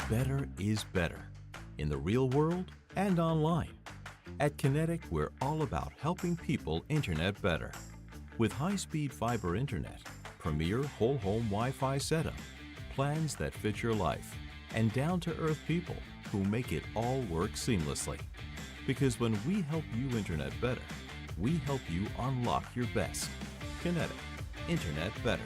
Better is better, in the real world and online. At Kinetic, we're all about helping people internet better. With high-speed fiber internet, premier whole-home Wi-Fi setup, plans that fit your life, and down-to-earth people who make it all work seamlessly. Because when we help you internet better, we help you unlock your best. Kinetic, internet better.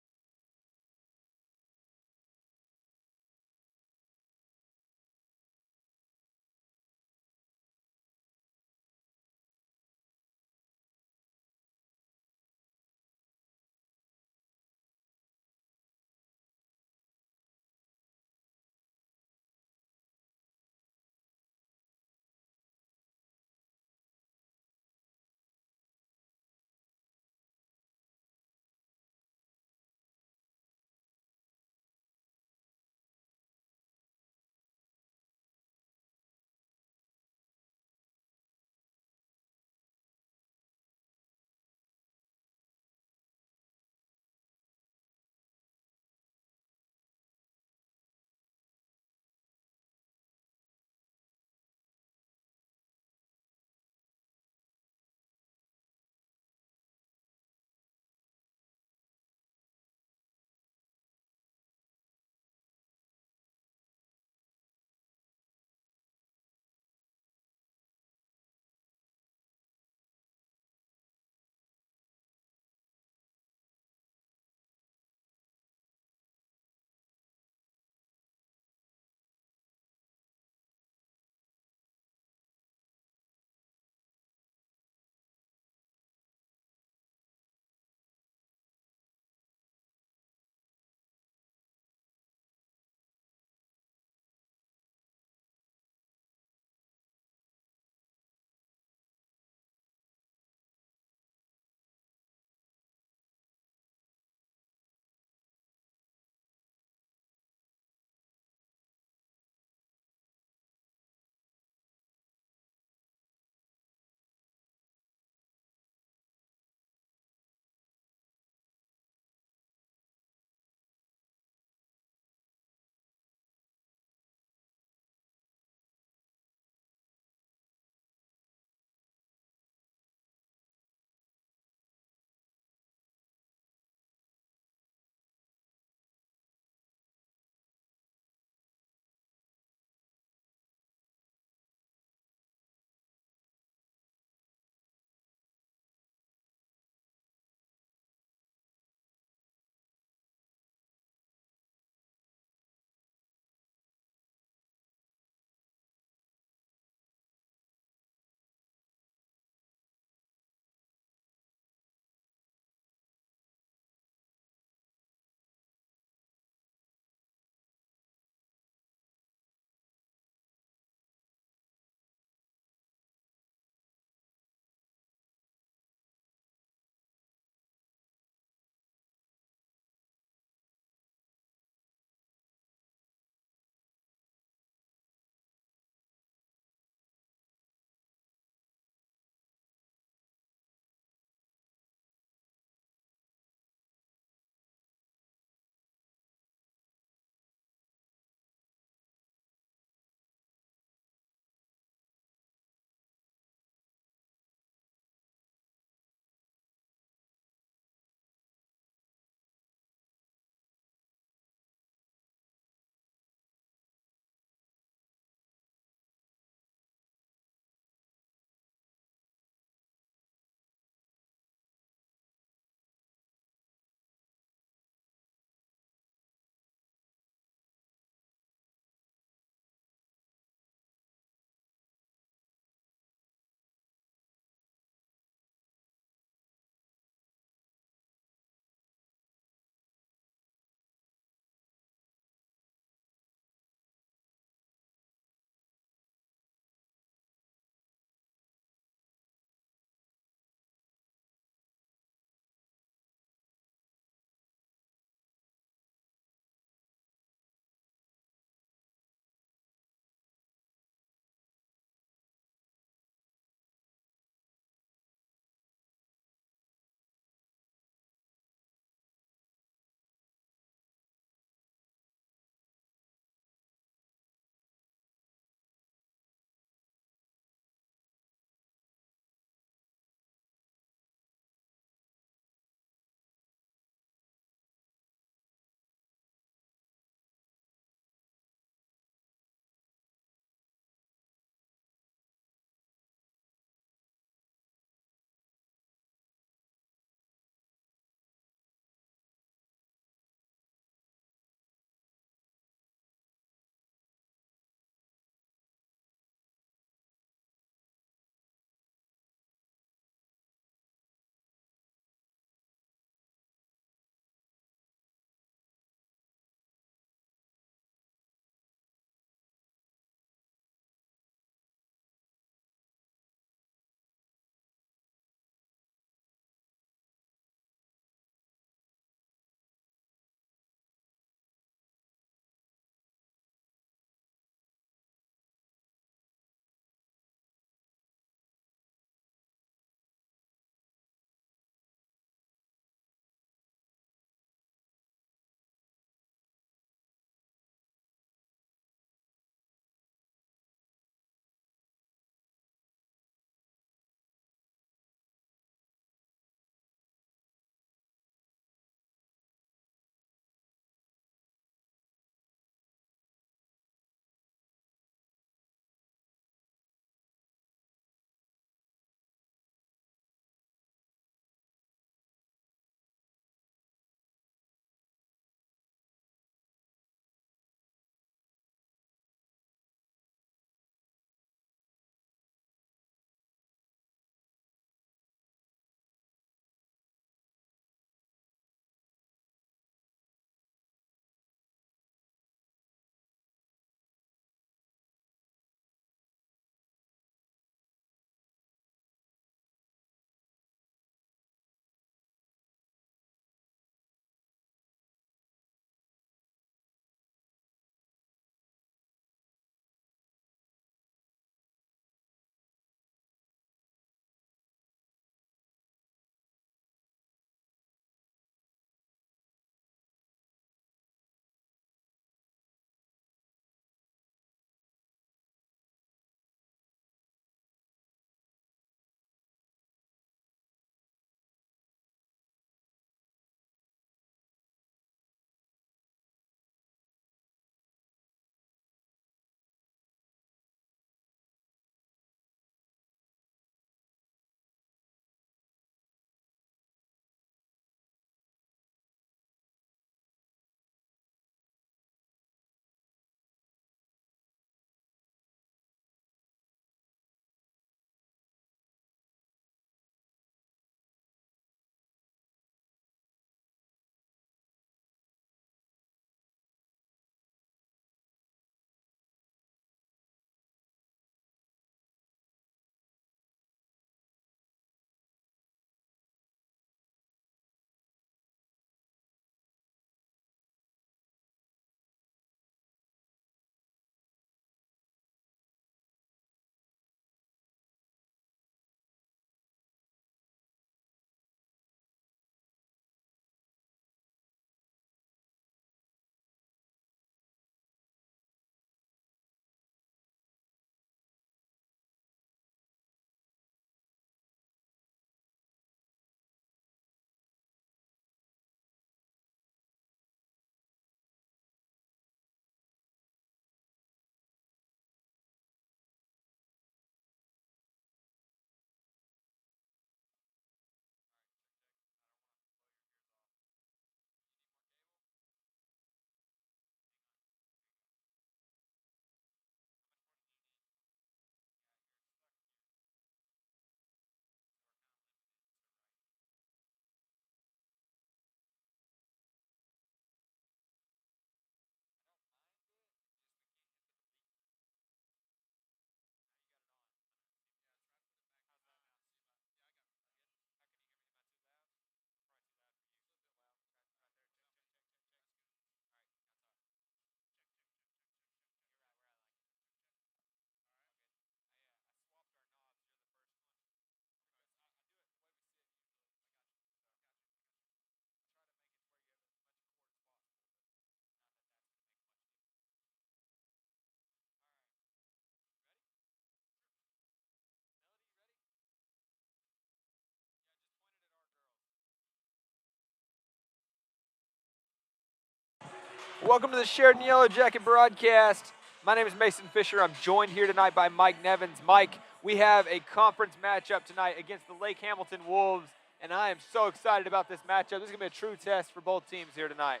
Welcome to the Sheridan Yellow Jacket broadcast. My name is Mason Fisher. I'm joined here tonight by Mike Nevins. Mike, we have a conference matchup tonight against the Lake Hamilton Wolves, and I am so excited about this matchup. This is going to be a true test for both teams here tonight.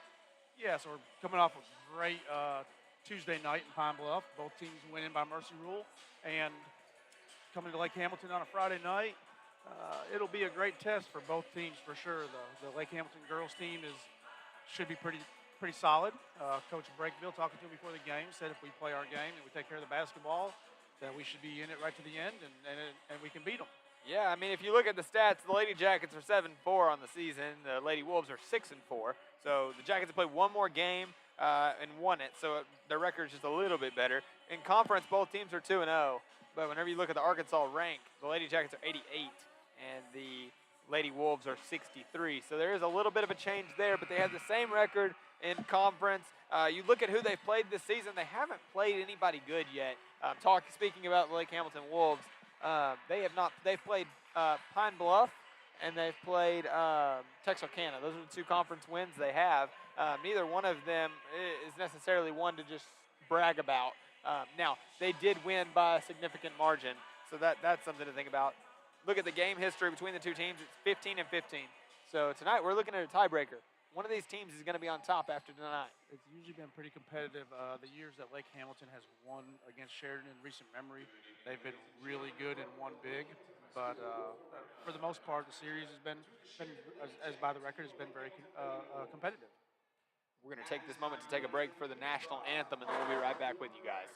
Yeah, so we're coming off a great Tuesday night in Pine Bluff. Both teams winning by mercy rule, and coming to Lake Hamilton on a Friday night, it'll be a great test for both teams for sure. The Lake Hamilton girls team should be pretty solid. Coach Breakville, talking to me before the game, said if we play our game and we take care of the basketball, that we should be in it right to the end, and we can beat them. Yeah, I mean, if you look at the stats, the Lady Jackets are 7-4 on the season. The Lady Wolves are 6-4. So the Jackets have played one more game and won it. So their record is just a little bit better. In conference, both teams are 2-0. But whenever you look at the Arkansas rank, the Lady Jackets are 88 and the Lady Wolves are 63. So there is a little bit of a change there, but they have the same record in conference. You look at who they've played this season, they haven't played anybody good yet. Speaking about the Lake Hamilton Wolves, they've played Pine Bluff and they've played Texarkana. Those are the two conference wins they have. Neither one of them is necessarily one to just brag about. Now, they did win by a significant margin, so that's something to think about. Look at the game history between the two teams. It's 15-15. So tonight we're looking at a tiebreaker. One of these teams is going to be on top after tonight. It's usually been pretty competitive. The years that Lake Hamilton has won against Sheridan in recent memory, they've been really good and won big. But for the most part, the series has been as by the record, has been very competitive. We're going to take this moment to take a break for the national anthem, and then we'll be right back with you guys.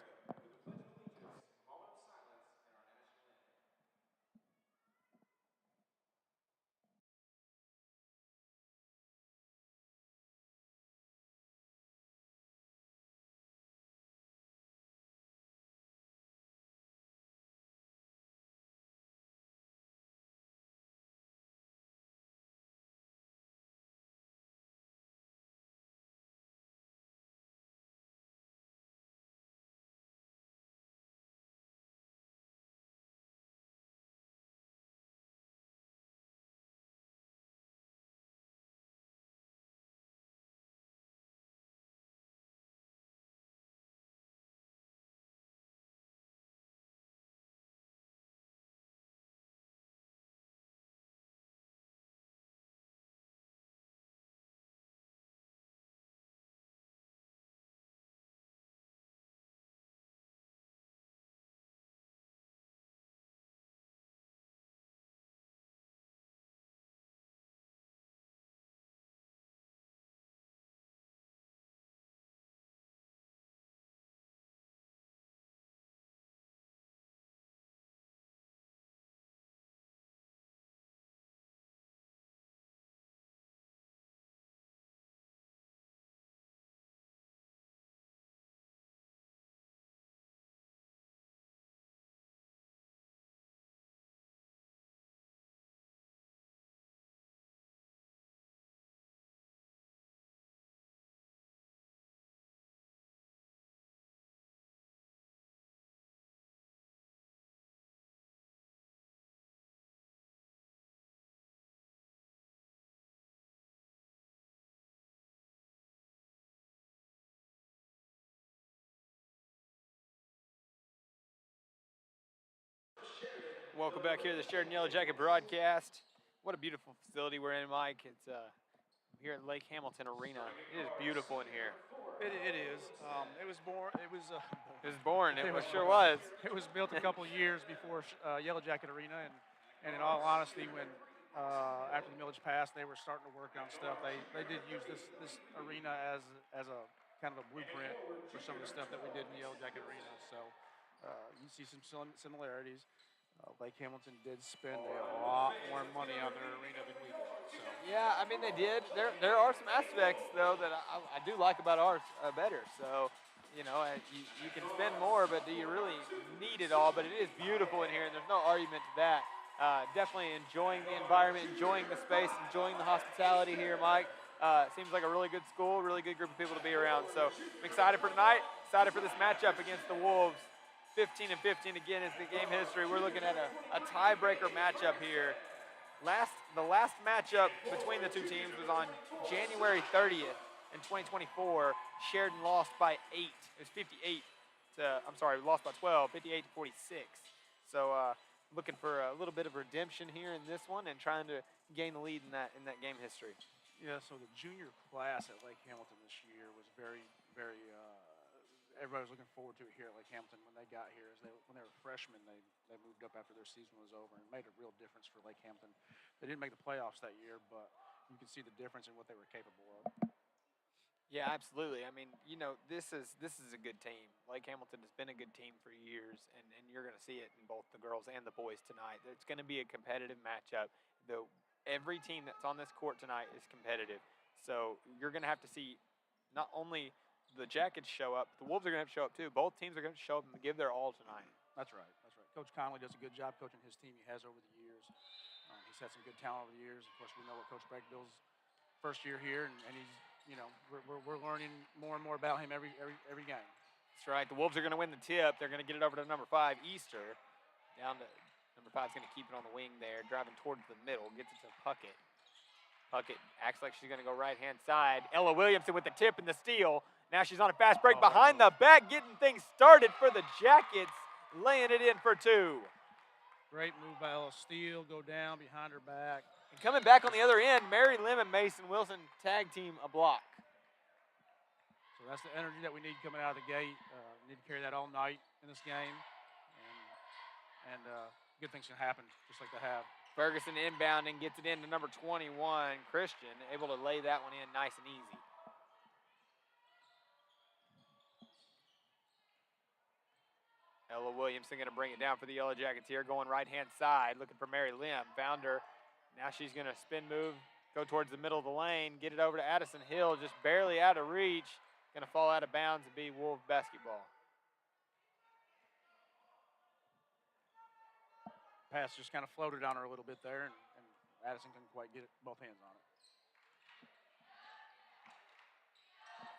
Welcome back here to the Sheridan Yellow Jacket broadcast. What a beautiful facility we're in, Mike. It's here at Lake Hamilton Arena. It is beautiful in here. It is. It was born. It was born. It sure born. was. It was built a couple years before Yellow Jacket Arena, and in all honesty, when after the millage passed, they were starting to work on stuff. They did use this arena as a kind of a blueprint for some of the stuff that we did in the Yellow Jacket Arena. So you see some similarities. Lake Hamilton did spend a lot more money on their arena than we did. So. Yeah, I mean they did. There are some aspects though that I do like about ours better. So, you know, you can spend more, but do you really need it all? But it is beautiful in here, and there's no argument to that. Definitely enjoying the environment, enjoying the space, enjoying the hospitality here, Mike. Seems like a really good school, really good group of people to be around. So I'm excited for tonight, excited for this matchup against the Wolves. 15-15 again is the game history. We're looking at a tiebreaker matchup here. The last matchup between the two teams was on January 30th. In 2024, Sheridan lost by 8. It was 58 to, I'm sorry, lost by 12, 58 to 46. So looking for a little bit of redemption here in this one and trying to gain the lead in that game history. Yeah, so the junior class at Lake Hamilton this year was very, very. Everybody was looking forward to it here at Lake Hamilton when they got here. When they were freshmen, they moved up after their season was over and made a real difference for Lake Hamilton. They didn't make the playoffs that year, but you can see the difference in what they were capable of. Yeah, absolutely. I mean, this is a good team. Lake Hamilton has been a good team for years, and you're going to see it in both the girls and the boys tonight. It's going to be a competitive matchup. Every team that's on this court tonight is competitive. So you're going to have to see not only the Jackets show up, the Wolves are going to have to show up too. Both teams are going to show up and give their all tonight. That's right. Coach Conley does a good job coaching his team. He has over the years. He's had some good talent over the years. Of course, we know what Coach Breakbill's first year here, and he's, we're learning more and more about him every game. That's right. The Wolves are going to win the tip. They're going to get it over to number 5, Easter. Down to number 5 is going to keep it on the wing there, driving towards the middle, gets it to Puckett. Puckett acts like she's going to go right-hand side. Ella Williamson with the tip and the steal. Now she's on a fast break behind the back, getting things started for the Jackets, laying it in for 2. Great move by Ella. Steal, go down behind her back. And coming back on the other end, Mary Lim and Mason Wilson tag team a block. So that's the energy that we need coming out of the gate. We need to carry that all night in this game. And good things can happen, just like they have. Ferguson inbounding, gets it into number 21, Christian, able to lay that one in nice and easy. Ella Williamson going to bring it down for the Yellow Jackets here, going right-hand side, looking for Mary Lim. Found her. Now she's going to spin move, go towards the middle of the lane, get it over to Addison Hill, just barely out of reach. Going to fall out of bounds and be Wolf basketball. Pass just kind of floated on her a little bit there, and Addison couldn't quite get both hands on it.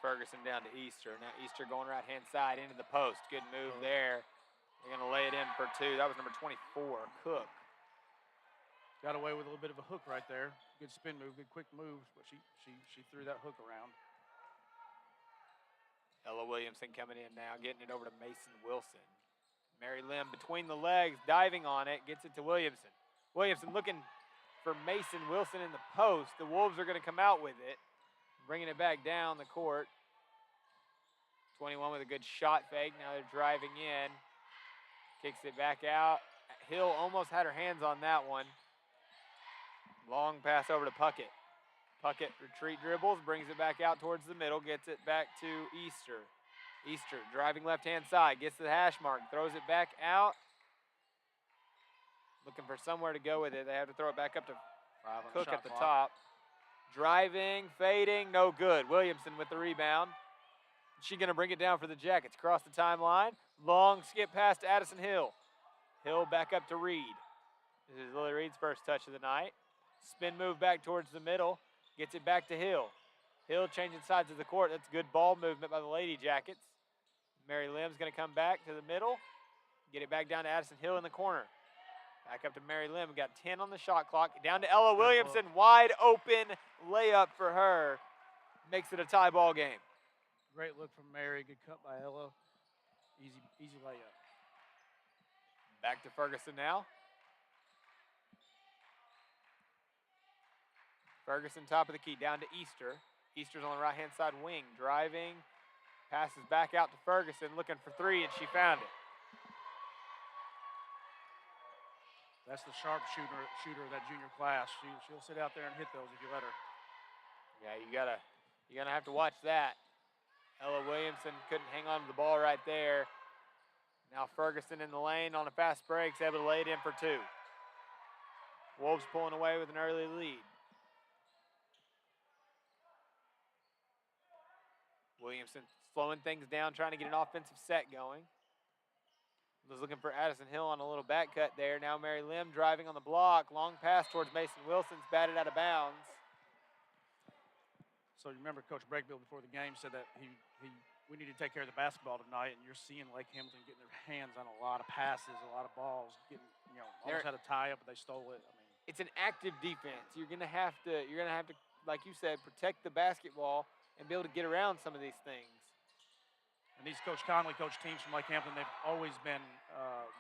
Ferguson down to Easter. Now Easter going right-hand side into the post. Good move there. They're going to lay it in for 2. That was number 24, Cook. Got away with a little bit of a hook right there. Good spin move, good quick moves, but she threw that hook around. Ella Williamson coming in now, getting it over to Mason Wilson. Mary Lim between the legs, diving on it, gets it to Williamson. Williamson looking for Mason Wilson in the post. The Wolves are going to come out with it, bringing it back down the court. 21 with a good shot fake. Now they're driving in. Kicks it back out. Hill almost had her hands on that one. Long pass over to Puckett. Puckett retreat dribbles, brings it back out towards the middle, gets it back to Easter. Easter driving left-hand side, gets to the hash mark, throws it back out. Looking for somewhere to go with it. They have to throw it back up to Cook at the top. Driving, fading, no good. Williamson with the rebound. She's going to bring it down for the Jackets. Cross the timeline. Long skip pass to Addison Hill. Hill back up to Reed. This is Lily Reed's first touch of the night. Spin move back towards the middle. Gets it back to Hill. Hill changing sides of the court. That's good ball movement by the Lady Jackets. Mary Lim's going to come back to the middle. Get it back down to Addison Hill in the corner. Back up to Mary Lim. We got 10 on the shot clock. Down to Ella Williamson. Wide open layup for her. Makes it a tie ball game. Great look from Mary. Good cut by Ella. Easy layup. Back to Ferguson now. Ferguson top of the key. Down to Easter. Easter's on the right-hand side wing. Driving. Passes back out to Ferguson. Looking for 3, and she found it. That's the sharp shooter of that junior class. She'll sit out there and hit those if you let her. Yeah, you're gonna have to watch that. Ella Williamson couldn't hang on to the ball right there. Now Ferguson in the lane on a fast break, is able to lay it in for 2. Wolves pulling away with an early lead. Williamson slowing things down, trying to get an offensive set going. Was looking for Addison Hill on a little back cut there. Now Mary Lim driving on the block. Long pass towards Mason Wilson's batted out of bounds. So you remember Coach Breakbill before the game said that we need to take care of the basketball tonight, and you're seeing Lake Hamilton getting their hands on a lot of passes, a lot of balls, getting almost had a tie up, but they stole it. I mean, it's an active defense. You're gonna have to, like you said, protect the basketball and be able to get around some of these things. And these Coach Conley coach teams from Lake Hamilton, they've always been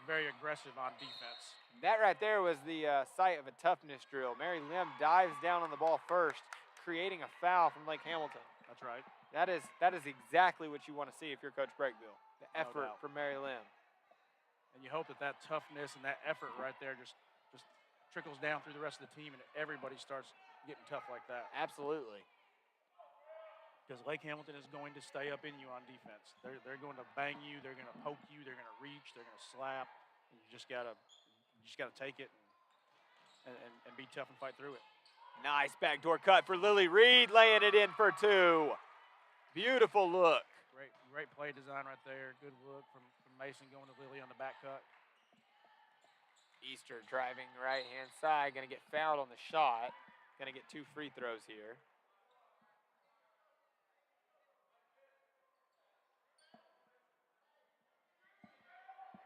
very aggressive on defense. That right there was the site of a toughness drill. Mary Lim dives down on the ball first, creating a foul from Lake Hamilton. That's right. That is exactly what you want to see if you're Coach Breakville. The effort from Mary Lim. And you hope that toughness and that effort right there just trickles down through the rest of the team and everybody starts getting tough like that. Absolutely. Because Lake Hamilton is going to stay up in you on defense. They're going to bang you, they're going to poke you, they're going to reach, they're going to slap. And you just gotta take it and be tough and fight through it. Nice backdoor cut for Lily Reed, laying it in for 2. Beautiful look. Great play design right there. Good look from Mason going to Lily on the back cut. Easter driving right-hand side, going to get fouled on the shot. Going to get 2 free throws here.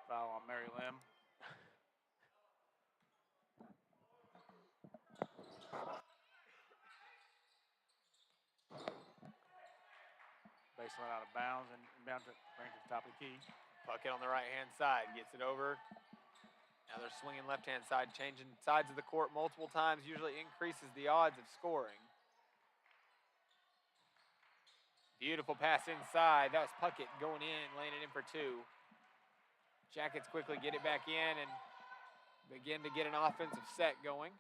Foul on Mary Lim. Baseline out of bounds and inbound to bring to the top of the key. Puckett on the right-hand side, gets it over. Now they're swinging left-hand side, changing sides of the court multiple times, usually increases the odds of scoring. Beautiful pass inside. That was Puckett going in, laying it in for 2. Jackets quickly get it back in and begin to get an offensive set going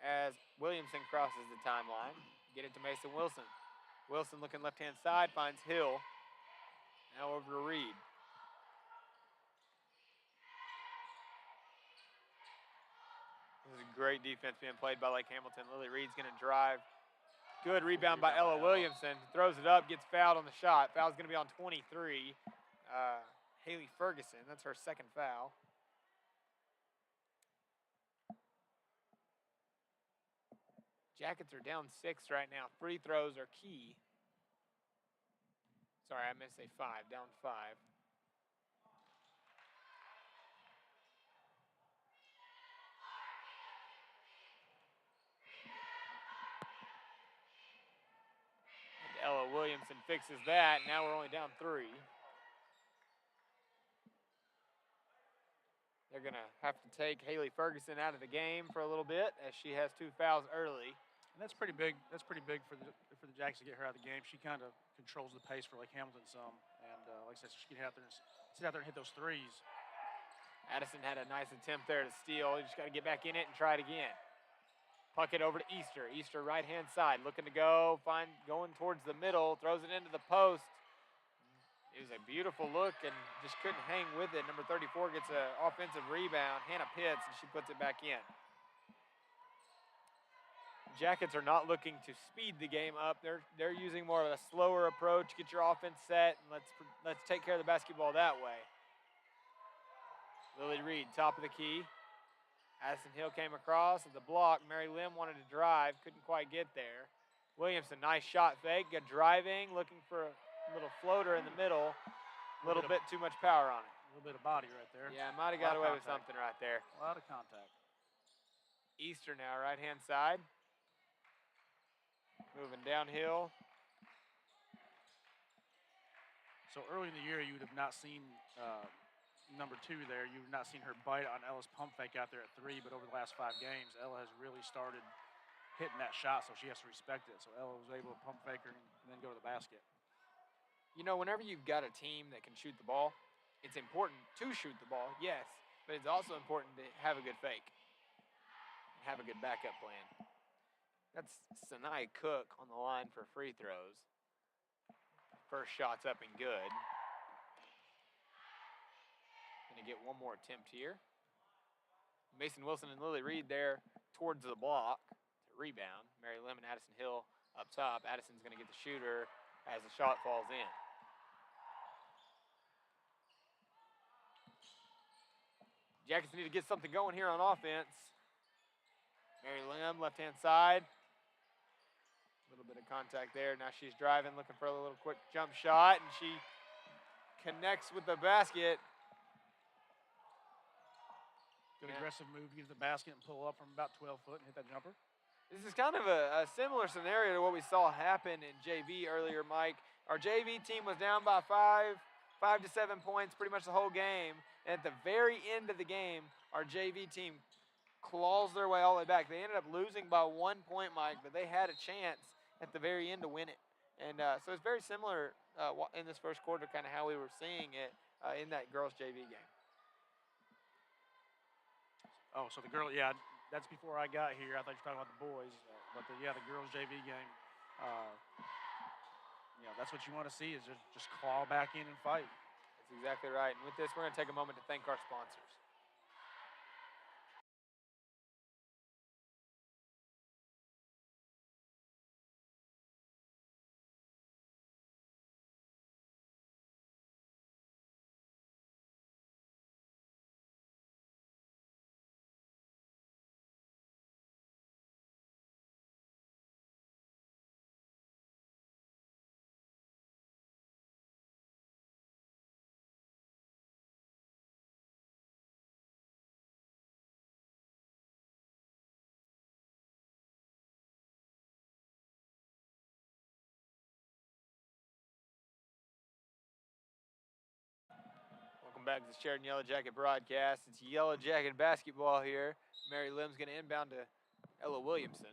as Williamson crosses the timeline. Get it to Mason Wilson. Wilson looking left-hand side, finds Hill. Now over to Reed. This is great defense being played by Lake Hamilton. Lily Reed's going to drive. Good rebound by Ella Williamson. Throws it up, gets fouled on the shot. Foul's going to be on 23. Haley Ferguson, that's her second foul. Jackets are down 6 right now. Free throws are key. Sorry, I missed a 5, down 5. And Ella Williamson fixes that. Now we're only down 3. They're going to have to take Haley Ferguson out of the game for a little bit as she has 2 fouls early. And that's pretty big. That's pretty big for the Jackets to get her out of the game. She kind of controls the pace for Lake Hamilton some, and like I said, she can sit out there and hit those threes. Addison had a nice attempt there to steal. You just got to get back in it and try it again. Puck it over to Easter. Easter right-hand side, looking to go, going towards the middle, throws it into the post. It was a beautiful look and just couldn't hang with it. Number 34 gets an offensive rebound. Hannah Pitts, and she puts it back in. Jackets are not looking to speed the game up. They're using more of a slower approach. Get your offense set, and let's take care of the basketball that way. Lily Reed, top of the key. Addison Hill came across at the block. Mary Lim wanted to drive, couldn't quite get there. Williamson, nice shot fake. Good driving, looking for a little floater in the middle. A little bit too much power on it. A little bit of body right there. Yeah, might have got away with something right there. A lot of contact. Easter now, right-hand side. Moving downhill. So early in the year, you would have not seen number 2 there. You would have not seen her bite on Ella's pump fake out there at 3, but over the last 5 games, Ella has really started hitting that shot, so she has to respect it. So Ella was able to pump fake her and then go to the basket. You know, whenever you've got a team that can shoot the ball, it's important to shoot the ball, yes, but it's also important to have a good fake and have a good backup plan. That's Sanai Cook on the line for free throws. First shot's up and good. Gonna get one more attempt here. Mason Wilson and Lily Reed there towards the block to rebound. Mary Lim and Addison Hill up top. Addison's gonna get the shooter as the shot falls in. Jackets need to get something going here on offense. Mary Lim, left-hand side. A little bit of contact there. Now she's driving, looking for a little quick jump shot, and she connects with the basket. Good aggressive move to get to the basket and pull up from about 12 foot and hit that jumper. This is kind of a similar scenario to what we saw happen in JV earlier, Mike. Our JV team was down by 5 to 7 points pretty much the whole game. And at the very end of the game, our JV team claws their way all the way back. They ended up losing by 1 point, Mike, but they had a chance at the very end to win it. And so it's very similar in this first quarter, kind of how we were seeing it in that girls JV game. Oh, so the girl, yeah, that's before I got here. I thought you were talking about the boys, but the girls JV game. That's what you want to see is just claw back in and fight. That's exactly right. And with this, we're going to take a moment to thank our sponsors. Welcome back to the Sheridan Yellow Jacket broadcast. It's Yellow Jacket basketball here. Mary Lim's going to inbound to Ella Williamson,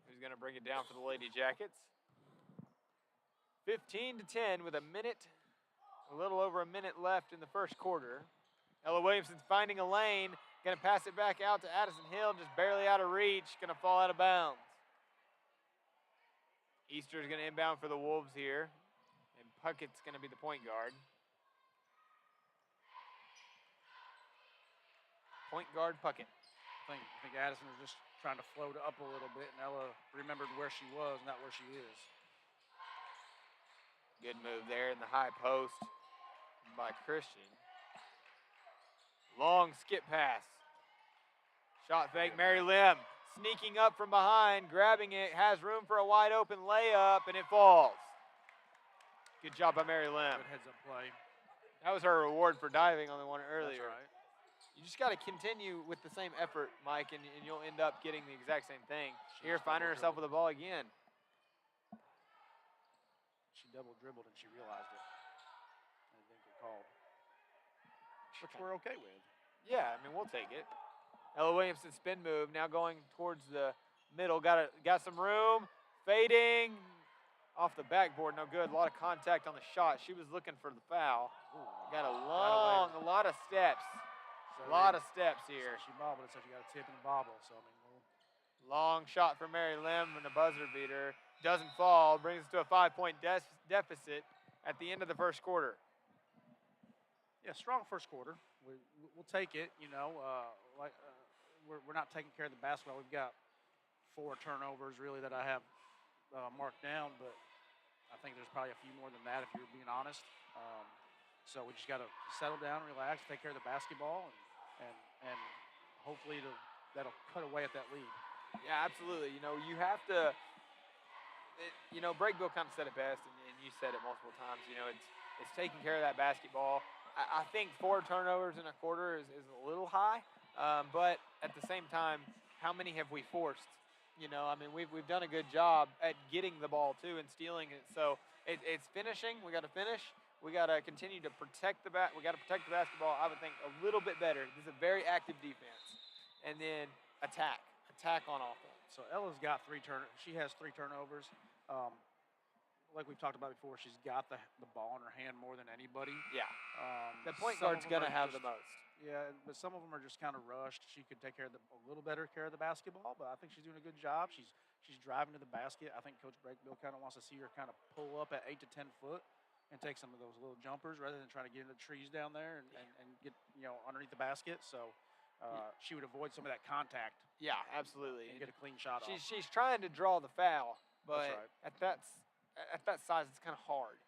who's going to bring it down for the Lady Jackets. 15 to 10 with a little over a minute left in the first quarter. Ella Williamson's finding a lane, going to pass it back out to Addison Hill, just barely out of reach, going to fall out of bounds. Easter's going to inbound for the Wolves here, and Puckett's going to be the point guard. Point guard Puckett. I think Addison was just trying to float up a little bit, and Ella remembered where she was, not where she is. Good move there in the high post by Christian. Long skip pass. Shot fake, Mary Lim sneaking up from behind, grabbing it, has room for a wide open layup, and it falls. Good job by Mary Lim. Good heads up play. That was her reward for diving on the one earlier. That's right. You just got to continue with the same effort, Mike, and you'll end up getting the exact same thing. Here, finding herself with the ball again. She double dribbled and she realized it. And it didn't get called. Which we're okay with. Yeah, I mean, we'll take it. Ella Williamson spin move, now going towards the middle. Got some room, fading off the backboard. No good. A lot of contact on the shot. She was looking for the foul. Ooh, got a lot of steps. So A lot of steps here. So she bobbled it, so she got a tip and a bobble. So, I mean, Long shot from Mary Lim and a buzzer beater. Doesn't fall. Brings us to a 5-point deficit at the end of the first quarter. yeah, strong first quarter. We'll take it. We're not taking care of the basketball. We've got 4 turnovers really that I have marked down, but I think there's probably a few more than that if you're being honest. So we just got to settle down, relax, take care of the basketball, and hopefully that'll cut away at that lead. Yeah, absolutely. You have to. Breakville kind of said it best, and you said it multiple times. It's taking care of that basketball. I think 4 turnovers in a quarter is a little high, but at the same time, how many have we forced? We've done a good job at getting the ball too and stealing it. So it's finishing. We got to finish. We got to continue to protect we got to protect the basketball. I would think a little bit better. This is a very active defense, and then attack on offense. So Ella's got 3 turnovers. She has 3 turnovers. Like we've talked about before, she's got the ball in her hand more than anybody. Yeah. The point guard's gonna have the most. Yeah, but some of them are just kind of rushed. She could take a little better care of the basketball, but I think she's doing a good job. She's driving to the basket. I think Coach Breakville kind of wants to see her kind of pull up at 8 to 10 foot and take some of those little jumpers rather than trying to get into the trees down there and get underneath the basket. So she would avoid some of that contact. Yeah, absolutely. And get a clean shot off. She's trying to draw the foul, but That's at right. that size, it's kind of hard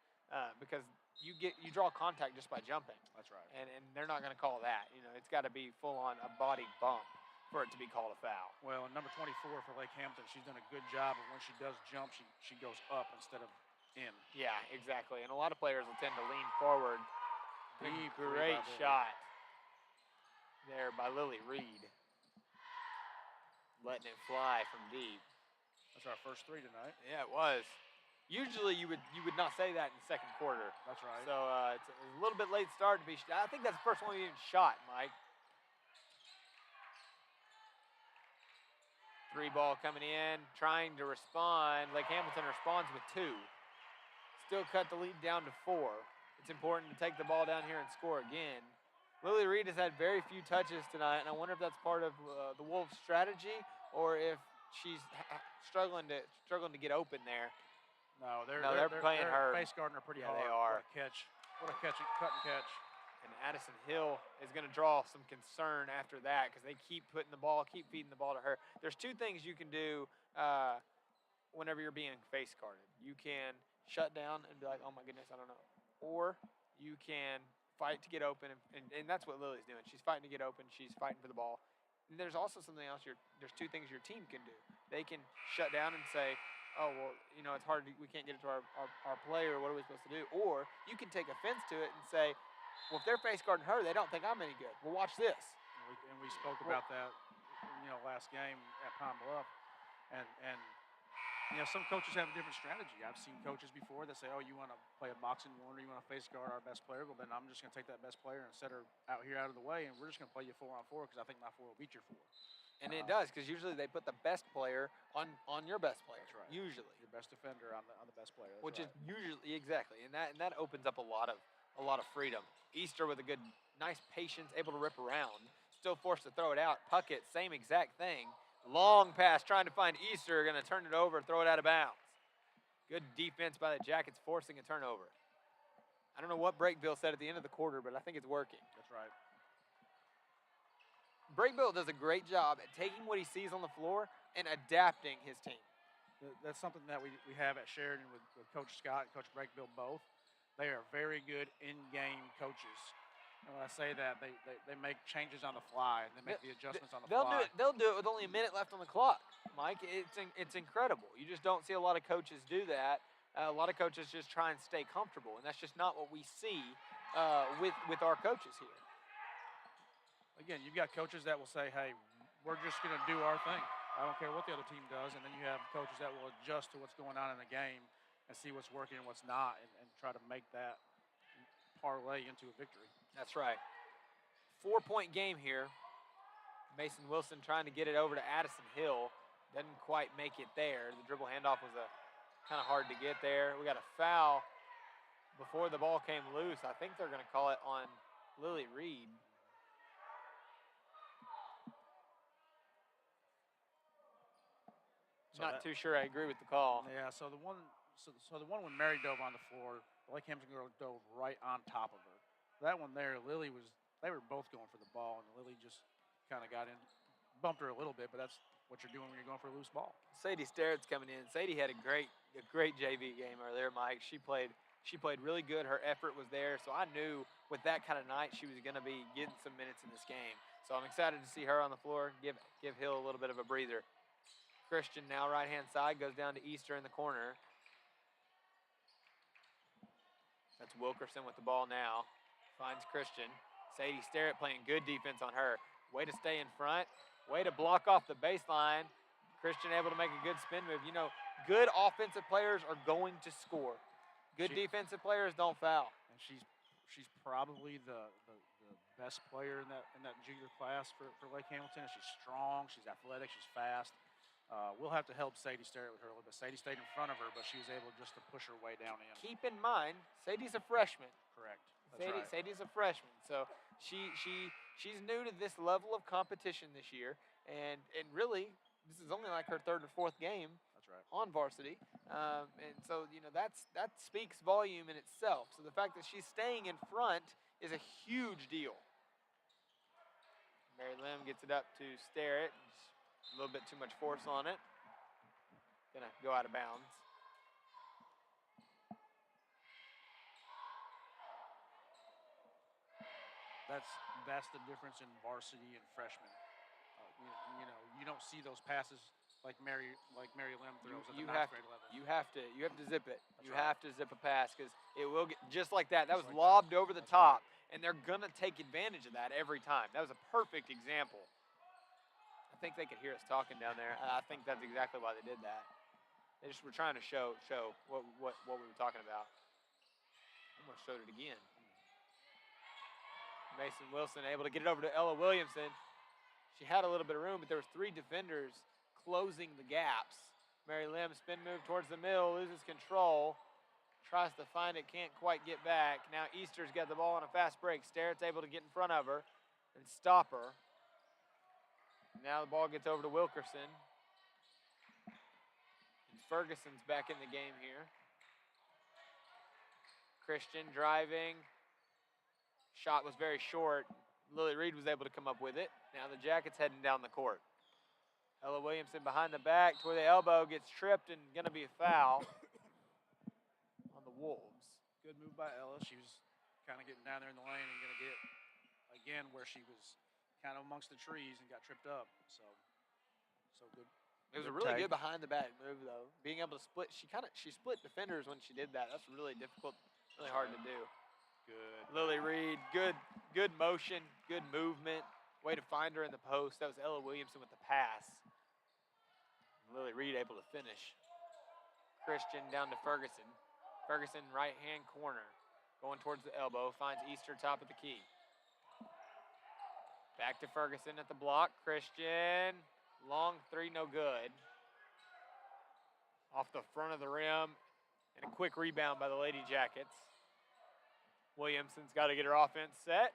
because you draw contact just by jumping. That's right. And they're not going to call that. It's got to be full on a body bump for it to be called a foul. Well, number 24 for Lake Hampton, she's done a good job. And when she does jump, she goes up instead of in. Yeah, exactly. And a lot of players will tend to lean forward. Great shot there by Lily Reed. Letting it fly from deep. was our first 3 tonight. Yeah, it was. Usually you would not say that in the second quarter. That's right. So it's a little bit late start to be. I think that's the first one we even shot, Mike. 3 ball coming in, trying to respond. Lake Hamilton responds with 2. Still cut the lead down to 4. It's important to take the ball down here and score again. Lily Reed has had very few touches tonight, and I wonder if that's part of the Wolves' strategy or if she's struggling to get open there. No, they're playing her. Face guarding her pretty hard. They are. What a catch. What a catch, cut and catch. And Addison Hill is going to draw some concern after that because they keep feeding the ball to her. There's 2 things you can do whenever you're being face guarded. You can shut down and be like, oh my goodness, I don't know. Or you can fight to get open, and that's what Lily's doing. She's fighting to get open. She's fighting for the ball. And there's also something else. There's 2 things your team can do. They can shut down and say, oh, well, it's hard. We can't get it to our player. What are we supposed to do? Or you can take offense to it and say, well, if they're face guarding her, they don't think I'm any good. Well, watch this. And we spoke about that, last game at Pine Bluff. And some coaches have a different strategy. I've seen coaches before that say, oh, you want to play a boxing one or you want to face guard our best player? Well, then I'm just going to take that best player and set her out here out of the way, and we're just going to play you 4-on-4 because I think my 4 will beat your 4. And it does, because usually they put the best player on your best player. That's right. Usually. Your best defender on the best player. That's Which right. is usually exactly, and that opens up a lot of freedom. Easter with a good, nice patience, able to rip around, still forced to throw it out. Puckett, same exact thing. Long pass, trying to find Easter, going to turn it over, throw it out of bounds. Good defense by the Jackets, forcing a turnover. I don't know what Breakville said at the end of the quarter, but I think it's working. That's right. Breakville does a great job at taking what he sees on the floor and adapting his team. That's something that we have at Sheridan with Coach Scott and Coach Breakville both. They are very good in-game coaches. And when I say that, they make changes on the fly, and they make the adjustments on the fly. They'll do it with only a minute left on the clock, Mike. It's incredible. You just don't see a lot of coaches do that. A lot of coaches just try and stay comfortable, and that's just not what we see with our coaches here. Again, you've got coaches that will say, hey, we're just going to do our thing. I don't care what the other team does. And then you have coaches that will adjust to what's going on in the game and see what's working and what's not and try to make that parlay into a victory. That's right. 4-point game here. Mason Wilson trying to get it over to Addison Hill. Doesn't quite make it there. The dribble handoff was kind of hard to get there. We got a foul before the ball came loose. I think they're going to call it on Lily Reed. Not too sure I agree with the call. Yeah, so the one when Mary dove on the floor, the Lake Hamilton girl dove right on top of her. That one there, they were both going for the ball, and Lily just kind of got in, bumped her a little bit, but that's what you're doing when you're going for a loose ball. Sadie Sterrett's coming in. Sadie had a great JV game earlier, Mike. She played really good. Her effort was there, so I knew with that kind of night she was going to be getting some minutes in this game. So I'm excited to see her on the floor, give Hill a little bit of a breather. Christian now right-hand side, goes down to Easter in the corner. That's Wilkerson with the ball now. Finds Christian. Sadie Sterrett playing good defense on her. Way to stay in front. Way to block off the baseline. Christian able to make a good spin move. Good offensive players are going to score. Good defensive players don't foul. And she's probably the best player in that junior class for Lake Hamilton. She's strong. She's athletic. She's fast. We'll have to help Sadie Sterrett with her a little bit. Sadie stayed in front of her, but she was able just to push her way down in. Keep in mind, Sadie's a freshman. Correct. That's right. Sadie's a freshman, so she's new to this level of competition this year, and really, this is only like her 3rd or 4th game. That's right. On varsity, and so that speaks volume in itself. So the fact that she's staying in front is a huge deal. Mary Lim gets it up to Sterrett. A little bit too much force on it. Gonna go out of bounds. That's the difference in varsity and freshman. You don't see those passes like Mary Lim throws at the 9th grade level. You have to zip it. That's you right. have to zip a pass because it will get just like that. That was Just like lobbed that. over the That's top, and they're gonna take advantage of that every time. That was a perfect example. I think they could hear us talking down there. I think that's exactly why they did that. They just were trying to show what we were talking about. Almost showed it again. Mason Wilson able to get it over to Ella Williamson. She had a little bit of room, but there was 3 defenders closing the gaps. Mary Lim, spin move towards the middle, loses control. Tries to find it, can't quite get back. Now Easter's got the ball on a fast break. Starrett's able to get in front of her and stop her. Now the ball gets over to Wilkerson. And Ferguson's back in the game here. Christian driving. Shot was very short. Lily Reed was able to come up with it. Now the Jackets heading down the court. Ella Williamson behind the back toward the elbow, gets tripped and gonna be a foul on the Wolves. Good move by Ella. She was kind of getting down there in the lane and going to get, again, where she was kind of amongst the trees and got tripped up. So good. It was a really good behind the back move though. Being able to split, she split defenders when she did that. That's really difficult, really hard to do. Good. Lily Reed, good motion, good movement. Way to find her in the post. That was Ella Williamson with the pass. Lily Reed able to finish. Christian down to Ferguson. Ferguson right-hand corner. Going towards the elbow. Finds Easter top of the key. Back to Ferguson at the block. Christian. Long 3, no good. Off the front of the rim. And a quick rebound by the Lady Jackets. Williamson's got to get her offense set.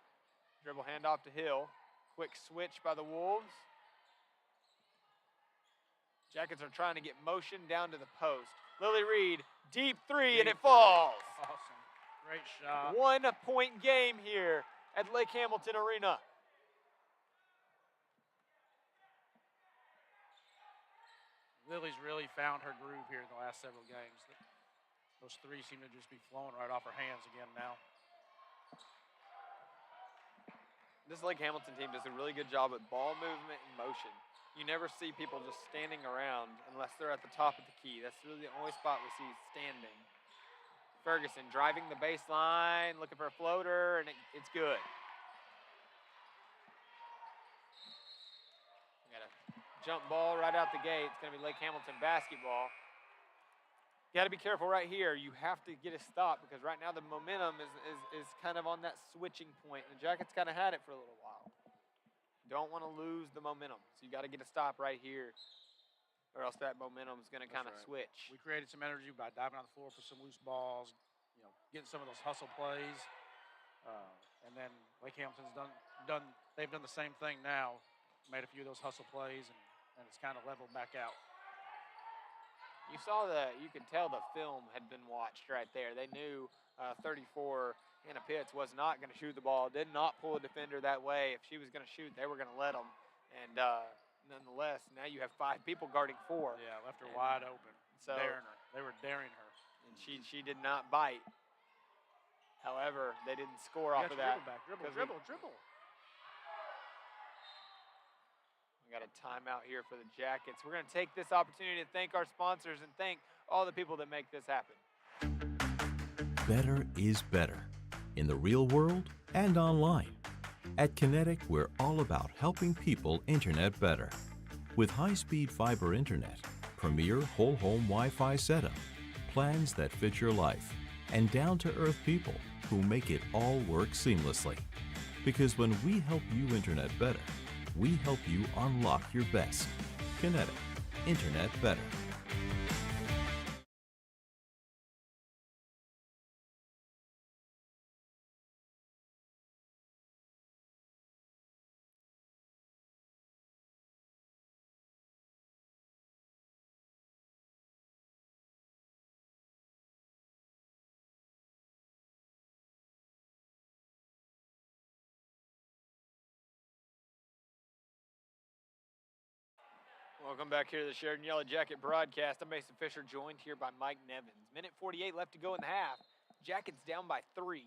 Dribble handoff to Hill. Quick switch by the Wolves. Jackets are trying to get motion down to the post. Lily Reed, deep 3, and it falls. Awesome. Great shot. 1-point game here at Lake Hamilton Arena. Lily's really found her groove here in the last several games. Those 3 seem to just be flowing right off her hands again now. This Lake Hamilton team does a really good job at ball movement and motion. You never see people just standing around unless they're at the top of the key. That's really the only spot we see standing. Ferguson driving the baseline, looking for a floater, and it's good. We got a jump ball right out the gate. It's going to be Lake Hamilton basketball. You got to be careful right here. You have to get a stop because right now the momentum is kind of on that switching point. And the Jackets kind of had it for a little while. Don't want to lose the momentum. So you got to get a stop right here or else that momentum is going to kind of switch. We created some energy by diving on the floor for some loose balls, getting some of those hustle plays. And then Lake Hamilton's they've done the same thing now, made a few of those hustle plays, and it's kind of leveled back out. You could tell the film had been watched right there. They knew 34 Hannah Pitts was not going to shoot the ball, did not pull a defender that way. If she was going to shoot, they were going to let them. And nonetheless, now you have 5 people guarding 4. Yeah, left her wide open, so daring her. They were daring her. And she did not bite. However, they didn't score off of that. Dribble. We got a timeout here for the Jackets. We're going to take this opportunity to thank our sponsors and thank all the people that make this happen. Better is better in the real world and online. At Kinetic, we're all about helping people internet better. With high-speed fiber internet, premier whole home Wi-Fi setup, plans that fit your life, and down-to-earth people who make it all work seamlessly. Because when we help you internet better, we help you unlock your best. Kinetic, internet better. Welcome back here to the Sheridan Yellow Jacket broadcast. I'm Mason Fisher, joined here by Mike Nevins. Minute 48 left to go in the half. Jackets down by 3.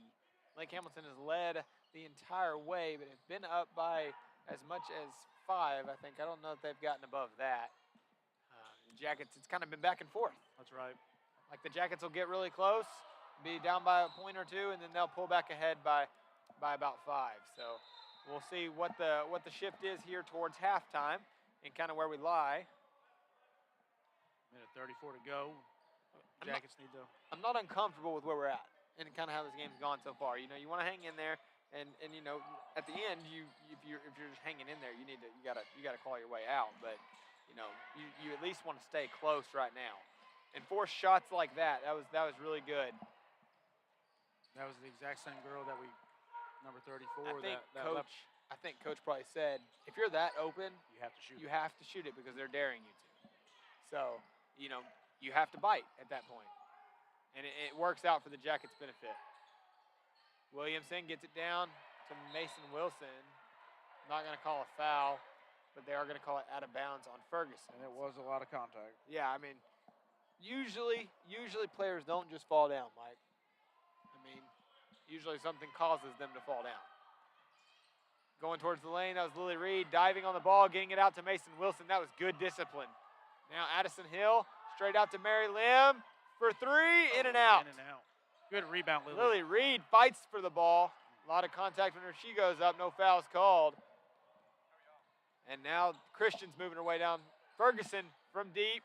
Lake Hamilton has led the entire way, but it's been up by as much as 5, I think. I don't know if they've gotten above that. The Jackets, it's kind of been back and forth. That's right. Like the Jackets will get really close, be down by a point or 2, and then they'll pull back ahead by about 5. So we'll see what the shift is here towards halftime and kind of where we lie. Minute 34 to go. Jackets need to. I'm not uncomfortable with where we're at and kind of how this game's gone so far. You know, you want to hang in there, and you know, at the end, if you're just hanging in there, you gotta claw your way out. But you know, you at least want to stay close right now. And 4 shots like that was really good. That was the exact same girl that number 34. I think Coach probably said, if you're that open, you have to shoot. You have to shoot it because they're daring you to. So, you know, you have to bite at that point. And it works out for the Jackets' benefit. Williamson gets it down to Mason Wilson. Not going to call a foul, but they are going to call it out of bounds on Ferguson. And it was a lot of contact. Yeah, I mean, usually players don't just fall down, Mike. I mean, usually something causes them to fall down. Going towards the lane, that was Lily Reed diving on the ball, getting it out to Mason Wilson. That was good discipline. Now Addison Hill, straight out to Mary Lim for 3, in and out. In and out. Good rebound, Lily. Lily Reed fights for the ball. A lot of contact whenever she goes up. No fouls called. And now Christian's moving her way down. Ferguson from deep,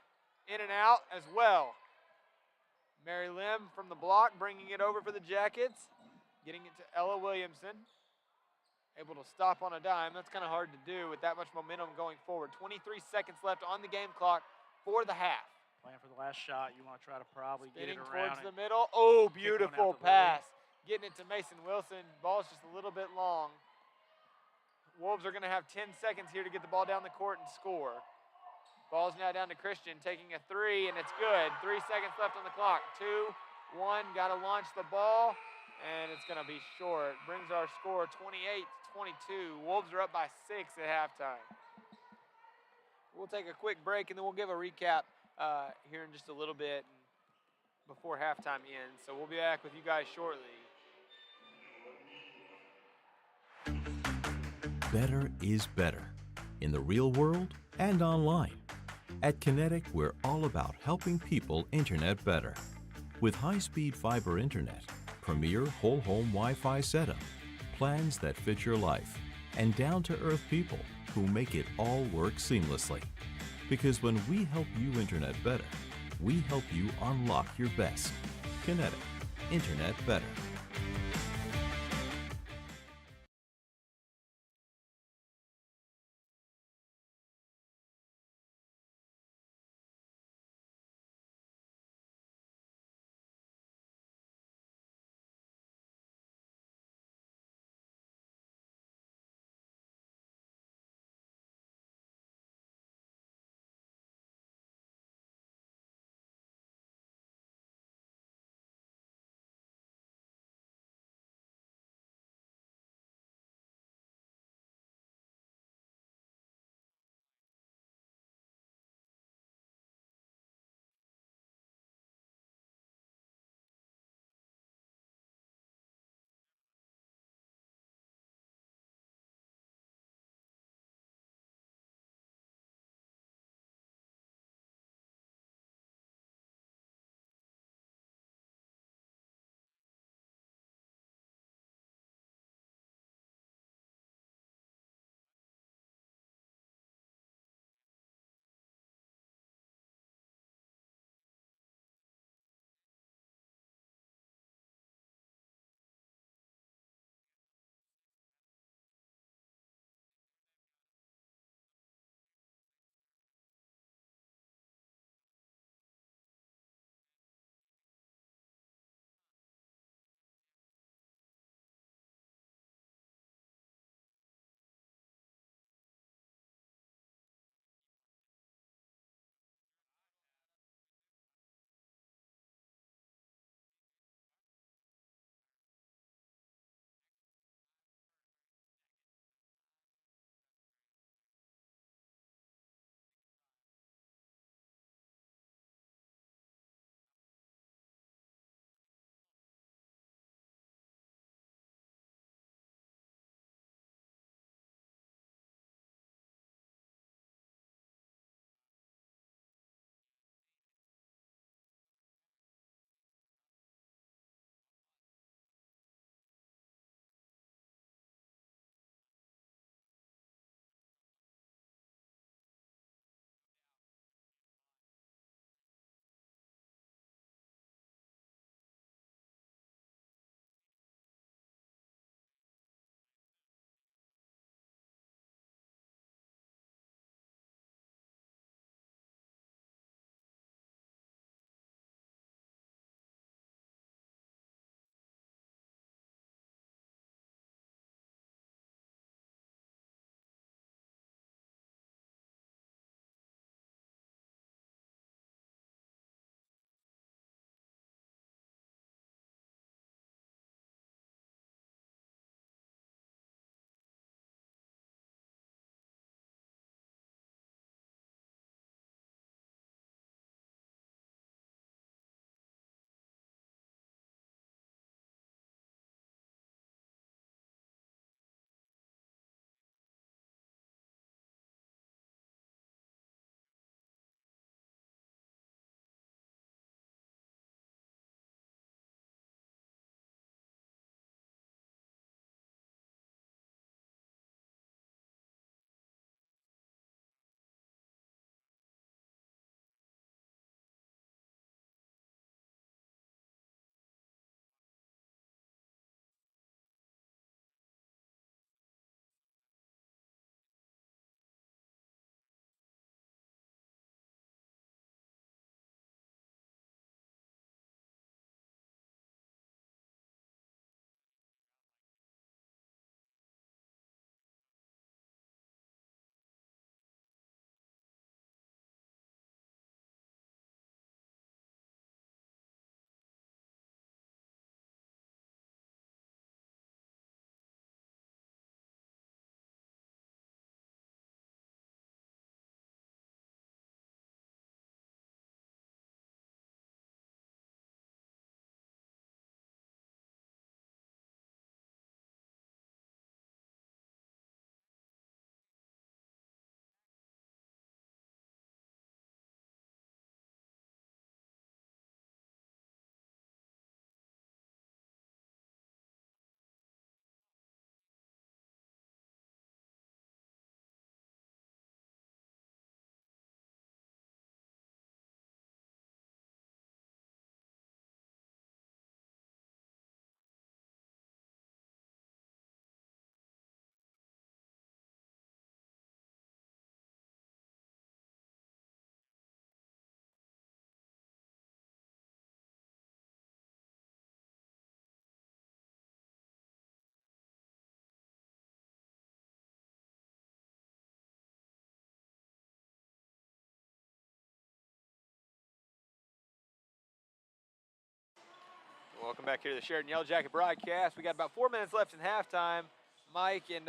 in and out as well. Mary Lim from the block, bringing it over for the Jackets. Getting it to Ella Williamson. Able to stop on a dime. That's kind of hard to do with that much momentum going forward. 23 seconds left on the game clock for the half. Playing for the last shot. You want to try to probably Spinning get it around. towards the middle. Oh, beautiful pass. Getting it to Mason Wilson. Ball's just a little bit long. Wolves are going to have 10 seconds here to get the ball down the court and score. Ball's now down to Christian, taking a 3, and it's good. 3 seconds left on the clock. 2, 1, got to launch the ball, and it's going to be short. Brings our score 28-22. Wolves are up by 6 at halftime. We'll take a quick break, and then we'll give a recap here in just a little bit before halftime ends. So we'll be back with you guys shortly. Better is better in the real world and online. At Kinetic, we're all about helping people internet better. With high-speed fiber internet, premier whole home Wi-Fi setup, plans that fit your life, and down-to-earth people who make it all work seamlessly. Because when we help you internet better, we help you unlock your best. Kinetic, internet better. Welcome back here to the Sheridan Yellow Jacket broadcast. We got about 4 minutes left in halftime, Mike, and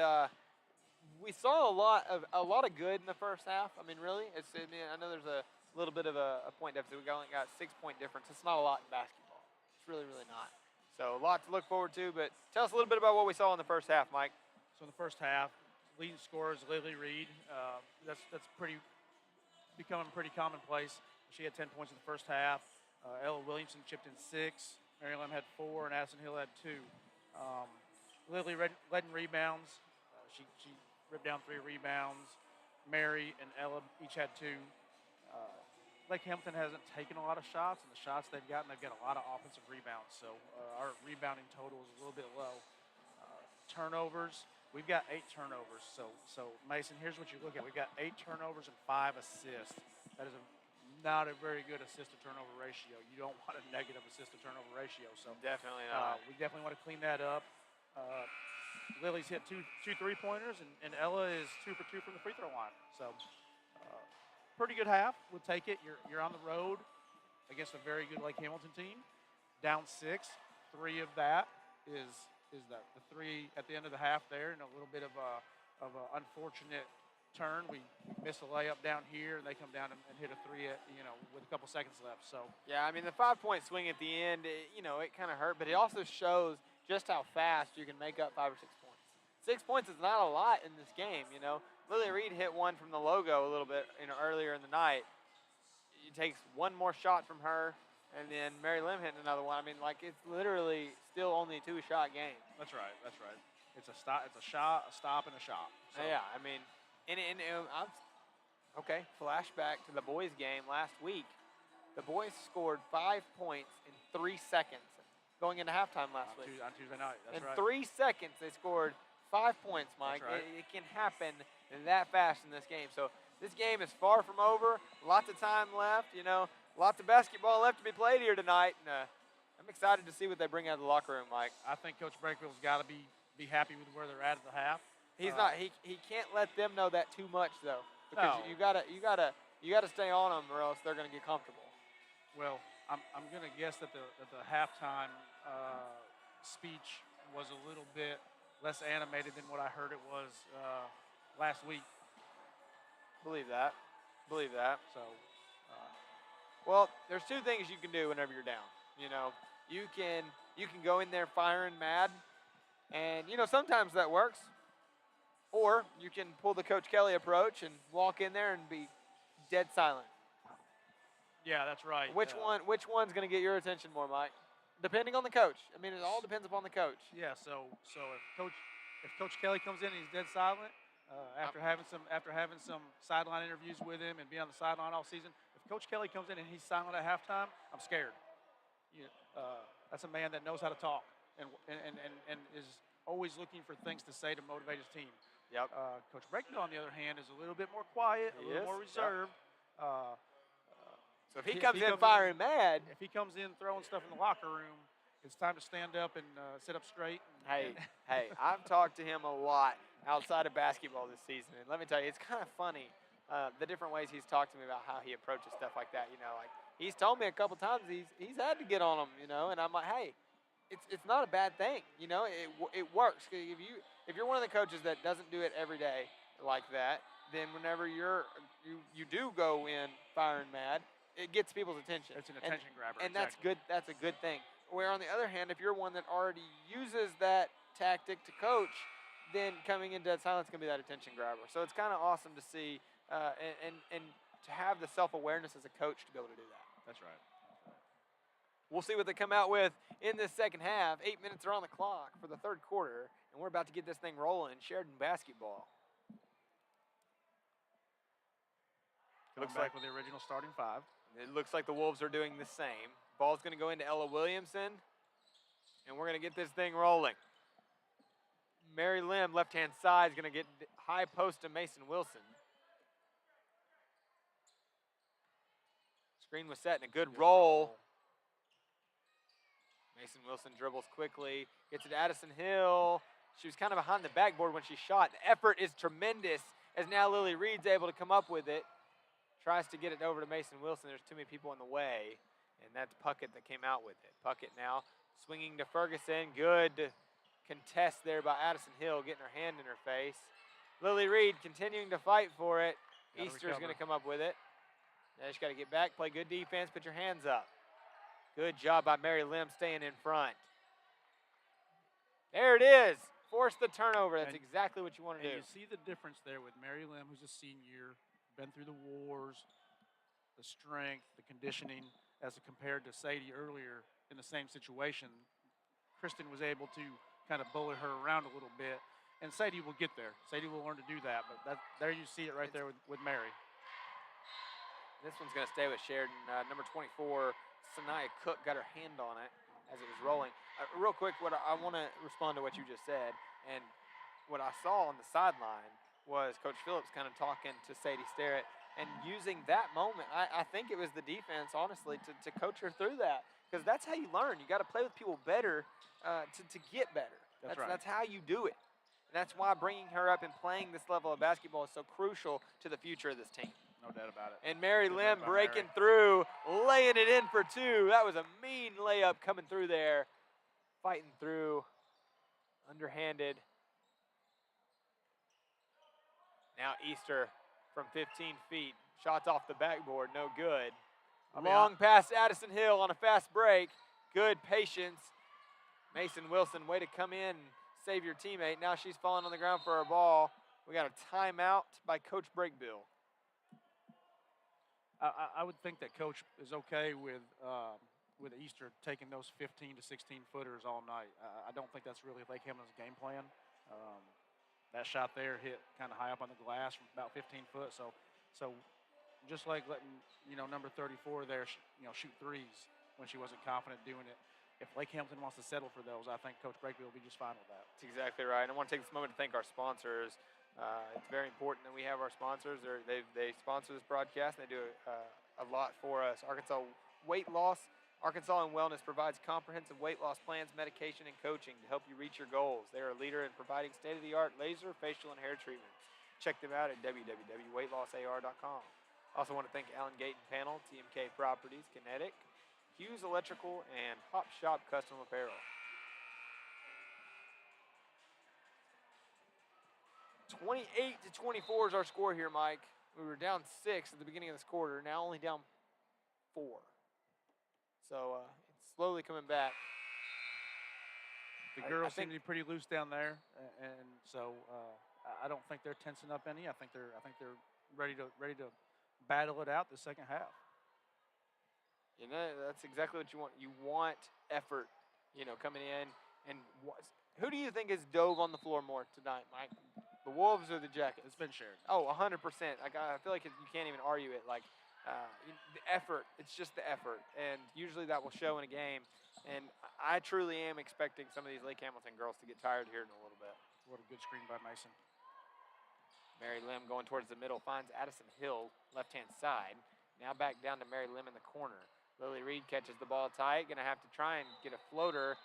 we saw a lot of good in the first half. I mean, really, I know there's a little bit of a point deficit. We only got 6-point difference. It's not a lot in basketball. It's really, really not. So a lot to look forward to. But tell us a little bit about what we saw in the first half, Mike. So in the first half, leading scorer is Lily Reed. That's becoming pretty commonplace. She had 10 points in the first half. Ella Williamson chipped in 6. Mary Lim had 4, and Addison Hill had 2. Lily led in rebounds. She ripped down 3 rebounds. Mary and Ella each had 2. Lake Hamilton hasn't taken a lot of shots, and the shots they've got a lot of offensive rebounds. So our rebounding total is a little bit low. Turnovers, we've got 8 turnovers. So Mason, here's what you look at. We've got 8 turnovers and 5 assists. That is not a very good assist-to-turnover ratio. You don't want a negative assist-to-turnover ratio. So definitely not. We definitely want to clean that up. Lily's hit two 3-pointers, and Ella is 2 for 2 from the free throw line. So pretty good half. We'll take it. You're on the road against a very good Lake Hamilton team. Down 6. 3 of that is the 3 at the end of the half there, and a little bit of an unfortunate turn. We miss a layup down here, and they come down and hit a 3 with a couple seconds left. So yeah, I mean the 5-point swing at the end, it kind of hurt, but it also shows just how fast you can make up 5 or 6 points. 6 points is not a lot in this game. Lily Reed hit one from the logo a little bit earlier in the night. It takes one more shot from her, and then Mary Lim hitting another one. I mean, it's literally still only a 2-shot game. That's right. It's a stop, a stop, and a shot. So. Yeah, I mean. Okay, flashback to the boys' game last week. The boys scored 5 points in 3 seconds going into halftime last week. On Tuesday night, that's right. In 3 seconds, they scored 5 points, Mike. That's right. It can happen that fast in this game. So this game is far from over. Lots of time left, lots of basketball left to be played here tonight. And I'm excited to see what they bring out of the locker room, Mike. I think Coach Breakville's got to be happy with where they're at the half. He's not. He can't let them know that too much though, because No. you gotta stay on them, or else they're gonna get comfortable. Well, I'm gonna guess that the halftime speech was a little bit less animated than what I heard it was last week. Believe that. So, well, there's 2 things you can do whenever you're down. You can go in there firing mad, and sometimes that works. Or you can pull the Coach Kelly approach and walk in there and be dead silent. yeah, that's right. Which one's going to get your attention more, Mike? Depending on the coach. I mean, it all depends upon the coach. Yeah. So if Coach Kelly comes in and he's dead silent after having some sideline interviews with him and be on the sideline all season, if Coach Kelly comes in and he's silent at halftime, I'm scared. That's a man that knows how to talk and is always looking for things to say to motivate his team. Yep. Coach Breakville, on the other hand, is a little bit more quiet, a little more reserved. Yep. So if he comes in firing mad. If he comes in throwing stuff in the locker room, it's time to stand up and sit up straight. Hey, I've talked to him a lot outside of basketball this season, and let me tell you, it's kind of funny the different ways he's talked to me about how he approaches stuff like that. He's told me a couple times he's had to get on him, and I'm like, hey, it's not a bad thing, it works. If you're one of the coaches that doesn't do it every day like that, then whenever you do go in firing mad, it gets people's attention. It's an attention grabber. And exactly. that's a good thing. Where on the other hand, if you're one that already uses that tactic to coach, then coming in dead silence can be that attention grabber. So it's kind of awesome to see and to have the self-awareness as a coach to be able to do that. That's right. We'll see what they come out with in this second half. 8 minutes are on the clock for the third quarter, and we're about to get this thing rolling in Sheridan basketball. Looks like with the original starting 5. It looks like the Wolves are doing the same. Ball's going to go into Ella Williamson, and we're going to get this thing rolling. Mary Lim, left-hand side, is going to get high post to Mason Wilson. Screen was set and a good roll. Mason Wilson dribbles quickly, gets it to Addison Hill. She was kind of behind the backboard when she shot. The effort is tremendous as now Lily Reed's able to come up with it. Tries to get it over to Mason Wilson. There's too many people in the way, and that's Puckett that came out with it. Puckett now Swinging to Ferguson. Good contest there by Addison Hill, getting her hand in her face. Lily Reed continuing to fight for it. Easter's going to come up with it. Now you just got to get back, play good defense, put your hands up. Good job by Mary Lim staying in front. There it is. Force the turnover. That's exactly what you want to do. You see the difference there with Mary Lim, who's a senior, been through the wars, the strength, the conditioning, as compared to Sadie earlier in the same situation. Kristen was able to kind of bully her around a little bit, and Sadie will get there. Sadie will learn to do that, but there you see it right there with Mary. This one's going to stay with Sheridan. Number 24, Sanaya Cook, got her hand on it as it was rolling. Real quick, I want to respond to what you just said, and what I saw on the sideline was Coach Phillips kind of talking to Sadie Sterrett and using that moment. I think it was the defense, honestly, to coach her through that, because that's how you learn. You got to play with people better to get better. That's right. That's how you do it. And that's why bringing her up and playing this level of basketball is so crucial to the future of this team. No doubt about it. And Mary Lim breaking through, laying it in for two. That was a mean layup coming through there. Fighting through, underhanded. Now Easter from 15 feet. Shots off the backboard, no good. Long pass to Addison Hill on a fast break. Good patience. Mason Wilson, way to come in and save your teammate. Now she's falling on the ground for her ball. We got a timeout by Coach Breakbill. I would think that Coach is okay with Easter taking those 15 to 16 footers all night. I don't think that's really Lake Hamilton's game plan. That shot there hit kind of high up on the glass from about 15 foot. So just like letting number 34 there shoot threes when she wasn't confident doing it. If Lake Hamilton wants to settle for those, I think Coach Breakbill will be just fine with that. That's exactly right. And I want to take this moment to thank our sponsors. It's very important that we have our sponsors. They sponsor this broadcast. And they do a lot for us. Arkansas Weight Loss. Arkansas and Wellness provides comprehensive weight loss plans, medication, and coaching to help you reach your goals. They are a leader in providing state-of-the-art laser, facial, and hair treatments. Check them out at www.weightlossar.com. Also want to thank Allen Gate and Panel, TMK Properties, Kinetic, Hughes Electrical, and Hop Shop Custom Apparel. 28-24 is our score here, Mike. We were down 6 at the beginning of this quarter, now only down 4. So it's slowly coming back. The girls seem to be pretty loose down there, and so I don't think they're tensing up any. I think they're ready to battle it out the second half. That's exactly what you want. You want effort, coming in. And who do you think has dove on the floor more tonight, Mike? The Wolves or the Jackets? It's been Sheridan. Oh, 100%. I feel like you can't even argue it. The effort, it's just the effort. And usually that will show in a game. And I truly am expecting some of these Lake Hamilton girls to get tired here in a little bit. What a good screen by Mason. Mary Lim going towards the middle, finds Addison Hill, left-hand side. Now back down to Mary Lim in the corner. Lily Reed catches the ball tight. Going to have to try and get a floater.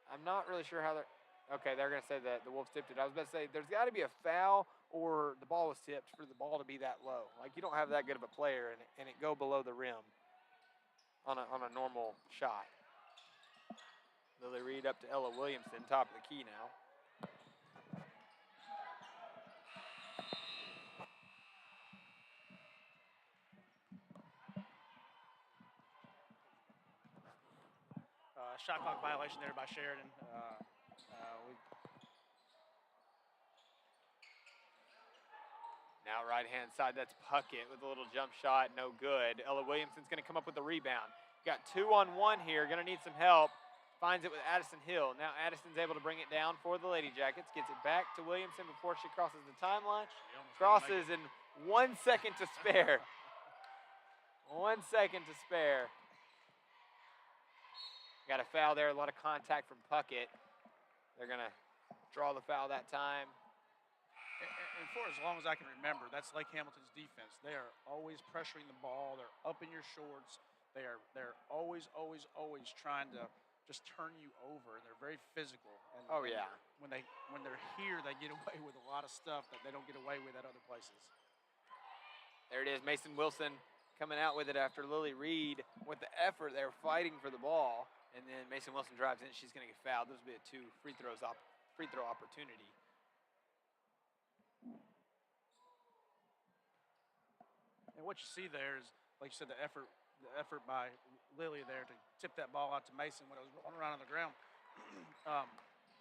I'm not really sure how they're... Okay, they're going to say that the Wolves tipped it. I was about to say, there's got to be a foul or the ball was tipped for the ball to be that low. Like, you don't have that good of a player and it go below the rim on a normal shot. Lily Reed up to Ella Williamson, top of the key now. Shot clock violation there by Sheridan. Now right-hand side, that's Puckett with a little jump shot, no good. Ella Williamson's going to come up with the rebound. Got 2-on-1 here, going to need some help. Finds it with Addison Hill. Now Addison's able to bring it down for the Lady Jackets. Gets it back to Williamson before she crosses the timeline. Crosses in 1 second to spare. 1 second to spare. Got a foul there, a lot of contact from Puckett. They're going to draw the foul that time. And for as long as I can remember, that's Lake Hamilton's defense. They are always pressuring the ball. They're up in your shorts. They're always trying to just turn you over. And they're very physical. And when they're here, they get away with a lot of stuff that they don't get away with at other places. There it is, Mason Wilson coming out with it after Lily Reed with the effort. They were fighting for the ball. and then Mason Wilson drives in. She's going to get fouled. This will be a 2 free throw opportunity. And what you see there is, like you said, the effort by Lily there to tip that ball out to Mason when it was rolling around on the ground.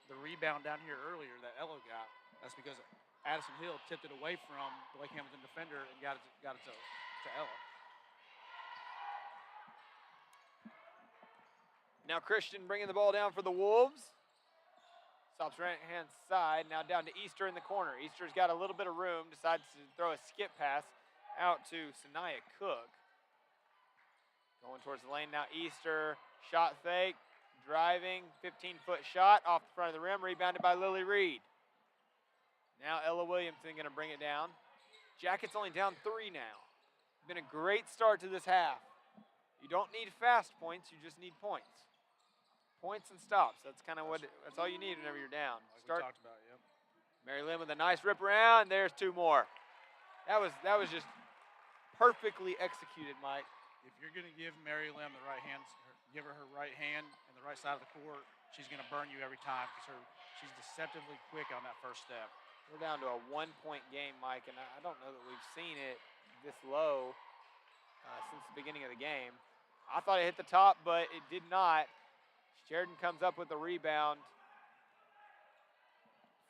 The rebound down here earlier that Ella got, that's because Addison Hill tipped it away from the Lake Hamilton defender and got it to Ella. Now Christian bringing the ball down for the Wolves. Stops right-hand side, now down to Easter in the corner. Easter's got a little bit of room, decides to throw a skip pass out to Sanaya Cook. Going towards the lane now, Easter, shot fake, driving, 15-foot shot off the front of the rim, rebounded by Lily Reed. Now Ella Williamson gonna bring it down. Jackets only down 3 now. Been a great start to this half. You don't need fast points, you just need points. Points and stops, that's kind of that's all you need whenever you're down. Like we talked about, yep. Mary Lynn with a nice rip around, there's 2 more. That was just perfectly executed, Mike. If you're going to give Mary Lynn the right hand, give her right hand and the right side of the court, she's going to burn you every time because she's deceptively quick on that first step. We're down to a 1-point game, Mike, and I don't know that we've seen it this low since the beginning of the game. I thought it hit the top, but it did not. Sheridan comes up with the rebound.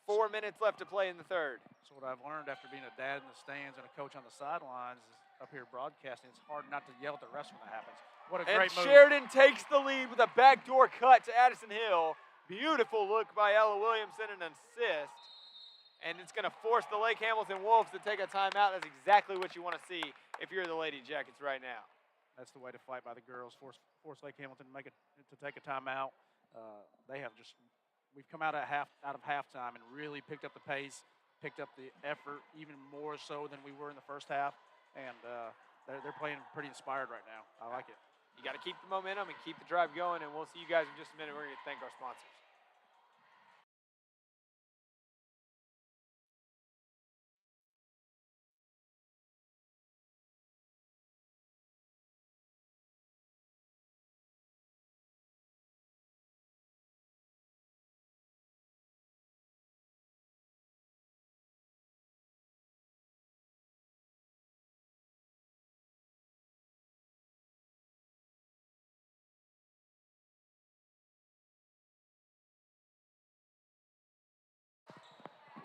4 minutes left to play in the third. So what I've learned after being a dad in the stands and a coach on the sidelines is up here broadcasting, it's hard not to yell at the refs when that happens. What a great move. Sheridan takes the lead with a backdoor cut to Addison Hill. Beautiful look by Ella Williamson, an assist. And it's going to force the Lake Hamilton Wolves to take a timeout. That's exactly what you want to see if you're the Lady Jackets right now. That's the way to fight by the girls. Force Lake Hamilton to take a timeout. We've come out of halftime and really picked up the pace, picked up the effort even more so than we were in the first half, and they're playing pretty inspired right now. I like it. You got to keep the momentum and keep the drive going, and we'll see you guys in just a minute. We're going to thank our sponsors.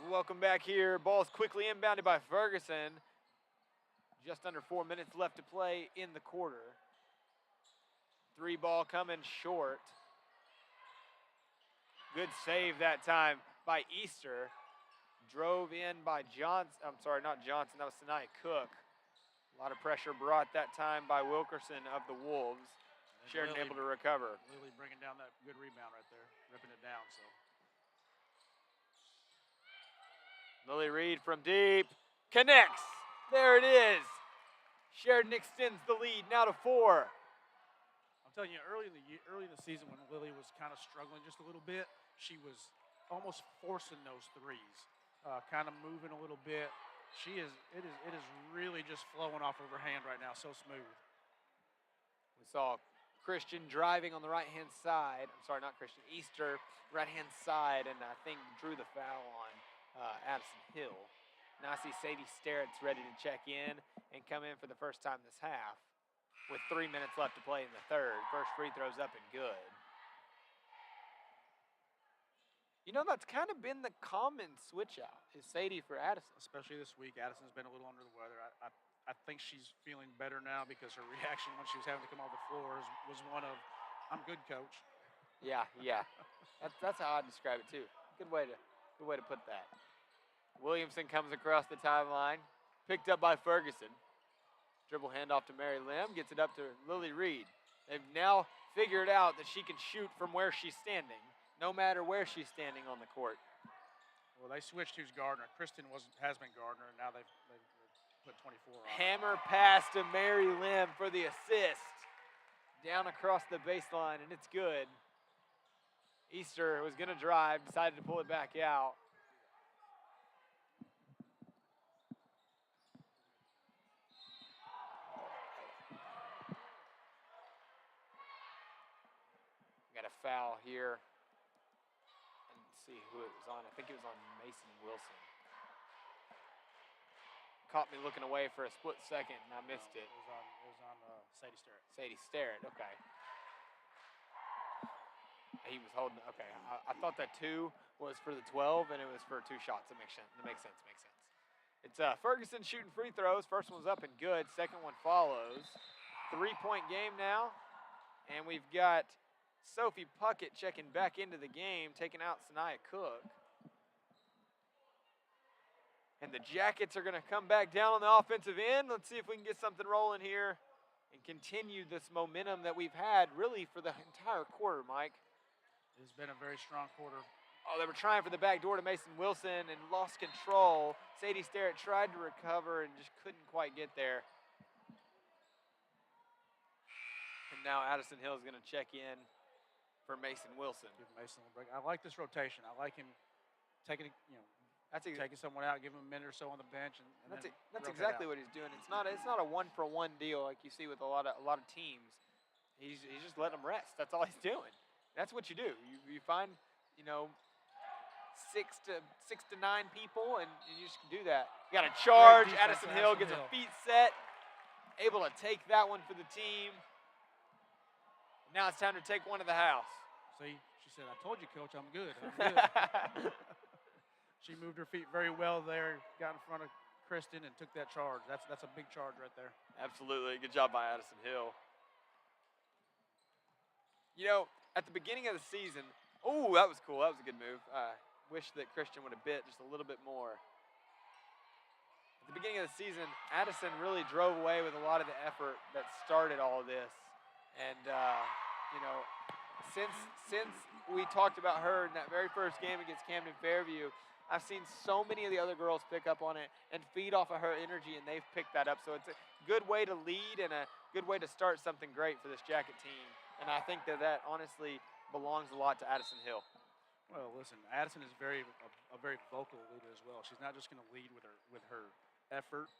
Welcome back here. Ball's quickly inbounded by Ferguson. Just under 4 minutes left to play in the quarter. 3 ball coming short. Good save that time by Easter. Drove in by Johnson. I'm sorry, not Johnson. That was Sanaya Cook. A lot of pressure brought that time by Wilkerson of the Wolves. Sheridan able to recover. Lily bringing down that good rebound right there, ripping it down. So. Lily Reed from deep, connects. There it is. Sheridan extends the lead now to 4. I'm telling you, early in the season when Lily was kind of struggling just a little bit, she was almost forcing those threes, kind of moving a little bit. It is really just flowing off of her hand right now, so smooth. We saw Christian driving on the right-hand side. I'm sorry, not Christian. Easter, right-hand side, and I think drew the foul on Addison Hill. Now I see Sadie Sterrett's ready to check in and come in for the first time this half with 3 minutes left to play in the third. First free throw's up and good. You know, that's kind of been the common switch out is Sadie for Addison. Especially this week. Addison's been a little under the weather. I think she's feeling better now because her reaction when she was having to come off the floor was one of, I'm good, coach. Yeah. That's how I describe it too. Good way to put that. Williamson comes across the timeline, picked up by Ferguson. Dribble handoff to Mary Lim, gets it up to Lily Reed. They've now figured out that she can shoot from where she's standing, no matter where she's standing on the court. Well, they switched who's Gardner. Kristen has been Gardner, and now they've put 24 on. Hammer pass to Mary Lim for the assist. Down across the baseline, and it's good. Easter was going to drive, decided to pull it back out. got a foul here. And let's see who it was on. I think it was on Mason Wilson. Caught me looking away for a split second, and I missed it. It was on Sadie Sterrett. Sadie Sterrett, okay. He was holding, okay. I thought that 2 was for the 12, and it was for 2 shots. That makes sense. It's Ferguson shooting free throws. First one's up and good. Second one follows. 3-point game now. And we've got Sophie Puckett checking back into the game, taking out Sanaya Cook. And the Jackets are going to come back down on the offensive end. Let's see if we can get something rolling here and continue this momentum that we've had really for the entire quarter, Mike. It's been a very strong quarter. Oh, they were trying for the back door to Mason Wilson and lost control. Sadie Sterrett tried to recover and just couldn't quite get there. And now Addison Hill is going to check in for Mason Wilson. Give Mason a break. I like this rotation. I like him taking someone out, give him a minute or so on the bench, and that's exactly what he's doing. It's not a 1-for-1 deal like you see with a lot of teams. He's just letting them rest. That's all he's doing. That's what you do. You find 6 to 9 people, and you just do that. You got a charge. Addison Hill gets her feet set, able to take that one for the team. Now it's time to take one to the house. See, she said, "I told you, Coach, I'm good. I'm good." She moved her feet very well there, got in front of Kristen, and took that charge. That's a big charge right there. Absolutely. Good job by Addison Hill. At the beginning of the season, oh, that was cool. That was a good move. Wish that Christian would have bit just a little bit more. At the beginning of the season, Addison really drove away with a lot of the effort that started all of this. And, since we talked about her in that very first game against Camden Fairview, I've seen so many of the other girls pick up on it and feed off of her energy, and they've picked that up. So it's a good way to lead and a good way to start something great for this Jacket team. And I think that honestly belongs a lot to Addison Hill. Well, listen, Addison is a very vocal leader as well. She's not just going to lead with her effort.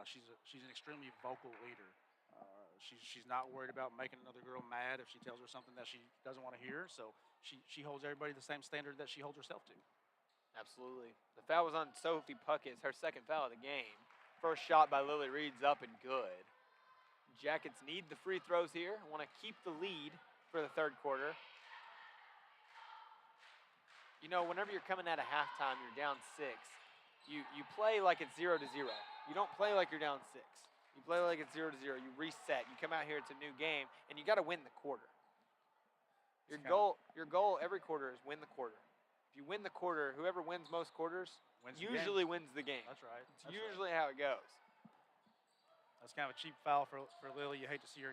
She's an extremely vocal leader. She's not worried about making another girl mad if she tells her something that she doesn't want to hear. So she holds everybody the same standard that she holds herself to. Absolutely. The foul was on Sophie Puckett. It's her second foul of the game. First shot by Lily Reed's up and good. Jackets need the free throws here. Want to keep the lead for the third quarter. Whenever you're coming out of halftime, you're down 6. You play like it's 0-0. You don't play like you're down 6. You play like it's 0-0. You reset. You come out here, it's a new game, and you got to win the quarter. Your goal every quarter is win the quarter. If you win the quarter, whoever wins most quarters usually wins the game. That's right. It's usually how it goes. That's kind of a cheap foul for Lily. You hate to see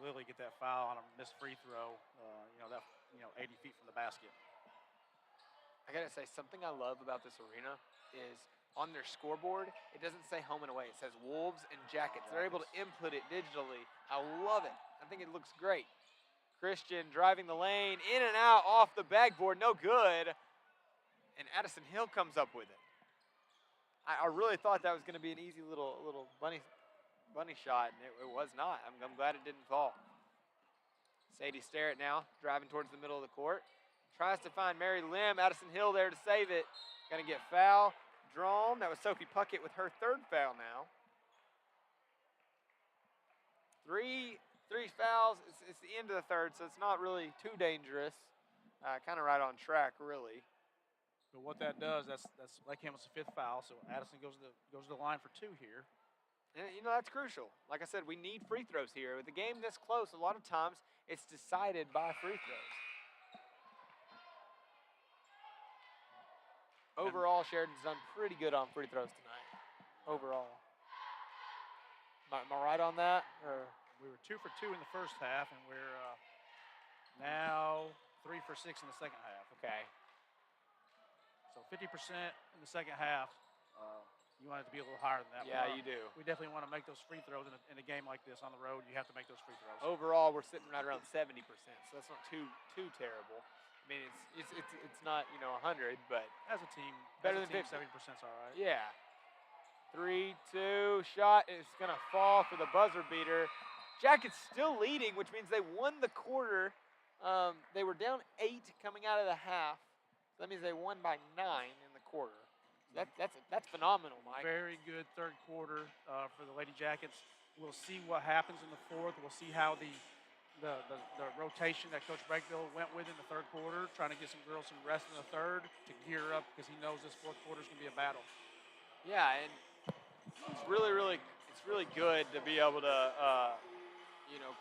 Lily get that foul on a missed free throw. 80 feet from the basket. I gotta say, something I love about this arena is on their scoreboard, it doesn't say home and away. It says Wolves and Jackets. They're able to input it digitally. I love it. I think it looks great. Christian driving the lane, in and out, off the backboard, no good. And Addison Hill comes up with it. I really thought that was going to be an easy little bunny shot, and it was not. I'm glad it didn't fall. Sadie Sterrett now driving towards the middle of the court. Tries to find Mary Lim. Addison Hill there to save it. Going to get foul drawn. That was Sophie Puckett with her third foul now. Three fouls. It's the end of the third, so it's not really too dangerous. Kind of right on track, really. But what that does, that's Lake Hamilton's 5th foul, so Addison goes to the line for 2 here. And, that's crucial. Like I said, we need free throws here. With a game this close, a lot of times it's decided by free throws. Overall, Sheridan's done pretty good on free throws tonight. Overall. Am I right on that? Or we were 2 for 2 in the first half, and we're now 3 for 6 in the second half. Okay. So 50% in the second half. You want it to be a little higher than that. Yeah, you do. We definitely want to make those free throws in a game like this on the road. You have to make those free throws. Overall, we're sitting right around 70%, so that's not too terrible. I mean, it's not 100, but as a team, better than 50. 70% is all right. Yeah. 3-2 shot is going to fall for the buzzer beater. Jackets still leading, which means they won the quarter They were down 8 coming out of the half. So that means they won by 9 in the quarter. That's phenomenal, Mike. Very good third quarter for the Lady Jackets. We'll see what happens in the fourth. We'll see how the rotation that Coach Breakville went with in the third quarter, trying to get some girls some rest in the third to gear up because he knows this fourth quarter is going to be a battle. Yeah, and it's really good to be able to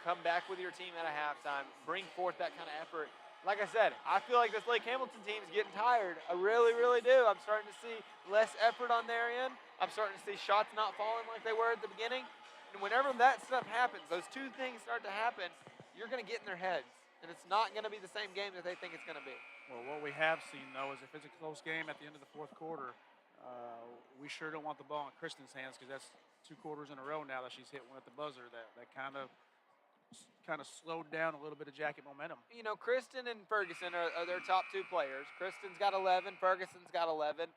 come back with your team at a halftime, bring forth that kind of effort. Like I said, I feel like this Lake Hamilton team is getting tired. I really do. I'm starting to see less effort on their end. I'm starting to see shots not falling like they were at the beginning. And whenever that stuff happens, those two things start to happen, you're going to get in their heads. And it's not going to be the same game that they think it's going to be. Well, what we have seen, though, is if it's a close game at the end of the fourth quarter, we sure don't want the ball in Kristen's hands because that's 2 quarters in a row now that she's hit one at the buzzer. That kind of slowed down a little bit of Jacket momentum. You know, Kristen and Ferguson are their top 2 players. Kristen's got 11, Ferguson's got 11.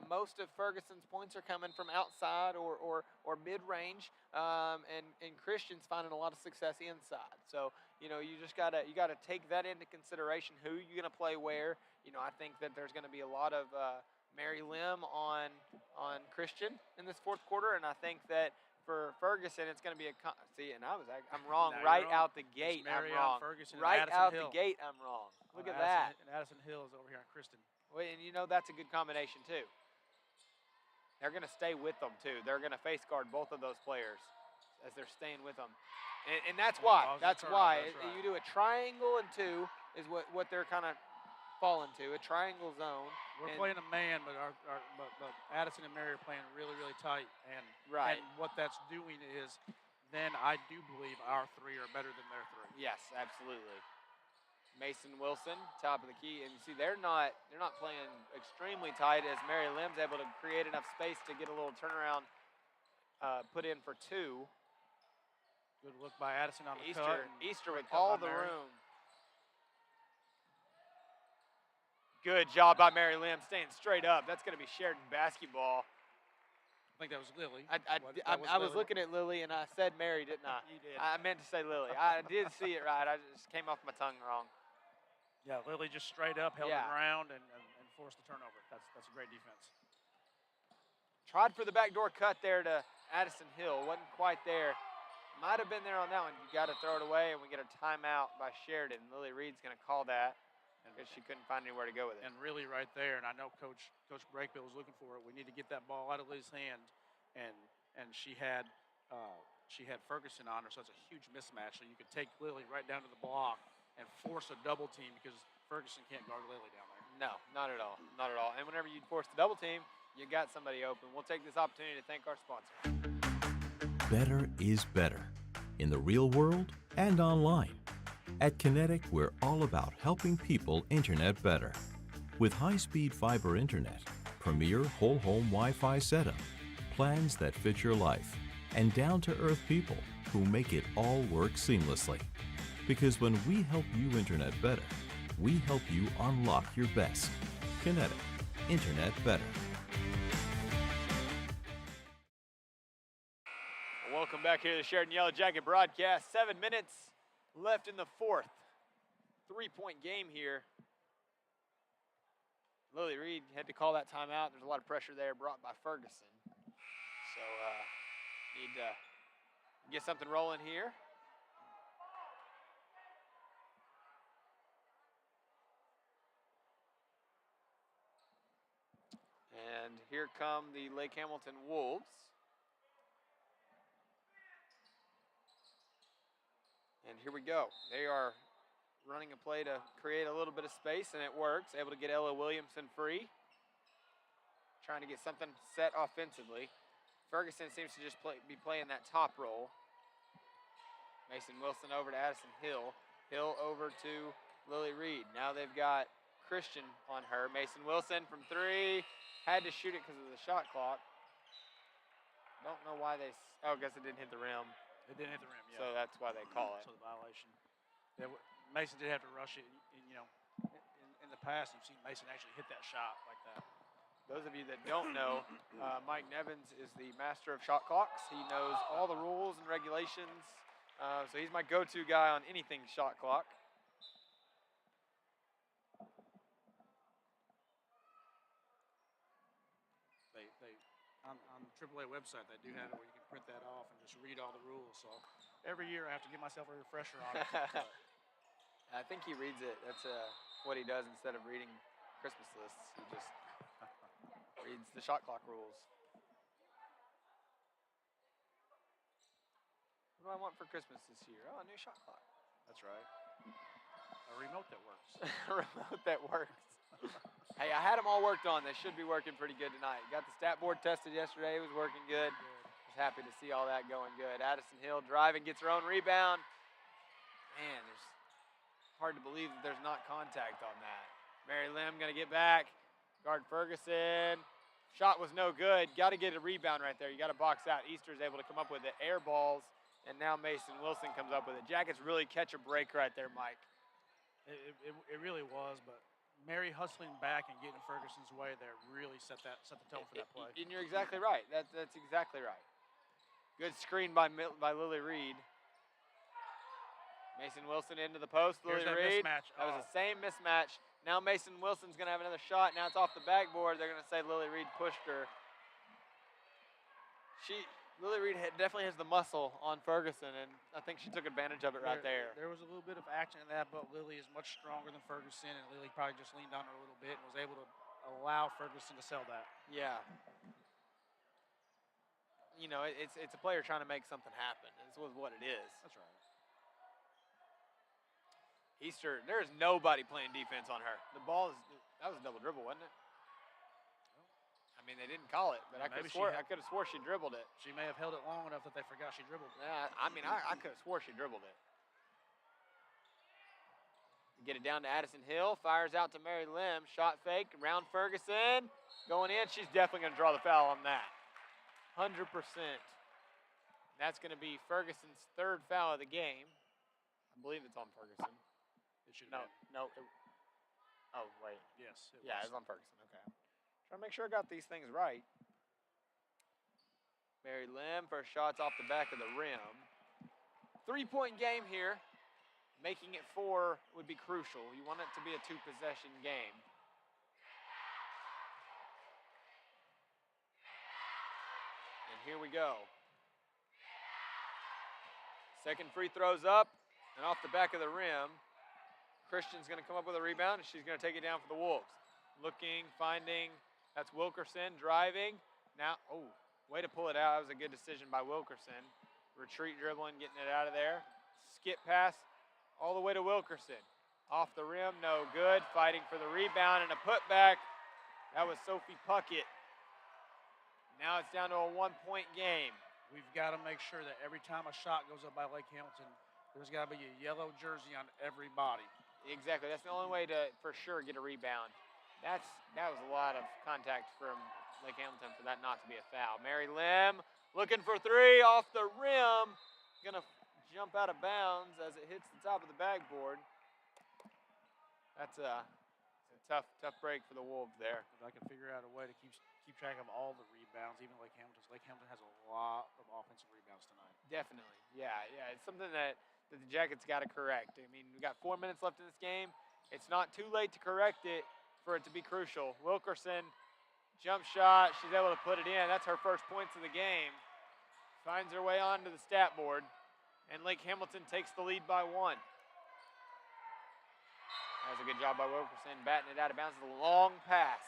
Most of Ferguson's points are coming from outside or mid-range, and Christian's finding a lot of success inside. So, you just gotta take that into consideration. Who you're gonna play where? I think that there's gonna be a lot of Mary Lim on Christian in this fourth quarter, and I think that for Ferguson, it's going to be I'm wrong. Right out the gate, I'm wrong. Ferguson right out Hill. the gate, I'm wrong. Look at Addison, that. And Addison Hill is over here on Kristen. Well, and that's a good combination too. They're going to stay with them too. They're going to face guard both of those players as they're staying with them, and that's why. That's why you do a triangle and 2 is what they're kind of fall into, a triangle zone. We're playing a man, but but Addison and Mary are playing really tight, and what that's doing is, then I do believe our 3 are better than their 3. Yes, absolutely. Mason Wilson, top of the key, and you see they're not playing extremely tight as Mary Lim's able to create enough space to get a little turnaround put in for 2. Good look by Addison on the cut. Easter with all the room. Good job by Mary Lim, staying straight up. That's going to be Sheridan basketball. I think that was Lily. I was looking at Lily, and I said Mary, didn't I? You did. I meant to say Lily. I did see it right. I just came off my tongue wrong. Yeah, Lily just straight up held the ground and forced the turnover. That's a great defense. Tried for the backdoor cut there to Addison Hill. Wasn't quite there. Might have been there on that one. You got to throw it away, and we get a timeout by Sheridan. Lily Reed's going to call that, because she couldn't find anywhere to go with it. And really right there, and I know Coach Breakville was looking for it. We need to get that ball out of Lily's hand, and she had Ferguson on her, so it's a huge mismatch. So you could take Lily right down to the block and force a double team because Ferguson can't guard Lily down there. No, not at all, not at all. And whenever you force the double team, you got somebody open. We'll take this opportunity to thank our sponsor. Better is better in the real world and online. At Kinetic, we're all about helping people internet better. With high-speed fiber internet, premier whole home Wi-Fi setup, plans that fit your life, and down-to-earth people who make it all work seamlessly. Because when we help you internet better, we help you unlock your best. Kinetic, internet better. Welcome back here to the Sheridan Yellow Jacket broadcast. 7 minutes left in the fourth. 3-point game here. Lily Reed had to call that timeout. There's a lot of pressure there brought by Ferguson. So need to get something rolling here. And here come the Lake Hamilton Wolves. And here we go. They are running a play to create a little bit of space, and it works. Able to get Ella Williamson free. Trying to get something set offensively. Ferguson seems to just be playing that top role. Mason Wilson over to Addison Hill. Hill over to Lily Reed. Now they've got Christian on her. Mason Wilson from 3. Had to shoot it because of the shot clock. Don't know why they, I guess it didn't hit the rim. It didn't hit the rim, yeah. So that's why they call it. So the violation. Yeah, Mason did have to rush it. And, you know, in the past, you've seen Mason actually hit that shot like that. Those of you that don't know, Mike Nevins is the master of shot clocks. He knows all the rules and regulations. So he's my go-to guy on anything shot clock. on the AAA website, they do have it where you can print that off and just read all the rules. So every year I have to give myself a refresher on it. But I think he reads it. That's what he does instead of reading Christmas lists. He just reads the shot clock rules. What do I want for Christmas this year? Oh, a new shot clock. that's right. A remote that works. A remote that works. Hey, I had them all worked on. They should be working pretty good tonight. Got the stat board tested yesterday. It was working good. Was happy to see all that going good. Addison Hill driving, gets her own rebound. Man, it's hard to believe that there's not contact on that. Mary Lim going to get back. Guard Ferguson. Shot was no good. Got to get a rebound right there. You got to box out. Easter's able to come up with it. Air balls, and now Mason Wilson comes up with it. Jackets really catch a break right there, Mike. It really was, but Mary hustling back and getting Ferguson's way there really set the tone for that play. And you're exactly right. That's exactly right. Good screen by Lily Reed. Mason Wilson into the post. Here's Lily that Reed. mismatch. That was the same mismatch. Now Mason Wilson's going to have another shot. Now it's off the backboard. They're going to say Lily Reed pushed her. Lily Reed definitely has the muscle on Ferguson, and I think she took advantage of it right there. There was a little bit of action in that, but Lily is much stronger than Ferguson, and Lily probably just leaned on her a little bit and was able to allow Ferguson to sell that. Yeah. You know, it's a player trying to make something happen. This was what it is. That's right. Easter, there's nobody playing defense on her. The ball that was a double dribble, wasn't it? I mean, they didn't call it, but I could have swore she dribbled it. She may have held it long enough that they forgot she dribbled. Yeah, I mean, I could have swore she dribbled it. Get it down to Addison Hill, fires out to Mary Lim, shot fake, around Ferguson, going in. She's definitely going to draw the foul on that. 100%. That's going to be Ferguson's third foul of the game. I believe it's on Ferguson. It should No. Oh, wait. Yes. Yeah, it's on Ferguson. Okay. Trying to make sure I got these things right. Mary Lim, first shot's off the back of the rim. 3-point game here. Making it 4 would be crucial. You want it to be a 2-possession game. And here we go. Second free throw's up and off the back of the rim. Christian's going to come up with a rebound, and she's going to take it down for the Wolves. Looking, finding, that's Wilkerson driving. Now, way to pull it out. That was a good decision by Wilkerson. Retreat dribbling, getting it out of there. Skip pass all the way to Wilkerson. Off the rim, no good. Fighting for the rebound and a putback. That was Sophie Puckett. Now it's down to a 1-point game. We've got to make sure that every time a shot goes up by Lake Hamilton, there's got to be a yellow jersey on every body. Exactly. That's the only way to, for sure, get a rebound. That was a lot of contact from Lake Hamilton for that not to be a foul. Mary Lim looking for 3 off the rim. Going to jump out of bounds as it hits the top of the backboard. That's a tough break for the Wolves there. If I can figure out a way to keep track of all the rebounds, even Lake Hamilton's. Lake Hamilton has a lot of offensive rebounds tonight. Definitely. Yeah. It's something that the Jackets got to correct. I mean, we got 4 minutes left in this game. It's not too late to correct it for it to be crucial. Wilkerson, jump shot. She's able to put it in. That's her first points of the game. Finds her way onto the stat board. And Lake Hamilton takes the lead by 1. That was a good job by Wilkerson, batting it out of bounds. A long pass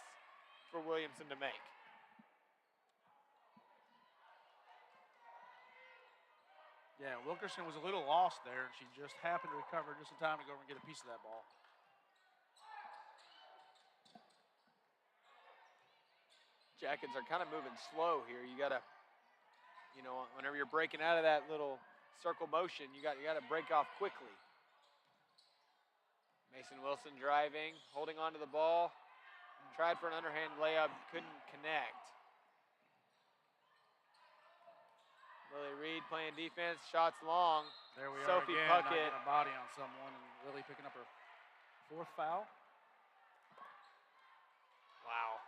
for Williamson to make. Yeah, Wilkerson was a little lost there, and she just happened to recover just in time to go over and get a piece of that ball. Jackets are kind of moving slow here. You got to, whenever you're breaking out of that little circle motion, you got to break off quickly. Mason Wilson driving, holding onto the ball. Tried for an underhand layup, couldn't connect. Lily Reed playing defense, shots long. There we Sophie are again, Puckett. knocking a body on someone, and Lily picking up her 4th foul. Wow.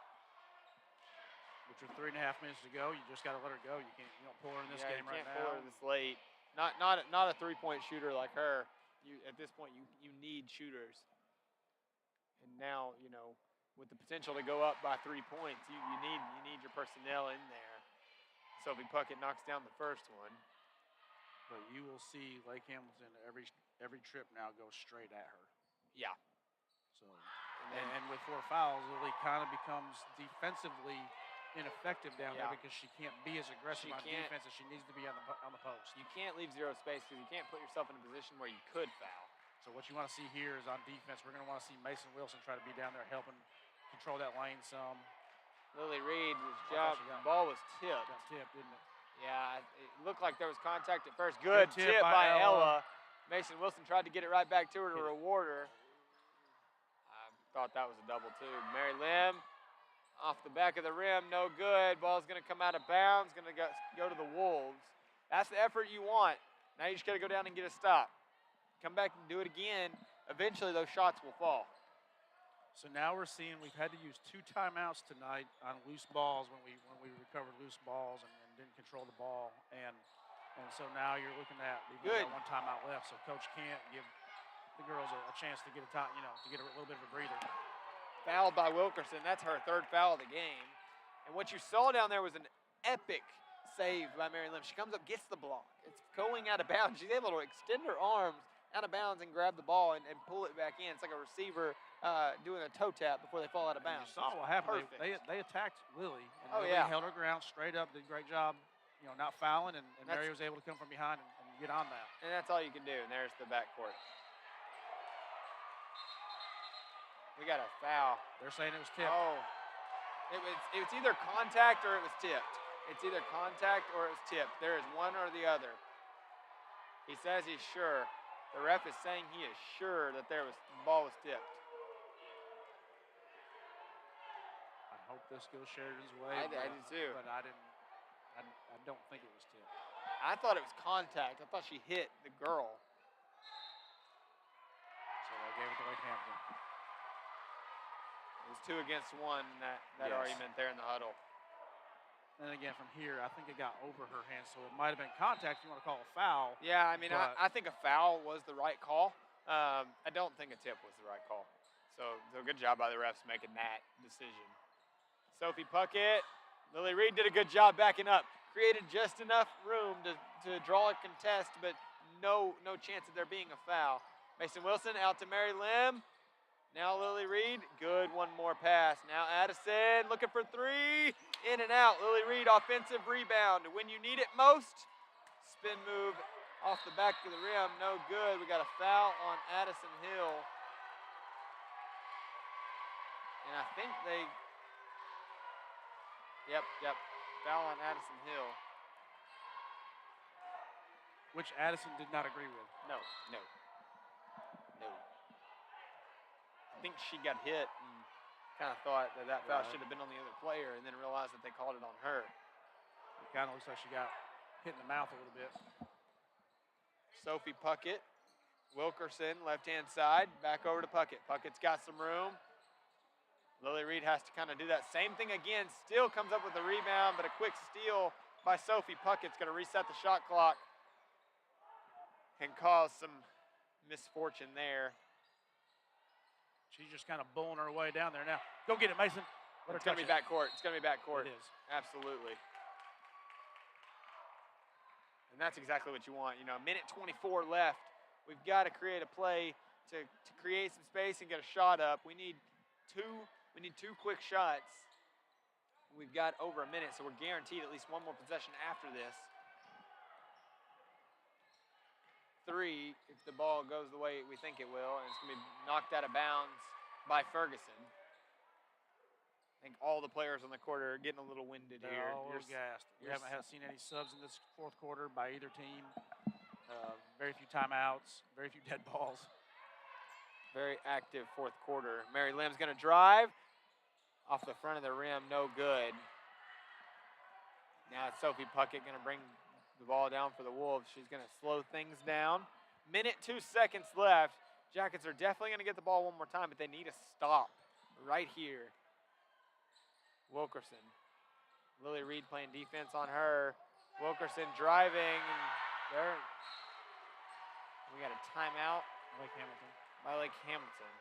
Which with 3.5 minutes to go, you just got to let her go. You don't pull her in this game right now. You can't pull her this late. Not a 3-point shooter like her. At this point, you need shooters. And now, with the potential to go up by 3 points. You need your personnel in there. Sophie Puckett knocks down the first one. But you will see Lake Hamilton every trip now go straight at her. Yeah. So, and with 4 fouls, Lily kind of becomes defensively ineffective down there because she can't be as aggressive on defense as she needs to be on the post. You can't leave zero space because you can't put yourself in a position where you could foul. So what you want to see here is on defense, we're going to want to see Mason Wilson try to be down there helping control that lane some. Lily Reed was jumped. The ball was tipped. Got tipped, didn't it? Yeah, it looked like there was contact at first. Good tip by Ella. Mason Wilson tried to get it right back to her to reward her. I thought that was a double too. Mary Lim off the back of the rim, no good. Ball's going to come out of bounds, going to go to the Wolves. That's the effort you want. Now you just got to go down and get a stop. Come back and do it again. Eventually those shots will fall. So now we're seeing we've had to use 2 timeouts tonight on loose balls when we recovered loose balls and didn't control the ball. And so now you're looking at we've got 1 timeout left, so coach can't give the girls a chance to get a time, to get a little bit of a breather. Fouled by Wilkerson. That's her 3rd foul of the game. And what you saw down there was an epic save by Mary Lim. She comes up, gets the block. It's going out of bounds. She's able to extend her arms out of bounds and grab the ball and pull it back in. It's like a receiver doing a toe tap before they fall out of bounds. You saw what happened. They attacked Lily. And Lily held her ground straight up, did a great job, not fouling, and Mary was able to come from behind and get on that. And that's all you can do. And there's the backcourt. We got a foul. They're saying it was tipped. Oh, it was either contact or it was tipped. It's either contact or it was tipped. There is one or the other. He says he's sure. The ref is saying he is sure that the ball was tipped. I hope this goes Sheridan's way. I do too. But I don't think it was tipped. I thought it was contact. I thought she hit the girl. So they gave it to Lake Hampton. It was 2 against 1 in that argument there in the huddle. And again, from here, I think it got over her hand, so it might have been contact. If you want to call a foul. Yeah, I mean, I think a foul was the right call. I don't think a tip was the right call. So good job by the refs making that decision. Sophie Puckett, Lily Reed did a good job backing up. Created just enough room to draw a contest, but no chance of there being a foul. Mason Wilson out to Mary Lim. Now Lily Reed, good, 1 more pass. Now Addison looking for 3, in and out. Lily Reed, offensive rebound. When you need it most, spin move off the back of the rim, no good. We got a foul on Addison Hill. And I think yep, foul on Addison Hill. Which Addison did not agree with. No. I think she got hit and kind of thought that foul should have been on the other player and then realized that they called it on her. It kind of looks like she got hit in the mouth a little bit. Sophie Puckett, Wilkerson, left-hand side, back over to Puckett. Puckett's got some room. Lily Reed has to kind of do that same thing again. Still comes up with a rebound, but a quick steal by Sophie Puckett's going to reset the shot clock and cause some misfortune there. She's just kind of bowling her way down there now. Go get it, Mason. It's going to be backcourt. It's going to be backcourt. It is. Absolutely. And that's exactly what you want. A minute 24 left. We've got to create a play to create some space and get a shot up. We need two quick shots. We've got over a minute, so we're guaranteed at least 1 more possession after this. 3 if the ball goes the way we think it will, and it's going to be knocked out of bounds by Ferguson. I think all the players on the court are getting a little winded here. They're all gassed. We haven't seen any subs in this 4th quarter by either team. Very few timeouts, very few dead balls. Very active 4th quarter. Mary Lim's going to drive off the front of the rim, no good. Now it's Sophie Puckett going to bring the ball down for the Wolves. She's going to slow things down. Minute 2 seconds left. Jackets are definitely going to get the ball 1 more time, but they need a stop right here. Wilkerson. Lily Reed playing defense on her. Wilkerson driving. And we got a timeout Lake Hamilton. by Lake Hamilton.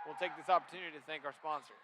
We'll take this opportunity to thank our sponsors.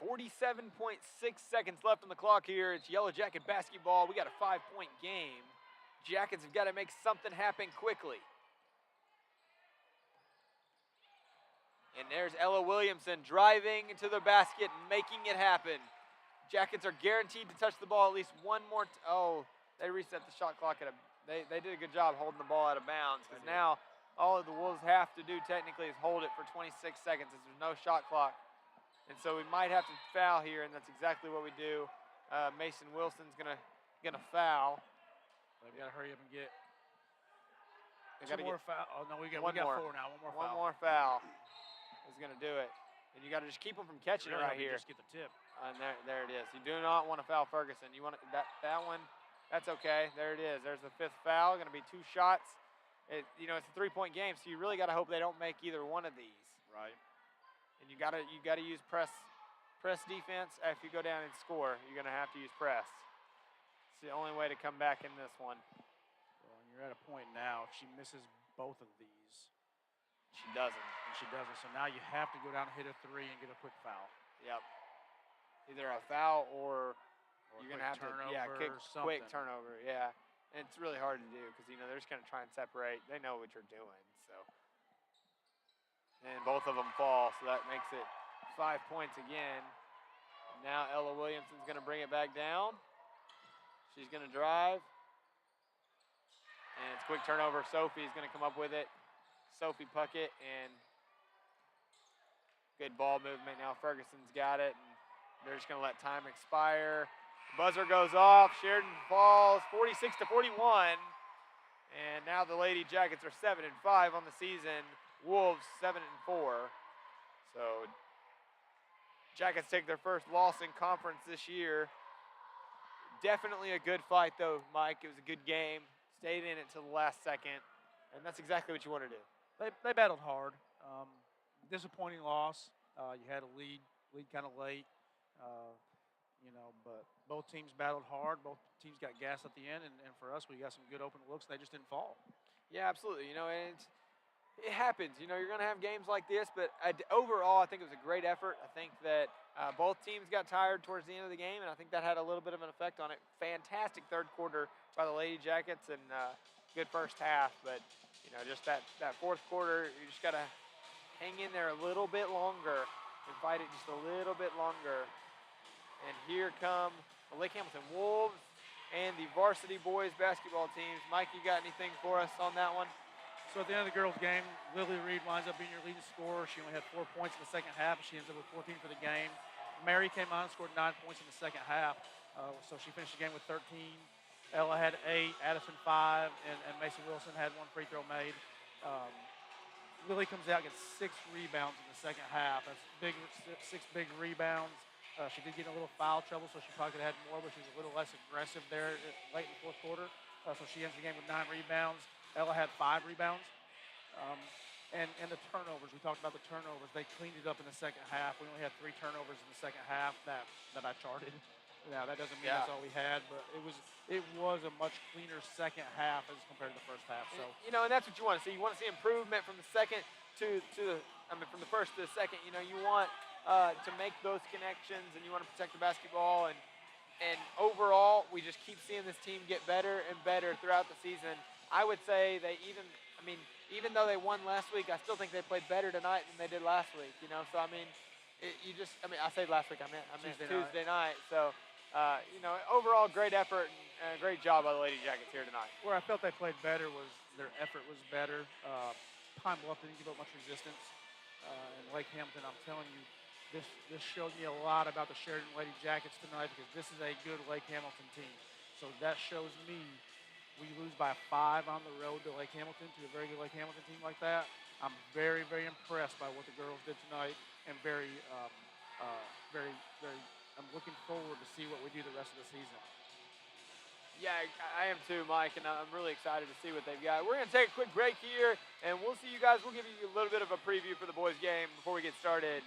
47.6 seconds left on the clock here. It's Yellow Jacket basketball. We got a 5-point game. Jackets have got to make something happen quickly. And there's Ella Williamson driving to the basket, making it happen. Jackets are guaranteed to touch the ball at least one more. Oh, they reset the shot clock at a. They did a good job holding the ball out of bounds, because now all of the Wolves have to do technically is hold it for 26 seconds, as there's no shot clock. And so we might have to foul here, and that's exactly what we do. Mason Wilson's gonna foul. We gotta hurry up and get Two more foul. Oh no, we got more. 4 now. One more foul. One more foul is gonna do it, and you got to just keep them from catching it right here. Just get the tip. And there it is. You do not want to foul Ferguson. You want that one. That's okay. There it is. There's the 5th foul. Going to be 2 shots. It's a 3-point game, so you really got to hope they don't make either one of these. Right. And you got to use press defense. If you go down and score, you're going to have to use press. It's the only way to come back in this one. Well, and you're at a point now. If she misses both of these, she doesn't. And she doesn't. So now you have to go down and hit a 3 and get a quick foul. Yep. Either a foul or you're going to have to quick turnover. Yeah. And it's really hard to do because, they're just going to try and separate. They know what you're doing. So, and both of them fall, so that makes it 5 points again. Now Ella Williamson's going to bring it back down. She's going to drive. And it's quick turnover. Sophie's going to come up with it. Sophie Puckett, and good ball movement. Now Ferguson's got it, and they're just going to let time expire. Buzzer goes off. Sheridan falls 46-41. And now the Lady Jackets are 7-5 on the season. Wolves 7-4. So Jackets take their first loss in conference this year. Definitely a good fight, though, Mike. It was a good game. Stayed in it till the last second. And that's exactly what you want to do. They battled hard. Disappointing loss. You had a lead kind of late. But both teams battled hard. Both teams got gas at the end, and for us, we got some good open looks. They just didn't fall. Yeah, absolutely. And it happens. You're going to have games like this, but overall, I think it was a great effort. I think that both teams got tired towards the end of the game, and I think that had a little bit of an effect on it. Fantastic third quarter by the Lady Jackets, and good first half. But just that fourth quarter, you just got to hang in there a little bit longer and fight it just a little bit longer. And here come the Lake Hamilton Wolves and the varsity boys basketball teams. Mike, you got anything for us on that one? So at the end of the girls' game, Lily Reed winds up being your leading scorer. She only had 4 points in the second half. She ends up with 14 for the game. Mary came on and scored 9 points in the second half. So she finished the game with 13. Ella had 8, Addison 5, and Mason Wilson had 1 free throw made. Lily comes out and gets 6 rebounds in the second half. That's big, 6 big rebounds. She did get in a little foul trouble, so she probably could have had more, but she was a little less aggressive there late in the fourth quarter. So she ends the game with 9 rebounds. Ella had 5 rebounds. And the turnovers, we talked about the turnovers. They cleaned it up in the second half. We only had 3 turnovers in the second half that I charted. Now, that doesn't mean that's all we had, but it was a much cleaner second half as compared to the first half. So and that's what you want to see. You want to see improvement from the second from the first to the second. You want to make those connections, and you want to protect the basketball. And overall, we just keep seeing this team get better and better throughout the season. I would say they even though they won last week, I still think they played better tonight than they did last week. So I say last week, I meant Tuesday night. So overall, great effort and a great job by the Lady Jackets here tonight. Where I felt they played better was their effort was better. Pine Bluff didn't give up much resistance. And Lake Hamilton, I'm telling you, this showed me a lot about the Sheridan Lady Jackets tonight, because this is a good Lake Hamilton team. So that shows me we lose by 5 on the road to Lake Hamilton, to a very good Lake Hamilton team like that. I'm very, very impressed by what the girls did tonight, and very, I'm looking forward to see what we do the rest of the season. Yeah, I am too, Mike, and I'm really excited to see what they've got. We're going to take a quick break here, and we'll see you guys. We'll give you a little bit of a preview for the boys' game before we get started.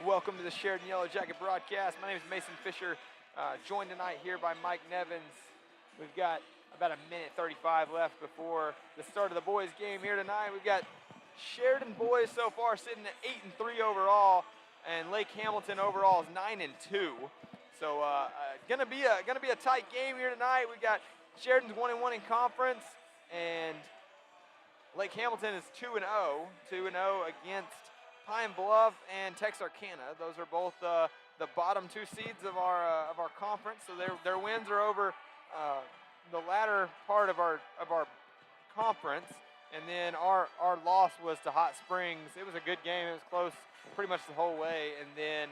welcome to the Sheridan Yellow Jacket broadcast. My name is Mason Fisher, joined tonight here by Mike Nevins. We've got about a minute 35 left before the start of the boys game here tonight. We've got Sheridan boys so far sitting at 8-3 overall, and Lake Hamilton overall is 9-2. So gonna be a tight game here tonight. We've got Sheridan's 1-1 in conference, and Lake Hamilton is 2-0 against Pine Bluff and Texarkana. Those are both the bottom two seeds of our conference. So their wins are over the latter part of our conference, and then our loss was to Hot Springs. It was a good game. It was close pretty much the whole way, and then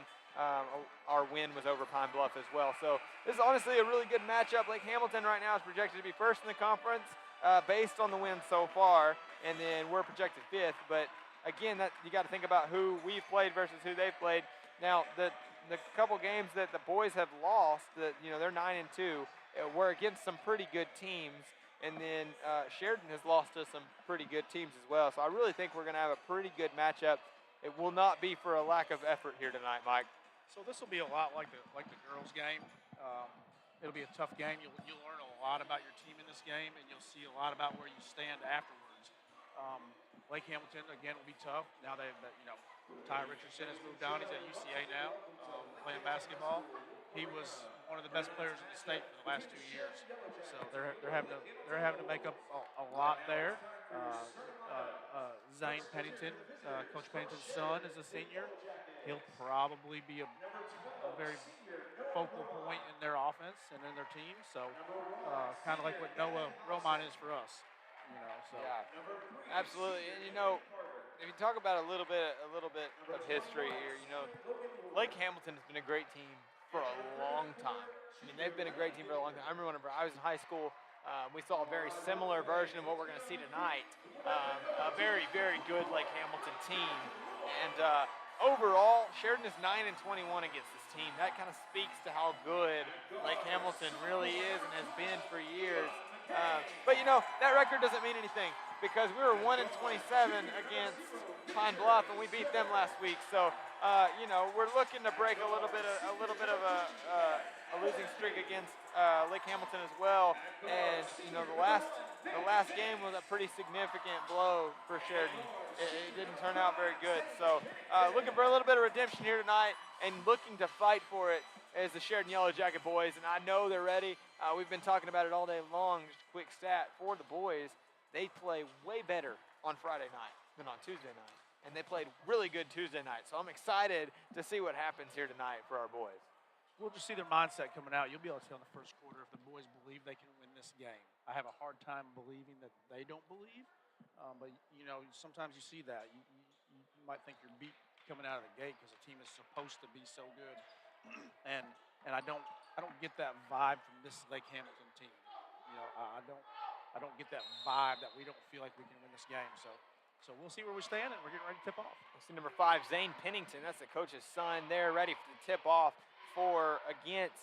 our win was over Pine Bluff as well. So this is honestly a really good matchup. Lake Hamilton right now is projected to be first in the conference based on the wins so far, and then we're projected fifth. But again, that you got to think about who we've played versus who they've played. Now, the couple games that the boys have lost, that they're 9-2, were against some pretty good teams, and then Sheridan has lost to some pretty good teams as well. So I really think we're going to have a pretty good matchup. It will not be for a lack of effort here tonight, Mike. So this will be a lot like the girls' game. It'll be a tough game. You'll learn a lot about your team in this game, and you'll see a lot about where you stand afterwards. Lake Hamilton again will be tough. Now Ty Richardson has moved on. He's at UCA now, playing basketball. He was one of the best players in the state for the last 2 years. So they're having to make up a lot there. Zane Pennington, Coach Pennington's son, is a senior. He'll probably be a very focal point in their offense and in their team. So kind of like what Noah Romine is for us. So. Yeah, absolutely. And if you talk about a little bit of history here, Lake Hamilton has been a great team for a long time. I mean, they've been a great team for a long time. I remember when I was in high school, we saw a very similar version of what we're going to see tonight. A very, very good Lake Hamilton team. And overall, Sheridan is 9-21 against this team. That kind of speaks to how good Lake Hamilton really is and has been for years. But that record doesn't mean anything, because we were 1-27 against Pine Bluff, and we beat them last week. So we're looking to break a little bit of a losing streak against Lake Hamilton as well. And the last game was a pretty significant blow for Sheridan. It didn't turn out very good. So looking for a little bit of redemption here tonight, and looking to fight for it is the Sheridan Yellow Jacket boys, and I know they're ready. We've been talking about it all day long. Just a quick stat for the boys: they play way better on Friday night than on Tuesday night, and they played really good Tuesday night. So I'm excited to see what happens here tonight for our boys. We'll just see their mindset coming out. You'll be able to tell in the first quarter if the boys believe they can win this game. I have a hard time believing that they don't believe, but sometimes you see that. You might think you're beat coming out of the gate because the team is supposed to be so good, and I don't get that vibe from this Lake Hamilton team. I don't get that vibe that we don't feel like we can win this game. So we'll see where we stand, and we're getting ready to tip off. We'll see number 5, Zane Pennington. That's the coach's son. They're ready for the tip off against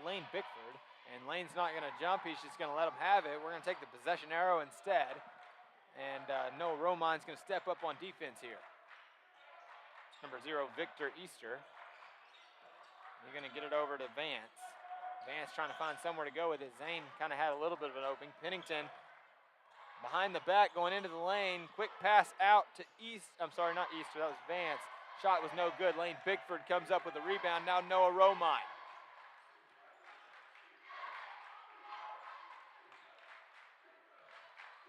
Lane Bickford. And Lane's not going to jump. He's just going to let him have it. We're going to take the possession arrow instead. And Noah Romine's going to step up on defense here. Number 0, Victor Easter. You're going to get it over to Vance. Vance trying to find somewhere to go with it. Zane kind of had a little bit of an opening. Pennington behind the back going into the lane. Quick pass out to not Easter, that was Vance. Shot was no good. Lane Bickford comes up with the rebound. Now Noah Romine.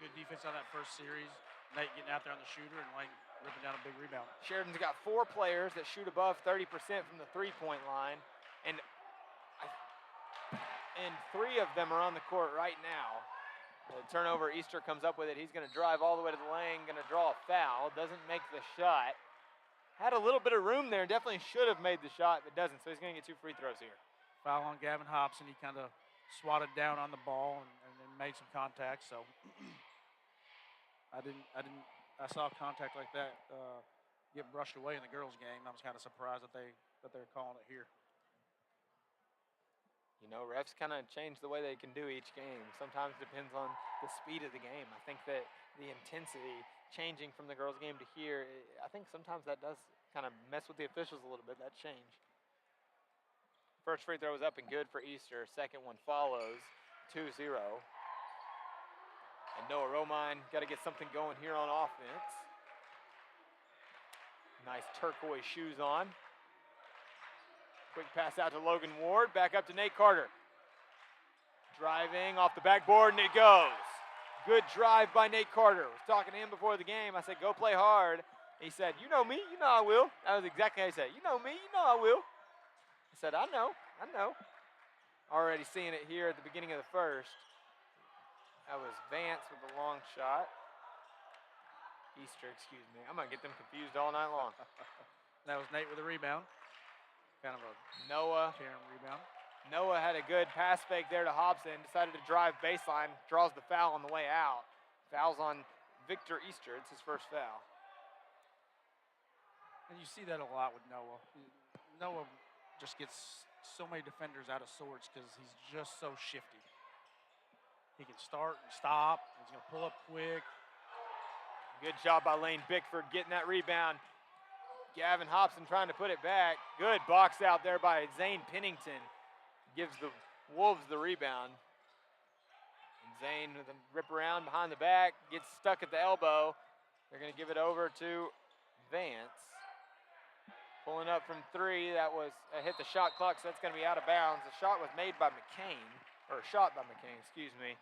Good defense on that first series. Nate getting out there on the shooter, and Lane ripping down a big rebound. Sheridan's got 4 players that shoot above 30% from the three-point line, and 3 of them are on the court right now. The turnover, Easter comes up with it. He's going to drive all the way to the lane, going to draw a foul. Doesn't make the shot. Had a little bit of room there. Definitely should have made the shot, but doesn't. So he's going to get 2 free throws here. Foul on Gavin Hobson. He kind of swatted down on the ball and then made some contact. So I saw contact like that get brushed away in the girls' game. I was kind of surprised that they're calling it here. Refs kind of change the way they can do each game. Sometimes it depends on the speed of the game. I think that the intensity changing from the girls' game to here, I think sometimes that does kind of mess with the officials a little bit. That changed. First free throw is up and good for Easter. Second one follows, 2-0. And Noah Romine got to get something going here on offense. Nice turquoise shoes on. Quick pass out to Logan Ward. Back up to Nate Carter. Driving off the backboard, and it goes. Good drive by Nate Carter. I was talking to him before the game. I said, go play hard. He said, you know me, you know I will. That was exactly how he said, you know me, you know I will. I said, I know. Already seeing it here at the beginning of the first. That was Vance with the long shot. Easter, excuse me. I'm going to get them confused all night long. That was Nate with a rebound. Kind of a Noah. Karen rebound. Noah had a good pass fake there to Hobson. Decided to drive baseline. Draws the foul on the way out. Foul's on Victor Easter. It's his first foul. And you see that a lot with Noah. Noah just gets so many defenders out of sorts because he's just so shifty. He can start and stop. He's going to pull up quick. Good job by Lane Bickford getting that rebound. Gavin Hobson trying to put it back. Good box out there by Zane Pennington. Gives the Wolves the rebound. And Zane with a rip around behind the back. Gets stuck at the elbow. They're going to give it over to Vance. Pulling up from three. That was hit the shot clock, so that's going to be out of bounds. The shot was made by McCain. Or shot by McCain, excuse me.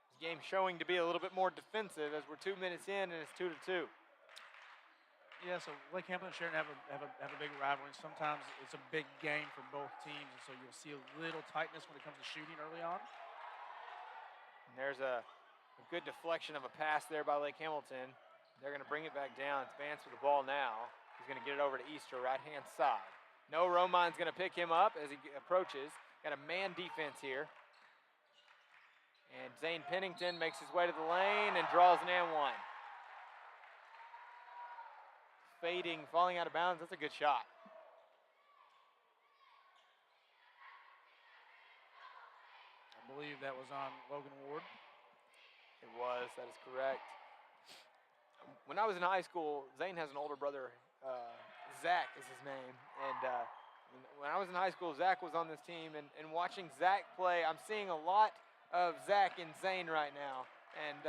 This game showing to be a little bit more defensive as we're 2 minutes in and it's 2-2. Yeah, so Lake Hamilton and Sheridan have a big rivalry. Sometimes it's a big game for both teams, and so you'll see a little tightness when it comes to shooting early on. And there's a good deflection of a pass there by Lake Hamilton. They're going to bring it back down. It's Vance with the ball now. He's going to get it over to Easter, right-hand side. No, Romine's going to pick him up as he approaches. Got a man defense here. And Zane Pennington makes his way to the lane and draws an and one. Fading, falling out of bounds. That's a good shot. I believe that was on Logan Ward. It was. That is correct. When I was in high school, Zane has an older brother. Zach is his name. And when I was in high school, Zach was on this team. And watching Zach play, I'm seeing a lot of Zach and Zane right now. And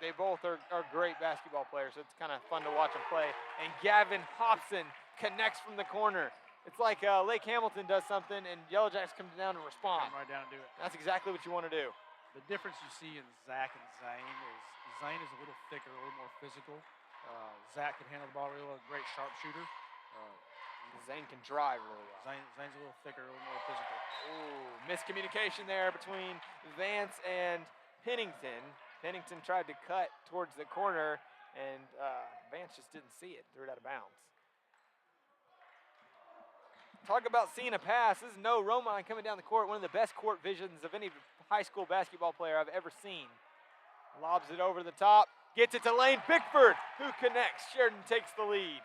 they both are great basketball players, so it's kind of fun to watch them play. And Gavin Hobson connects from the corner. It's like Lake Hamilton does something, and YellowJackets come down to respond. Come right down and do it. That's exactly what you want to do. The difference you see in Zach and Zane is Zane is a little thicker, a little more physical. Zach can handle the ball really well, a great sharpshooter. Zane can drive really well. Zane's a little thicker, a little more physical. Ooh, miscommunication there between Vance and Pennington. Pennington tried to cut towards the corner, and Vance just didn't see it, threw it out of bounds. Talk about seeing a pass. This is Noah Romine coming down the court, one of the best court visions of any high school basketball player I've ever seen. Lobs it over the top, gets it to Lane Bickford, who connects. Sheridan takes the lead.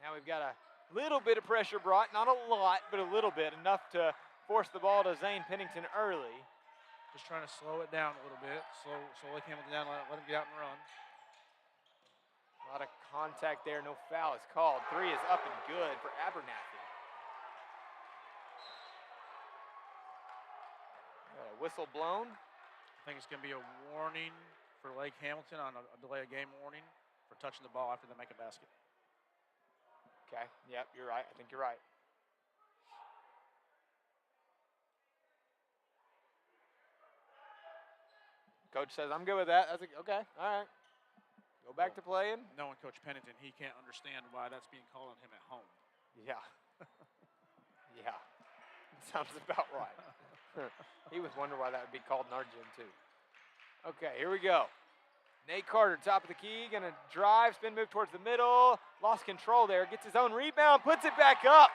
Now we've got a little bit of pressure brought, not a lot, but a little bit, enough to force the ball to Zane Pennington early. Just trying to slow it down a little bit. Slow Lake Hamilton down, let him get out and run. A lot of contact there, no foul is called. Three is up and good for Abernathy. Got a whistle blown. I think it's going to be a warning for Lake Hamilton on a delay of game warning for touching the ball after they make a basket. Okay, yep, you're right. I think you're right. Coach says, I'm good with that. I was like, okay, all right. Go back to playing. Knowing Coach Pennington, he can't understand why that's being called on him at home. Yeah. Yeah. Sounds about right. He was wondering why that would be called in our gym, too. Okay, here we go. Nate Carter, top of the key, going to drive, spin move towards the middle. Lost control there, gets his own rebound, puts it back up.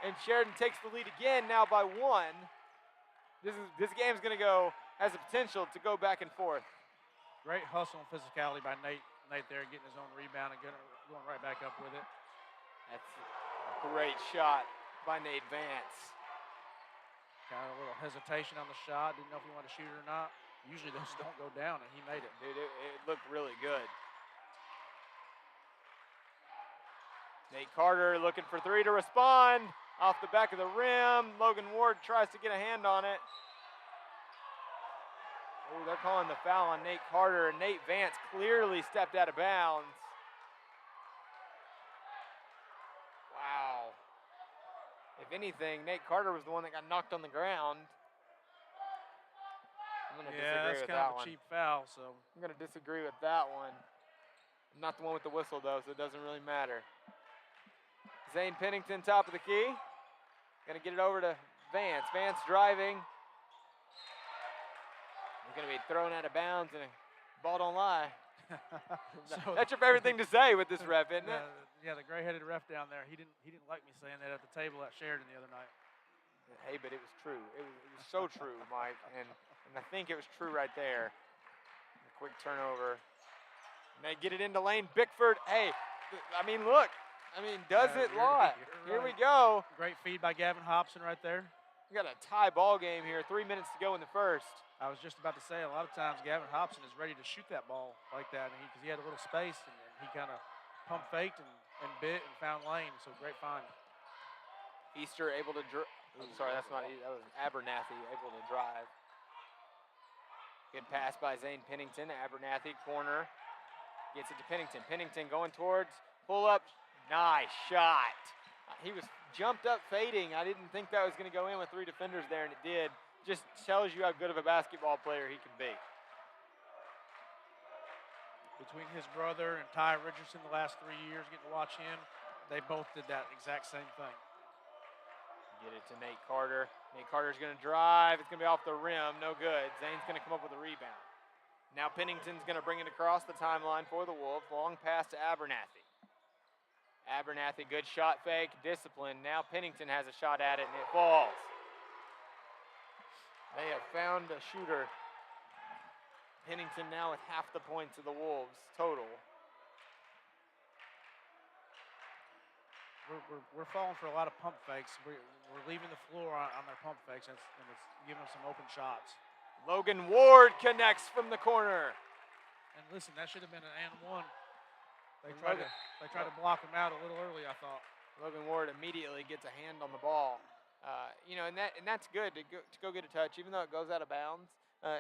And Sheridan takes the lead again, now by one. This game's going to go, has the potential to go back and forth. Great hustle and physicality by Nate there, getting his own rebound and going right back up with it. That's a great shot by Nate Vance. Got a little hesitation on the shot, didn't know if he wanted to shoot it or not. Usually those don't go down, and he made it. Dude, it looked really good. Nate Carter looking for three to respond. Off the back of the rim. Logan Ward tries to get a hand on it. Oh, they're calling the foul on Nate Carter. Nate Vance clearly stepped out of bounds. Wow. If anything, Nate Carter was the one that got knocked on the ground. I'm going to disagree with that one. Yeah, that's kind of a cheap foul, so. I'm going to disagree with that one. I'm not the one with the whistle, though, so it doesn't really matter. Zane Pennington, top of the key. Going to get it over to Vance. Vance driving. He's going to be thrown out of bounds, and ball don't lie. That's your favorite thing to say with this ref, isn't it? Yeah, the gray-headed ref down there. He didn't like me saying that at the table at Sheridan the other night. Hey, but it was true. It was so true, Mike, and I think it was true right there. A quick turnover. And they get it into Lane Bickford. Hey, I mean, look. I mean, does it lie? Here we go. Great feed by Gavin Hobson right there. We got a tie ball game here. 3 minutes to go in the first. I was just about to say, a lot of times Gavin Hobson is ready to shoot that ball like that, and because he had a little space, and he kind of pump faked and bit and found Lane. So great find. Easter able to I'm sorry, that's not. That was Abernathy able to drive. Good pass by Zane Pennington. Abernathy corner gets it to Pennington. Pennington going towards pull up. Nice shot. He was jumped up fading. I didn't think that was going to go in with three defenders there, and it did. Just tells you how good of a basketball player he can be. Between his brother and Ty Richardson the last 3 years, getting to watch him, they both did that exact same thing. Get it to Nate Carter. Nate Carter's going to drive. It's going to be off the rim. No good. Zane's going to come up with a rebound. Now Pennington's going to bring it across the timeline for the Wolves. Long pass to Abernathy. Abernathy, good shot fake, discipline. Now Pennington has a shot at it, and it falls. They have found a shooter. Pennington now with half the points of the Wolves total. We're falling for a lot of pump fakes. We're leaving the floor on their pump fakes, and it's giving them some open shots. Logan Ward connects from the corner. And listen, that should have been an and one. They tried to block him out a little early, I thought. Logan Ward immediately gets a hand on the ball. And that's good to go get a touch, even though it goes out of bounds.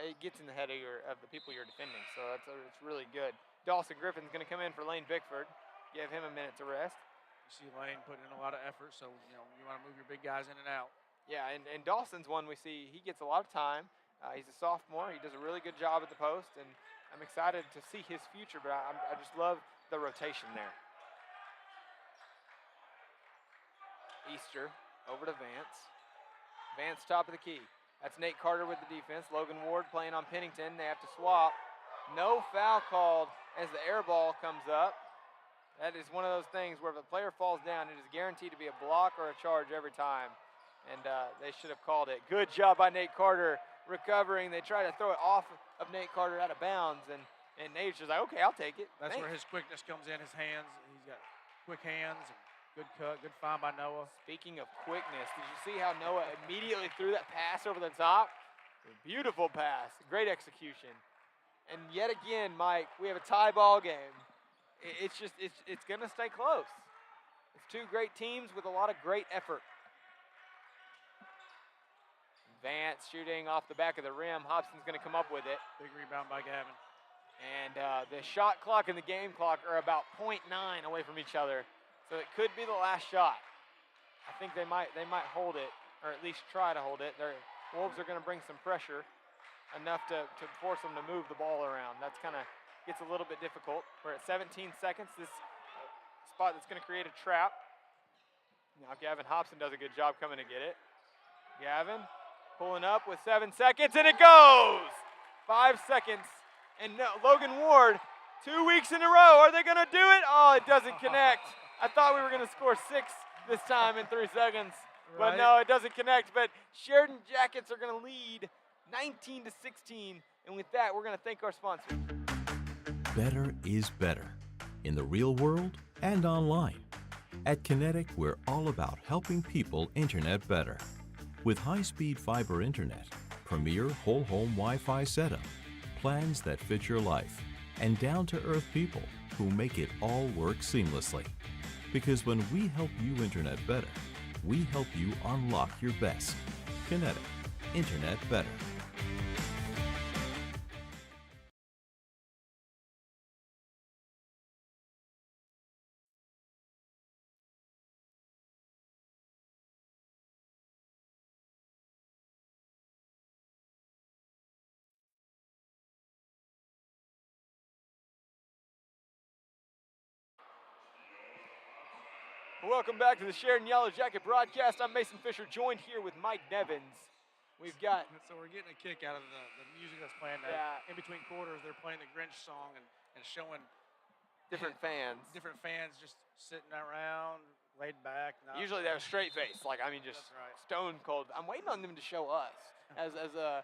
It gets in the head of the people you're defending, so it's really good. Dawson Griffin's going to come in for Lane Bickford. Give him a minute to rest. You see Lane putting in a lot of effort, so you want to move your big guys in and out. Yeah, and Dawson's one we see. He gets a lot of time. He's a sophomore. He does a really good job at the post, and I'm excited to see his future. But I just love the rotation there. Easter over to Vance. Vance top of the key. That's Nate Carter with the defense. Logan Ward playing on Pennington. They have to swap. No foul called as the air ball comes up. That is one of those things where if a player falls down, it is guaranteed to be a block or a charge every time. And they should have called it. Good job by Nate Carter recovering. They try to throw it off of Nate Carter out of bounds. And Nate's just like, okay, I'll take it. That's where his quickness comes in, his hands. He's got quick hands. And good cut, good find by Noah. Speaking of quickness, did you see how Noah immediately threw that pass over the top? Beautiful pass, great execution. And yet again, Mike, we have a tie ball game. It's going to stay close. It's two great teams with a lot of great effort. Vance shooting off the back of the rim. Hobson's going to come up with it. Big rebound by Gavin. And the shot clock and the game clock are about 0.9 away from each other. So it could be the last shot. I think they might hold it, or at least try to hold it. The Wolves are going to bring some pressure, enough to force them to move the ball around. That's kind of gets a little bit difficult. We're at 17 seconds. This spot that's going to create a trap. Now Gavin Hobson does a good job coming to get it. Gavin pulling up with 7 seconds, and it goes! 5 seconds. And Logan Ward, 2 weeks in a row. Are they going to do it? Oh, it doesn't connect. I thought we were going to score 6 this time in 3 seconds. But no, it doesn't connect. But Sheridan Jackets are going to lead 19-16. And with that, we're going to thank our sponsors. Better is better in the real world and online. At Kinetic, we're all about helping people internet better. With high-speed fiber internet, premier whole home Wi-Fi setup, plans that fit your life, and down-to-earth people who make it all work seamlessly. Because when we help you internet better, we help you unlock your best. Kinetic, internet better. Welcome back to the Sheridan Yellow Jacket broadcast. I'm Mason Fisher, joined here with Mike Nevins. We've got So we're getting a kick out of the music that's playing. Yeah. In between quarters, they're playing the Grinch song and showing different fans. different fans just sitting around, laid back. Usually they have a straight face, like just That's right. stone cold. I'm waiting on them to show us as the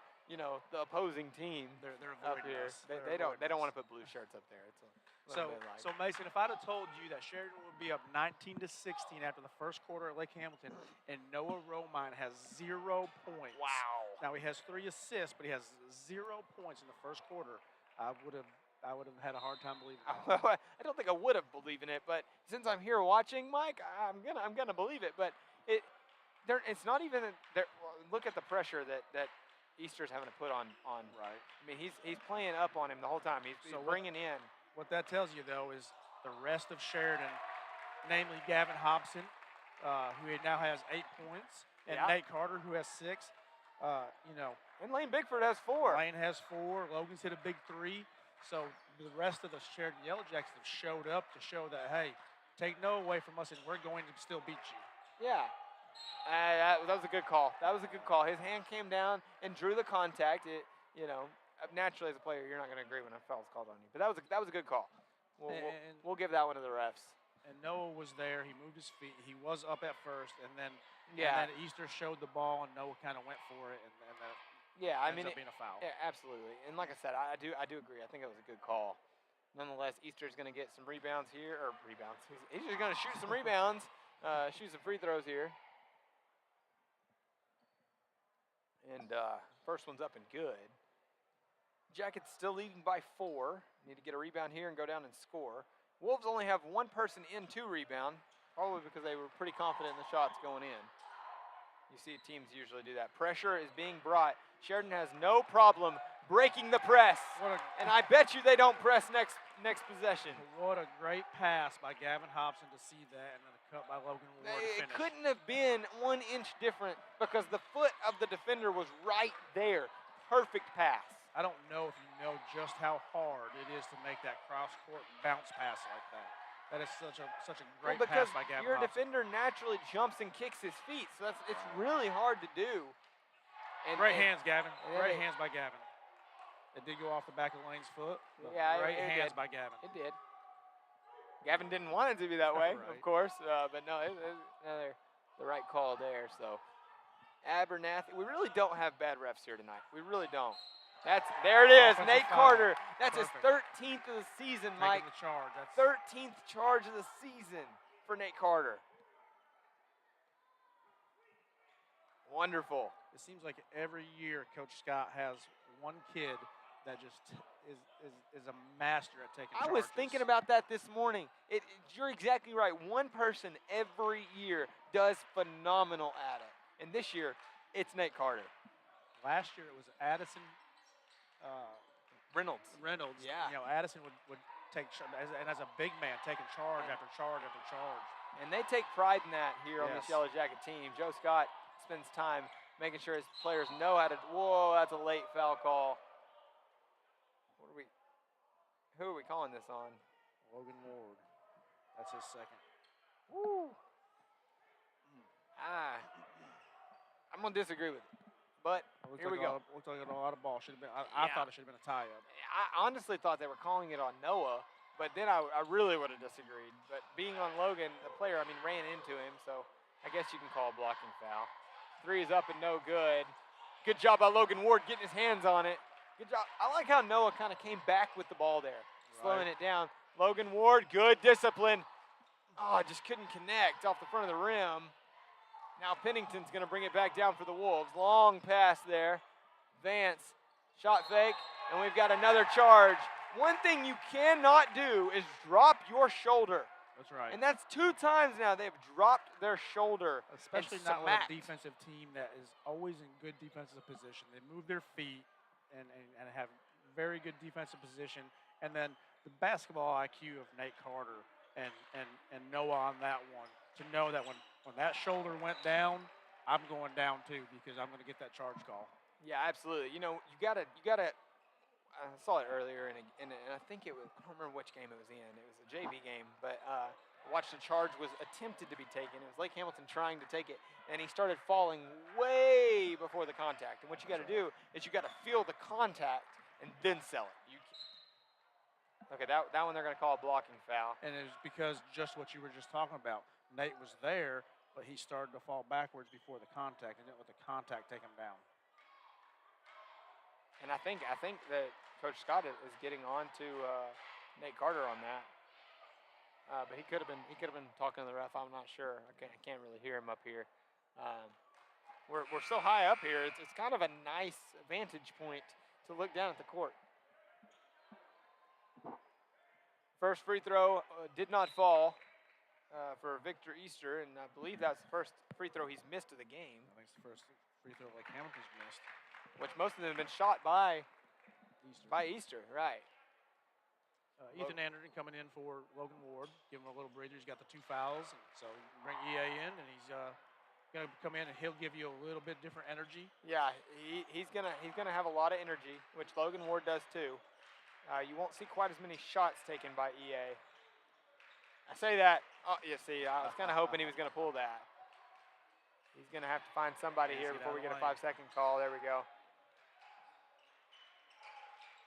opposing team. They're up avoiding here. us. They don't want to put blue shirts up there. It's a little bit like. So Mason, if I'd have told you that Sheridan would be up 19-16 after the first quarter at Lake Hamilton, and Noah Romine has 0 points. Wow. Now he has 3 assists, but he has 0 points in the first quarter. I would have had a hard time believing it. I don't think I would have believed in it, but since I'm here watching, Mike, I'm gonna believe it. But it's not even. Look at the pressure that Easter's having to put on. Right. I mean, he's playing up on him the whole time. He's bringing in. What that tells you, though, is the rest of Sheridan, namely Gavin Hobson, who now has 8 points, and Yeah. Nate Carter, who has 6. And Lane Bickford has 4. Lane has 4. Logan's hit a big 3. So the rest of the Sheridan Yellow Jackets have showed up to show that, hey, take no away from us, and we're going to still beat you. Yeah. That was a good call. That was a good call. His hand came down and drew the contact. Naturally as a player, you're not going to agree when a foul's called on you. But that was a good call. We'll give that one to the refs. And Noah was there. He moved his feet. He was up at first, and then Easter showed the ball, and Noah kind of went for it, and that ends up being a foul. Yeah, absolutely. And like I said, I do agree. I think it was a good call. Nonetheless, Easter's going to get some rebounds here, or rebounds. He's just going to shoot some rebounds, shoot some free throws here. And first one's up and good. Jackets still leading by 4. Need to get a rebound here and go down and score. Wolves only have 1 person in to rebound, probably because they were pretty confident in the shots going in. You see teams usually do that. Pressure is being brought. Sheridan has no problem breaking the press. And I bet you they don't press next possession. What a great pass by Gavin Hobson to see that, and then a cut by Logan Ward to It finish. couldn't have been 1 inch different because the foot of the defender was right there. Perfect pass. I don't know if you know just how hard it is to make that cross-court bounce pass like that. That is such a great because pass by Gavin your Hobson. defender naturally jumps and kicks his feet, so it's really hard to do. Great hands, Gavin. Yeah, Great hands by Gavin. It did go off the back of Lane's foot. But Yeah, great it hands did. by Gavin. It did. Gavin didn't want it to be that way, Right. of course, but no, the right call there. So Abernathy, we really don't have bad refs here tonight. We really don't. There it is, Offensive Nate foul. Carter. That's Perfect. his 13th of the season, Mike. Taking the charge. That's 13th charge of the season for Nate Carter. Wonderful. It seems like every year Coach Scott has one kid that just is a master at taking I charges. was thinking about that this morning. You're exactly right. One person every year does phenomenal at it. And this year, it's Nate Carter. Last year it was Addison Reynolds. Yeah. Addison would take and as a big man taking charge after charge after charge. And they take pride in that here on this Yes. Yellow Jacket team. Joe Scott spends time making sure his players know how to. Whoa, that's a late foul call. Who are we calling this on? Logan Ward. That's his second. Woo. I'm gonna disagree with it, but here we go. Looks like a lot of ball. Should have been. I thought it should have been a tie-up. I honestly thought they were calling it on Noah, but then I really would have disagreed. But being on Logan, the player, ran into him, so I guess you can call a blocking foul. 3 is up and no good. Good job by Logan Ward getting his hands on it. Good job. I like how Noah kind of came back with the ball there, slowing it down. Logan Ward, good discipline. Oh, just couldn't connect off the front of the rim. Now Pennington's going to bring it back down for the Wolves. Long pass there. Vance, shot fake, and we've got another charge. One thing you cannot do is drop your shoulder That's right. And that's 2 times now they've dropped their shoulder. Especially and not with a smacked. defensive team that is always in good defensive position. They move their feet and have very good defensive position. And then the basketball IQ of Nate Carter and Noah on that one, to know that when that shoulder went down, I'm going down too because I'm going to get that charge call. Yeah, absolutely. You know, you gotta. I saw it earlier, and I think it was. I don't remember which game it was in. It was a JV game, but I watched the charge was attempted to be taken. It was Lake Hamilton trying to take it, and he started falling way before the contact. And what you got to do is you got to feel the contact and then sell it. Okay, that one they're going to call a blocking foul. And it was because just what you were just talking about. Nate was there, but he started to fall backwards before the contact, and didn't let the contact take him down. And I think that Coach Scott is getting on to Nate Carter on that. But he could have been talking to the ref. I'm not sure. I can't really hear him up here. We're so high up here. It's kind of a nice vantage point to look down at the court. First free throw did not fall for Victor Easter, and I believe that's the first free throw he's missed of the game. I think it's the first free throw Lake Hamilton's missed. Which most of them have been shot by Easter, right. Ethan Anderson coming in for Logan Ward, give him a little breather. He's got the 2 fouls, and so you can bring EA in, and he's going to come in, and he'll give you a little bit different energy. Yeah, he's gonna have a lot of energy, which Logan Ward does too. You won't see quite as many shots taken by EA. I say that. Oh, you see, I was kind of hoping he was going to pull that. He's going to have to find somebody here before we get a 5-second call. There we go.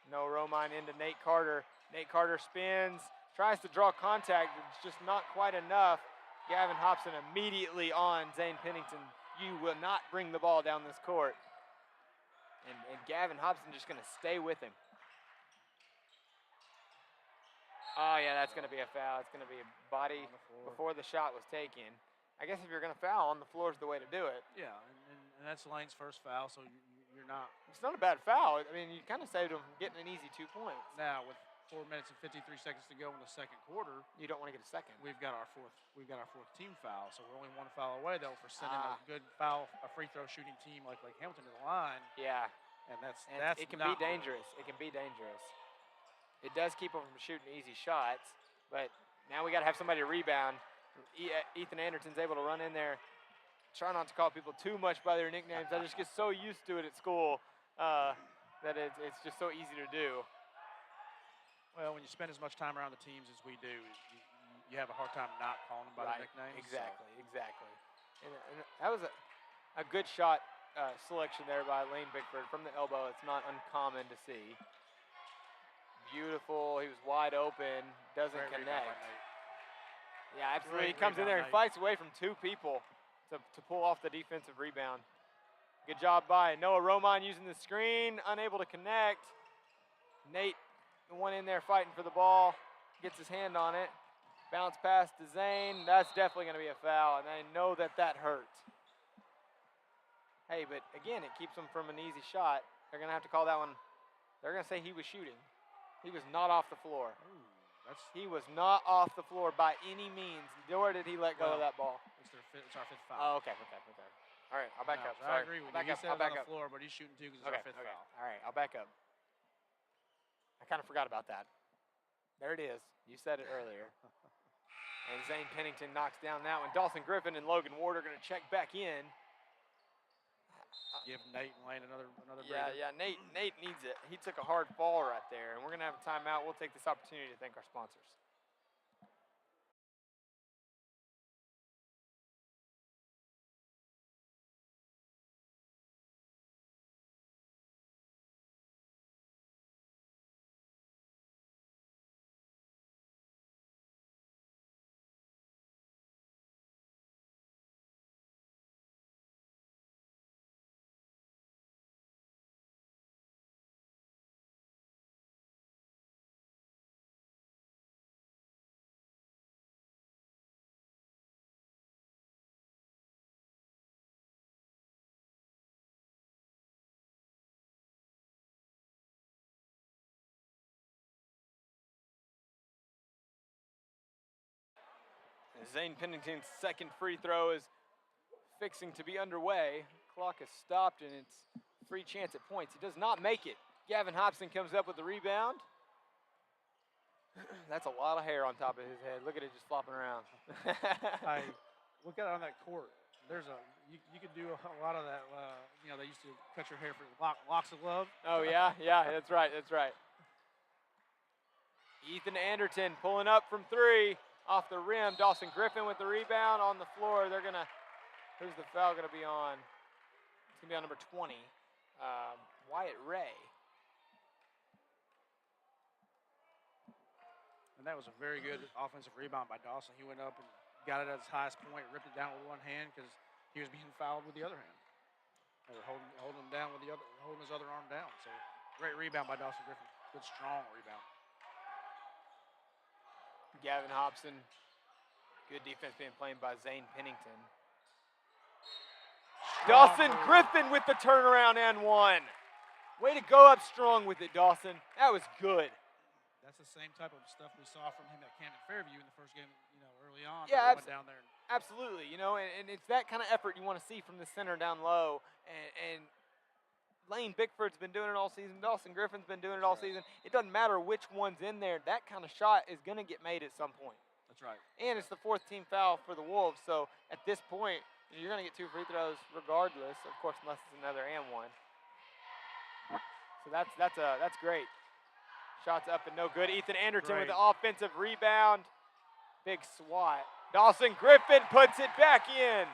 No Romine into Nate Carter. Nate Carter spins, tries to draw contact. It's just not quite enough. Gavin Hobson immediately on Zane Pennington. You will not bring the ball down this court. And Gavin Hobson just going to stay with him. Oh, yeah, that's going to be a foul. It's going to be a body before the shot was taken. I guess if you're going to foul, on the floor is the way to do it. Yeah, and that's Lane's first foul, so you're not. It's not a bad foul. I mean, you kind of saved him from getting an easy 2 points. Now, with 4 minutes and 53 seconds to go in the second quarter, you don't want to get a second. We've got our fourth team foul, so we're only 1 foul away though for sending a good a free throw shooting team like Hamilton to the line. Yeah, and that's it can be dangerous. It can be dangerous. It does keep them from shooting easy shots, but now we got to have somebody to rebound. Ethan Anderson's able to run in there. Try not to call people too much by their nicknames. I just get so used to it at school that it's just so easy to do. Well, when you spend as much time around the teams as we do, you have a hard time not calling them by their nicknames. Exactly, exactly. And that was a good shot selection there by Lane Bickford from the elbow. It's not uncommon to see. Beautiful. He was wide open. Doesn't connect. Yeah, absolutely. He comes in there and fights away from 2 people to pull off the defensive rebound. Good job by Noah Romine using the screen. Unable to connect. Nate, the one in there fighting for the ball, gets his hand on it. Bounce pass to Zane. That's definitely going to be a foul, and I know that hurt. Hey, but again, it keeps them from an easy shot. They're going to have to call that one. They're going to say he was shooting. He was not off the floor. He was not off the floor by any means, nor did he let go of that ball. It's our 5th foul. Oh, okay. All right, I'll back up. I agree with you. He said I'll back on up. the floor, but he's shooting too because it's our 5th foul. All right, I'll back up. I kind of forgot about that. There it is. You said it earlier. And Zane Pennington knocks down that one. Dawson Griffin and Logan Ward are going to check back in. Give Nate and Lane another breather. Yeah, Nate needs it. He took a hard fall right there, and we're going to have a timeout. We'll take this opportunity to thank our sponsors. Zane Pennington's second free throw is fixing to be underway. Clock is stopped, and it's free chance at points. He does not make it. Gavin Hobson comes up with the rebound. That's a lot of hair on top of his head. Look at it just flopping around. I look at it on that court. There's you could do a lot of that. You know, they used to cut your hair for locks of love. Oh yeah, that's right. Ethan Anderton pulling up from 3 off the rim. Dawson Griffin with the rebound on the floor. Who's the foul gonna be on? It's gonna be on number 20, Wyatt Ray. And that was a very good offensive rebound by Dawson. He went up and got it at his highest point, ripped it down with one hand because he was being fouled with the other hand. They were holding him down with holding his other arm down. So great rebound by Dawson Griffin. Good strong rebound. Gavin Hobson. Good defense being played by Zane Pennington. Dawson Griffin with the turnaround and 1. Way to go up strong with it, Dawson. That was good. That's the same type of stuff we saw from him at Camden Fairview in the first game, you know, early on. Yeah, went down there. Absolutely. You know, and it's that kind of effort you want to see from the center down low. And Lane Bickford's been doing it all season. Dawson Griffin's been doing it all season. It doesn't matter which one's in there. That kind of shot is going to get made at some point. That's right. And it's the 4th team foul for the Wolves. So at this point, you're going to get 2 free throws regardless, of course, unless it's another and 1. So that's great. Shots up and no good. Ethan Anderton with the offensive rebound. Big swat. Dawson Griffin puts it back in.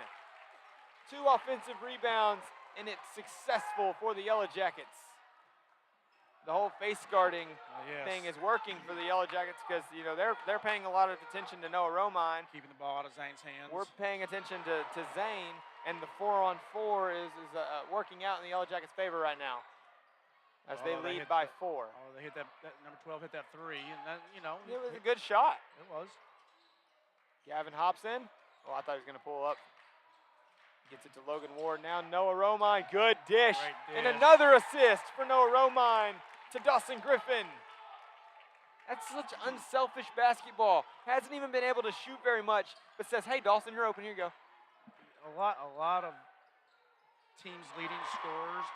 2 offensive rebounds, and it's successful for the Yellow Jackets. The whole face guarding thing is working for the Yellow Jackets because, you know, they're paying a lot of attention to Noah Romine. Keeping the ball out of Zane's hands. We're paying attention to Zane, and the 4-on-4 is working out in the Yellow Jackets' favor right now as they lead by 4. Oh, they hit that number 12 hit that 3, and that, you know. It was a good shot. It was. Gavin Hobson. Oh, I thought he was going to pull up. Gets it to Logan Ward. Now Noah Romine. Good dish. And another assist for Noah Romine to Dawson Griffin. That's such unselfish basketball. Hasn't even been able to shoot very much, but says, hey, Dawson, you're open. Here you go. A lot of teams leading scorers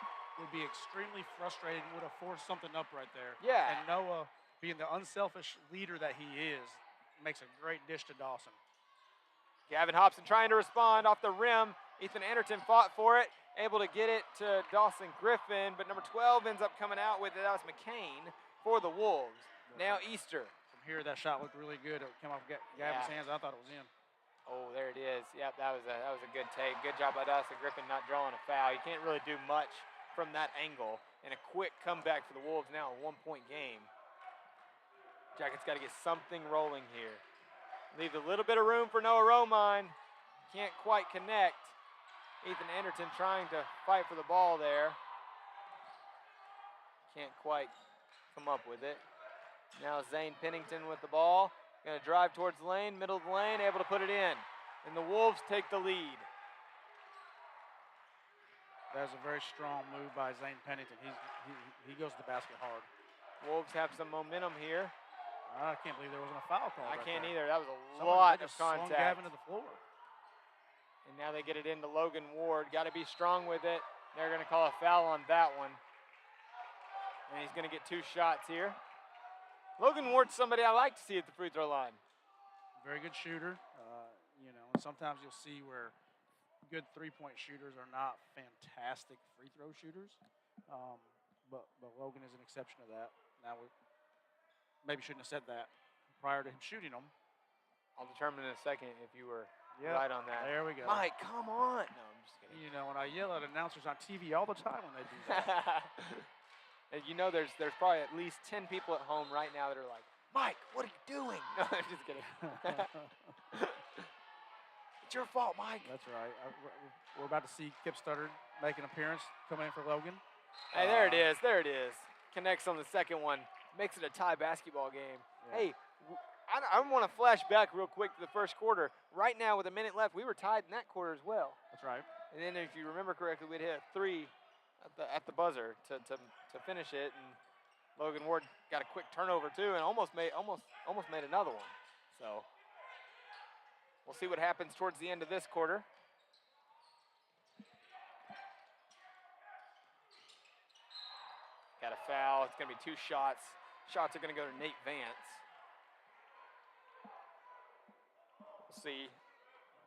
would be extremely frustrated and would have forced something up right there. Yeah. And Noah, being the unselfish leader that he is, makes a great dish to Dawson. Gavin Hobson trying to respond off the rim. Ethan Anderton fought for it, able to get it to Dawson Griffin, but number 12 ends up coming out with it. That was McCain for the Wolves. Now Easter. From here, that shot looked really good. It came off Gavin's hands. I thought it was in. Oh, there it is. Yep, that was a good take. Good job by Dawson Griffin not drawing a foul. You can't really do much from that angle. And a quick comeback for the Wolves now, a 1-point game. Jackets got to get something rolling here. Leave a little bit of room for Noah Romine. Can't quite connect. Ethan Anderton trying to fight for the ball there. Can't quite come up with it. Now Zane Pennington with the ball. Going to drive towards the lane, middle of the lane, able to put it in. And the Wolves take the lead. That was a very strong move by Zane Pennington. He goes to the basket hard. Wolves have some momentum here. I can't believe there wasn't a foul call. I can't either. That was a Someone lot of just swung contact. Gavin to the floor. And now they get it into Logan Ward. Got to be strong with it. They're going to call a foul on that one. And he's going to get 2 shots here. Logan Ward's somebody I like to see at the free throw line. Very good shooter. You know, and sometimes you'll see where good three-point shooters are not fantastic free throw shooters. But Logan is an exception to that. Now we maybe shouldn't have said that prior to him shooting them. I'll determine in a second if you were right on that. There we go. Mike, come on. No, I'm just kidding. You know, and I yell at announcers on TV all the time when they do that. And you know there's probably at least 10 people at home right now that are like, Mike, what are you doing? No, I'm just kidding. It's your fault, Mike. That's right. We're about to see Kip Studdard make an appearance, coming in for Logan. Hey, there it is. There it is. Connects on the second one. Makes it a tie basketball game. Yeah. Hey, I want to flash back real quick to the first quarter. Right now, with a minute left, we were tied in that quarter as well. That's right. And then, if you remember correctly, we'd hit a 3 at the buzzer to finish it, and Logan Ward got a quick turnover too, and almost made another one. So We'll see what happens towards the end of this quarter. Got a foul. It's going to be 2 shots. Shots are going to go to Nate Vance. We'll see.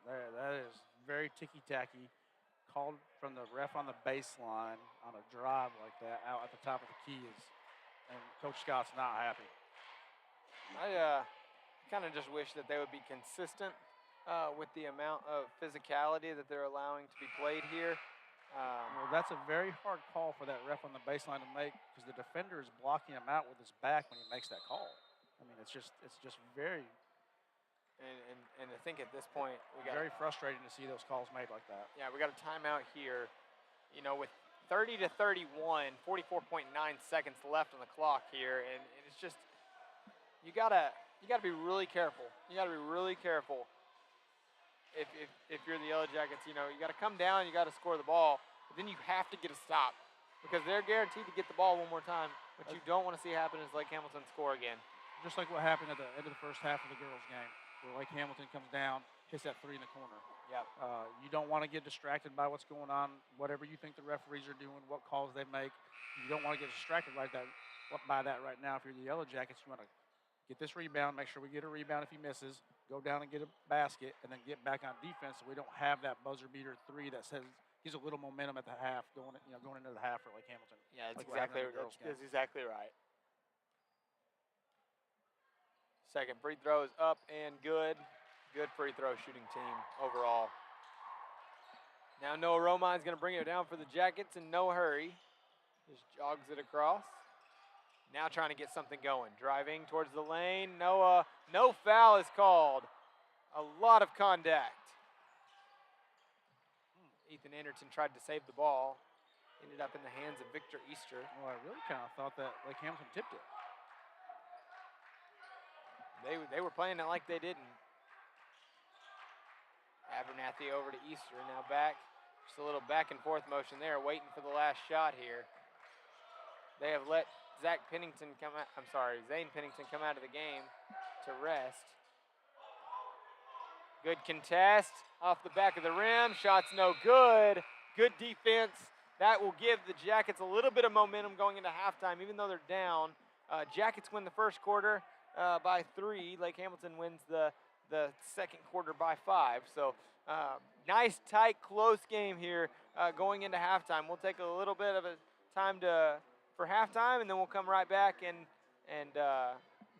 There, that is very ticky-tacky. Called from the ref on the baseline on a drive like that out at the top of the keys. And Coach Scott's not happy. I kind of just wish that they would be consistent with the amount of physicality that they're allowing to be played here. Well, that's a very hard call for that ref on the baseline to make because the defender is blocking him out with his back when he makes that call. I mean, it's just very And I think at this point we got very frustrating to see those calls made like that. Yeah, we got a timeout here. You know, with 30 to 31, 44.9 seconds left on the clock here, and it's just you gotta be really careful. You gotta be really careful. If you're the YellowJackets, you know, you got to come down, you got to score the ball, but then you have to get a stop because they're guaranteed to get the ball one more time. What you don't want to see happen is Lake Hamilton score again. Just like what happened at the end of the first half of the girls' game, where Lake Hamilton comes down, hits that 3 in the corner. Yep. You don't want to get distracted by what's going on, whatever you think the referees are doing, what calls they make. You don't want to get distracted by that right now. If you're the YellowJackets, you want to get this rebound, make sure we get a rebound if he misses, go down and get a basket, and then get back on defense so we don't have that buzzer beater 3 that says gives a little momentum at the half going into the half for Lake Hamilton. Yeah, that's Like exactly right. Second free throw is up and good. Good free throw shooting team overall. Now Noah Romine's going to bring it down for the Jackets in no hurry. Just jogs it across. Now trying to get something going. Driving towards the lane. Noah, no foul is called. A lot of contact. Ethan Anderton tried to save the ball. Ended up in the hands of Victor Easter. Well, I really kind of thought that Lake Hamilton tipped it. They were playing it like they didn't. Abernathy over to Easter. Now back. Just a little back and forth motion there, waiting for the last shot here. They have let Zane Pennington come out of the game to rest. Good contest off the back of the rim. Shot's no good. Good defense. That will give the Jackets a little bit of momentum going into halftime, even though they're down. Jackets win the first quarter by 3. Lake Hamilton wins the second quarter by 5. So nice, tight, close game here going into halftime. We'll take a little bit of a time for halftime, and then we'll come right back and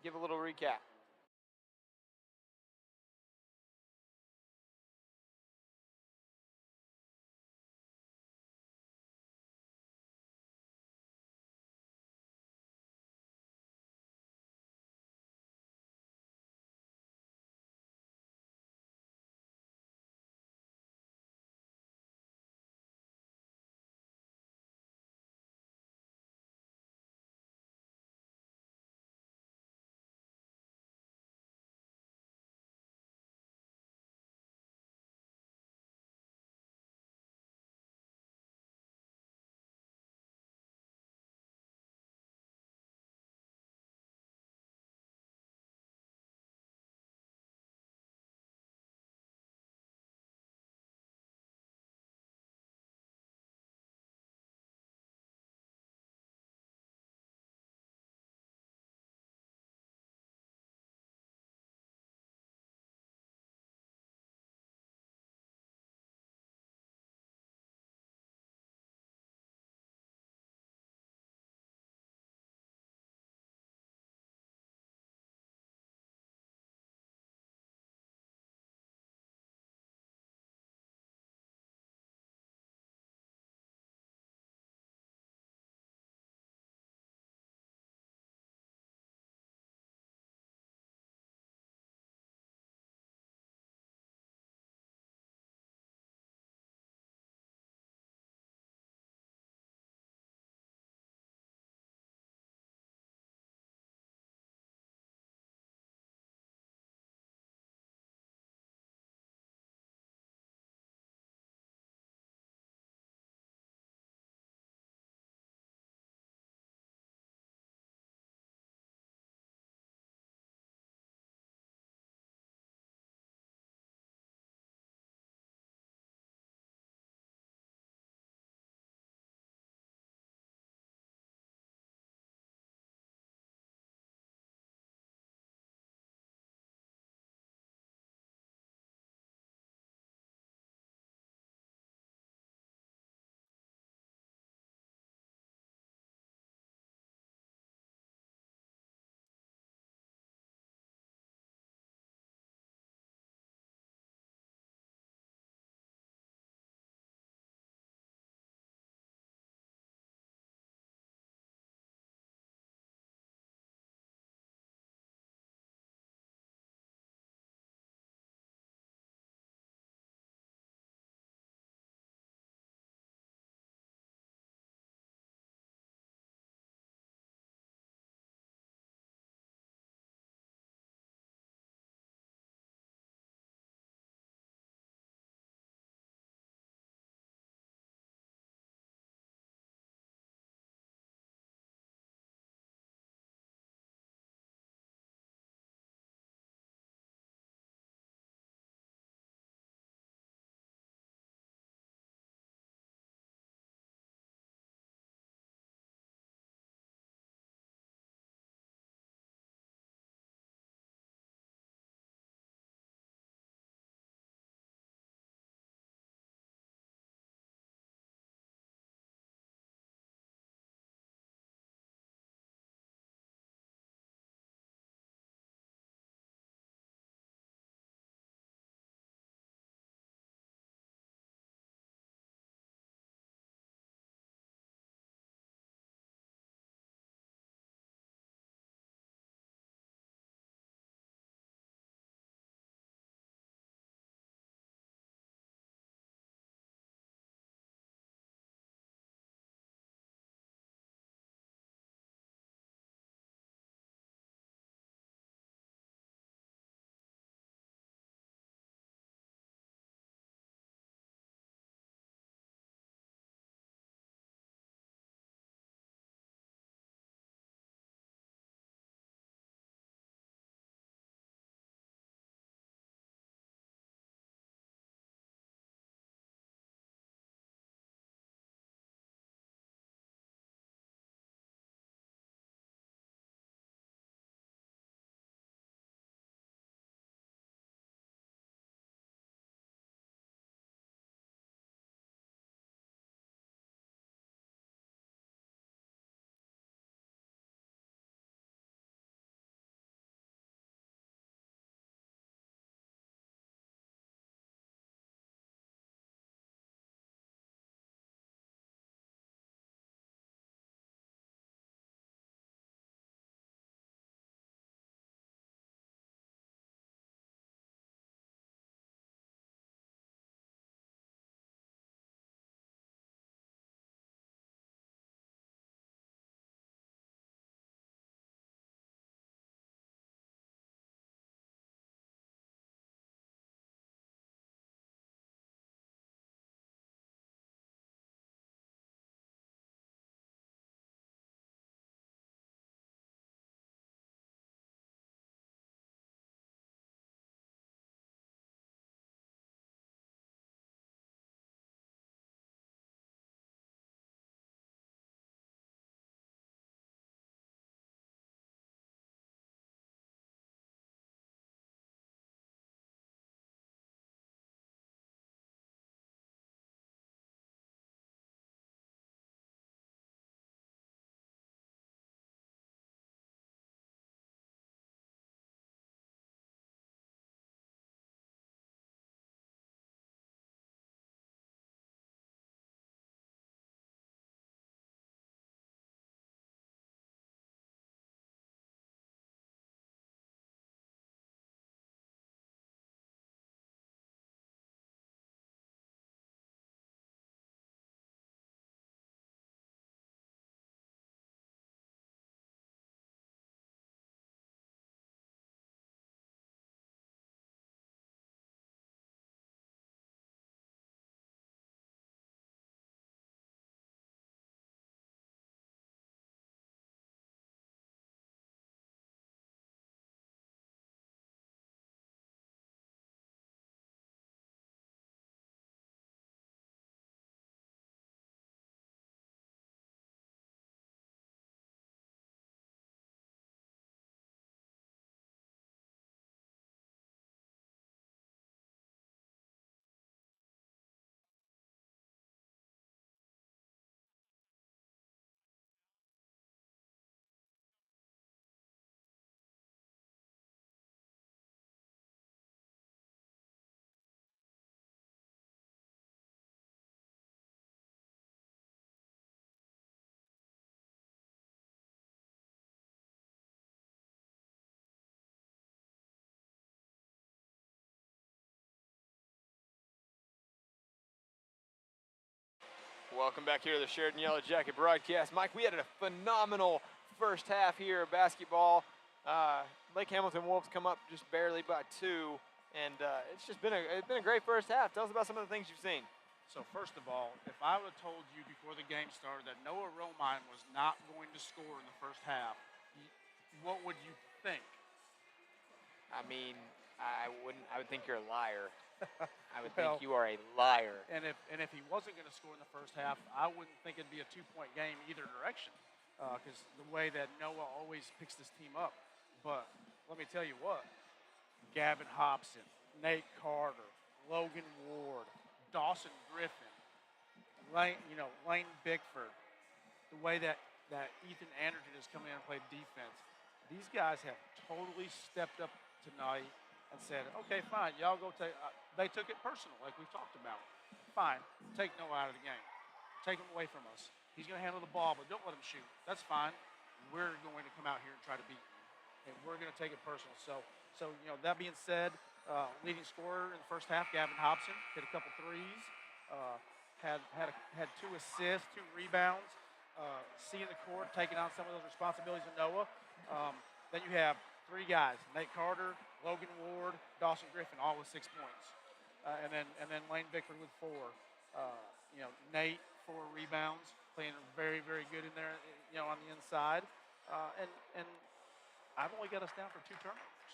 give a little recap. Welcome back here to the Sheridan Yellow Jacket broadcast. Mike, we had a phenomenal first half here of basketball. Lake Hamilton Wolves come up just barely by 2, and it's been a great first half. Tell us about some of the things you've seen. So first of all, if I would have told you before the game started that Noah Romine was not going to score in the first half, what would you think? I mean, I would think you're a liar. I would think you are a liar. And if he wasn't going to score in the first half, I wouldn't think it'd be a 2-point game either direction, because the way that Noah always picks this team up. But let me tell you what, Gavin Hobson, Nate Carter, Logan Ward, Dawson Griffin, Lane Bickford, the way that Ethan Anderton has come in and played defense. These guys have totally stepped up tonight and said, okay, fine, y'all go take, they took it personal like we've talked about. Fine, take Noah out of the game. Take him away from us. He's going to handle the ball, but don't let him shoot. That's fine. We're going to come out here and try to beat you, and we're going to take it personal. So that being said, leading scorer in the first half, Gavin Hobson, hit a couple threes, had 2 assists, 2 rebounds, seeing the court, taking on some of those responsibilities of Noah. Then you have 3 guys, Nate Carter, Logan Ward, Dawson Griffin, all with 6 points. And then Lane Bickford with 4. Nate, 4 rebounds, playing very, very good in there, on the inside. And I've only got us down for 2 turnovers,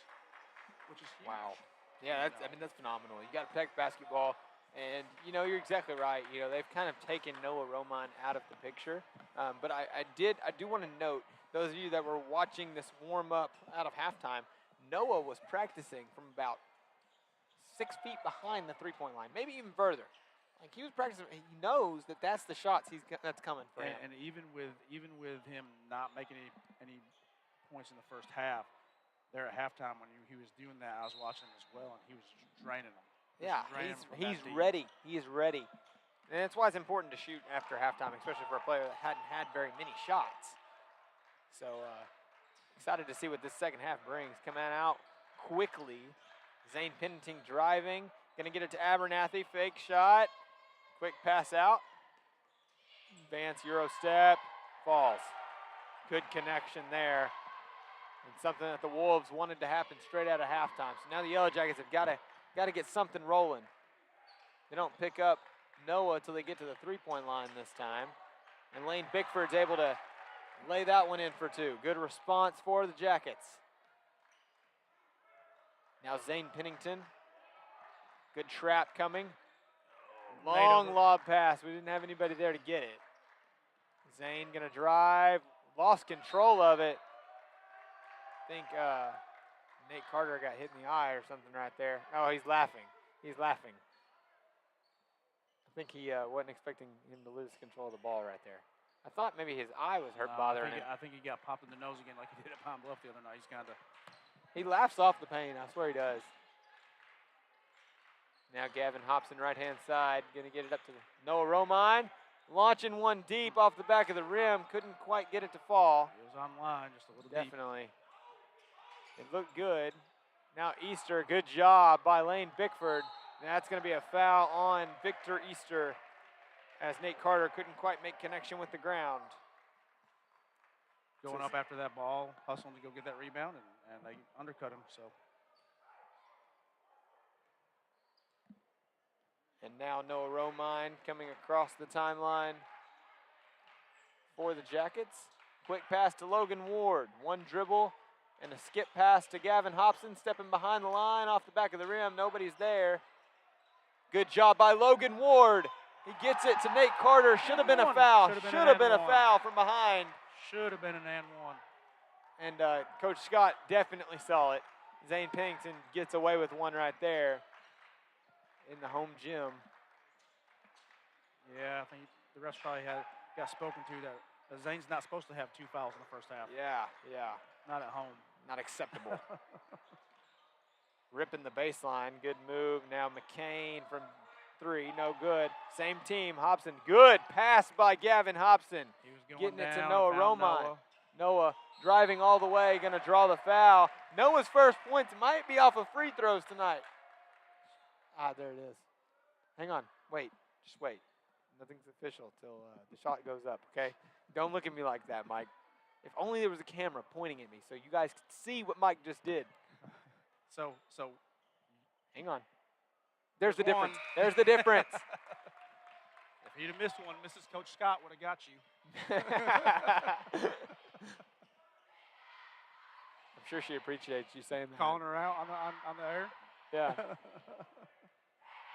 which is huge. Wow. Yeah, that's phenomenal. You got to protect basketball, and you're exactly right. They've kind of taken Noah Romine out of the picture, but I do want to note, those of you that were watching this warm up out of halftime, Noah was practicing from about 6 feet behind the 3-point line, maybe even further. Like, he was practicing. He knows that that's the shots that's coming for him. And even with him not making any points in the first half, there at halftime when he was doing that, I was watching him as well, and he was draining them. He's ready. He is ready. And that's why it's important to shoot after halftime, especially for a player that hadn't had very many shots. So excited to see what this second half brings. Coming out quickly, Zane Pennington driving, gonna get it to Abernathy, fake shot, quick pass out. Advance Euro step, falls. Good connection there. And something that the Wolves wanted to happen straight out of halftime. So now the Yellow Jackets have got to get something rolling. They don't pick up Noah until they get to the 3-point line this time. And Lane Bickford's able to lay that one in for 2. Good response for the Jackets. Now Zane Pennington. Good trap coming. Long lob pass. We didn't have anybody there to get it. Zane gonna drive. Lost control of it. I think Nate Carter got hit in the eye or something right there. Oh, he's laughing. He's laughing. I think he wasn't expecting him to lose control of the ball right there. I thought maybe his eye was bothering him. I think he got popped in the nose again like he did at Pine Bluff the other night. He laughs off the pain. I swear he does. Now Gavin Hobson, right-hand side, going to get it up to Noah Romine. Launching one deep off the back of the rim. Couldn't quite get it to fall. It was on line, just a little deep. Definitely. It looked good. Now Easter, good job by Lane Bickford. And that's going to be a foul on Victor Easter, as Nate Carter couldn't quite make connection with the ground. Going up after that ball, hustling to go get that rebound, and they undercut him. So. And now Noah Romine coming across the timeline for the Jackets. Quick pass to Logan Ward. One dribble and a skip pass to Gavin Hobson, stepping behind the line off the back of the rim. Nobody's there. Good job by Logan Ward. He gets it to Nate Carter. Should have been a foul. Should have been a foul from behind. Should have been an and 1. And Coach Scott definitely saw it. Zane Pennington gets away with one right there in the home gym. Yeah, I think the refs probably got spoken to that Zane's not supposed to have 2 fouls in the first half. Yeah. Not at home. Not acceptable. Ripping the baseline. Good move. Now McCain from 3. No good. Same team. Hobson. Good pass by Gavin Hobson. He was going getting down, it to Noah Romine. Noah driving all the way. Going to draw the foul. Noah's first points might be off of free throws tonight. There it is. Hang on. Wait. Just wait. Nothing's official till the shot goes up, okay? Don't look at me like that, Mike. If only there was a camera pointing at me so you guys could see what Mike just did. So Hang on. There's the There's difference. one. There's the difference. if he'd have missed one, Mrs. Coach Scott would have got you. I'm sure she appreciates you saying that. Calling her out on the air. Yeah.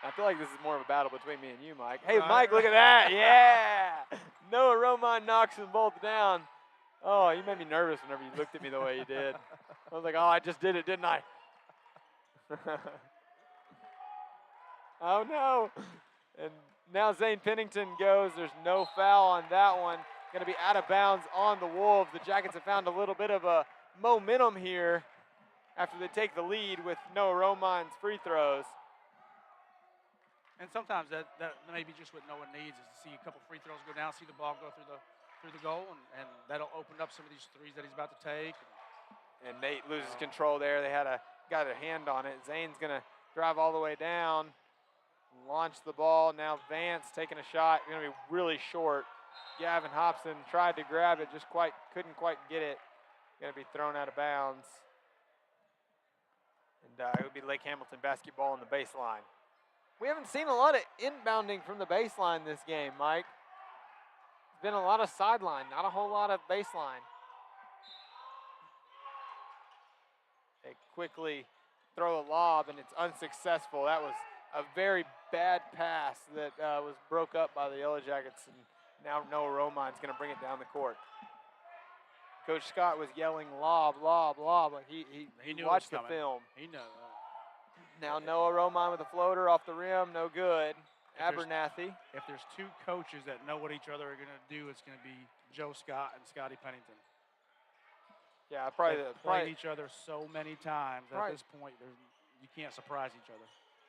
I feel like this is more of a battle between me and you, Mike. Hey, Right, Mike, look at that. Yeah. Noah Roman knocks them both down. Oh, you made me nervous whenever you looked at me the way you did. I was like, oh, I just did it, didn't I? Oh, no. And now Zane Pennington goes. There's no foul on that one. Going to be out of bounds on the Wolves. The Jackets have found a little bit of a momentum here after they take the lead with Noah Roman's free throws. And sometimes that may be just what Noah needs is to see a couple free throws go down, see the ball go through the goal, and that'll open up some of these threes that he's about to take. And Nate loses control there. They got a hand on it. Zane's gonna drive all the way down, launch the ball. Now Vance taking a shot, gonna be really short. Gavin Hobson tried to grab it, just couldn't quite get it. Gonna be thrown out of bounds. And it would be Lake Hamilton basketball on the baseline. We haven't seen a lot of inbounding from the baseline this game, Mike. It's been a lot of sideline, not a whole lot of baseline. They quickly throw a lob, and it's unsuccessful. That was a very bad pass that was broke up by the YellowJackets, and now Noah Roman's going to bring it down the court. Coach Scott was yelling lob, lob, lob. He knew watched it was the coming. film. He knew that. Now Noah Roman with a floater off the rim, no good. there's- Abernathy. If there's two coaches that know what each other are going to do, it's going to be Joe Scott and Scotty Pennington. Yeah, They've probably played each other so many times that Right. at this point you can't surprise each other.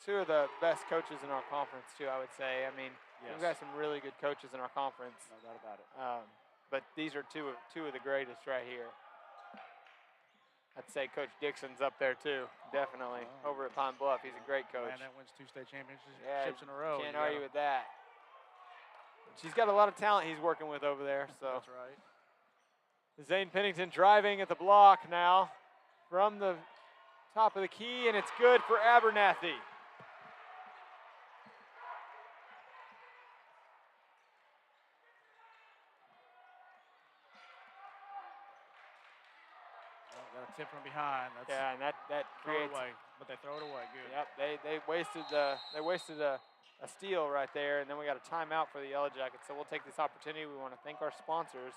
two of the best coaches in our conference too, I would say. I mean, we've got Yes. some really good coaches in our conference. No doubt about it. But these are two of the greatest right here. I'd say Coach Dixon's up there too, definitely. Oh. Over at Pine Bluff, he's a great coach. Man that wins 2 state championships Yeah, in a row. Can't You argue gotta- with that. She's got a lot of talent he's working with over there. So That's right. Zane Pennington driving at the block now from the top of the key, and it's good for Abernathy. Got a tip from behind. That's Yeah, and that throw it creates. away, but they throw it away. Good. Yep, they wasted a steal right there, and then we got a timeout for the YellowJackets. So we'll take this opportunity. We want to thank our sponsors.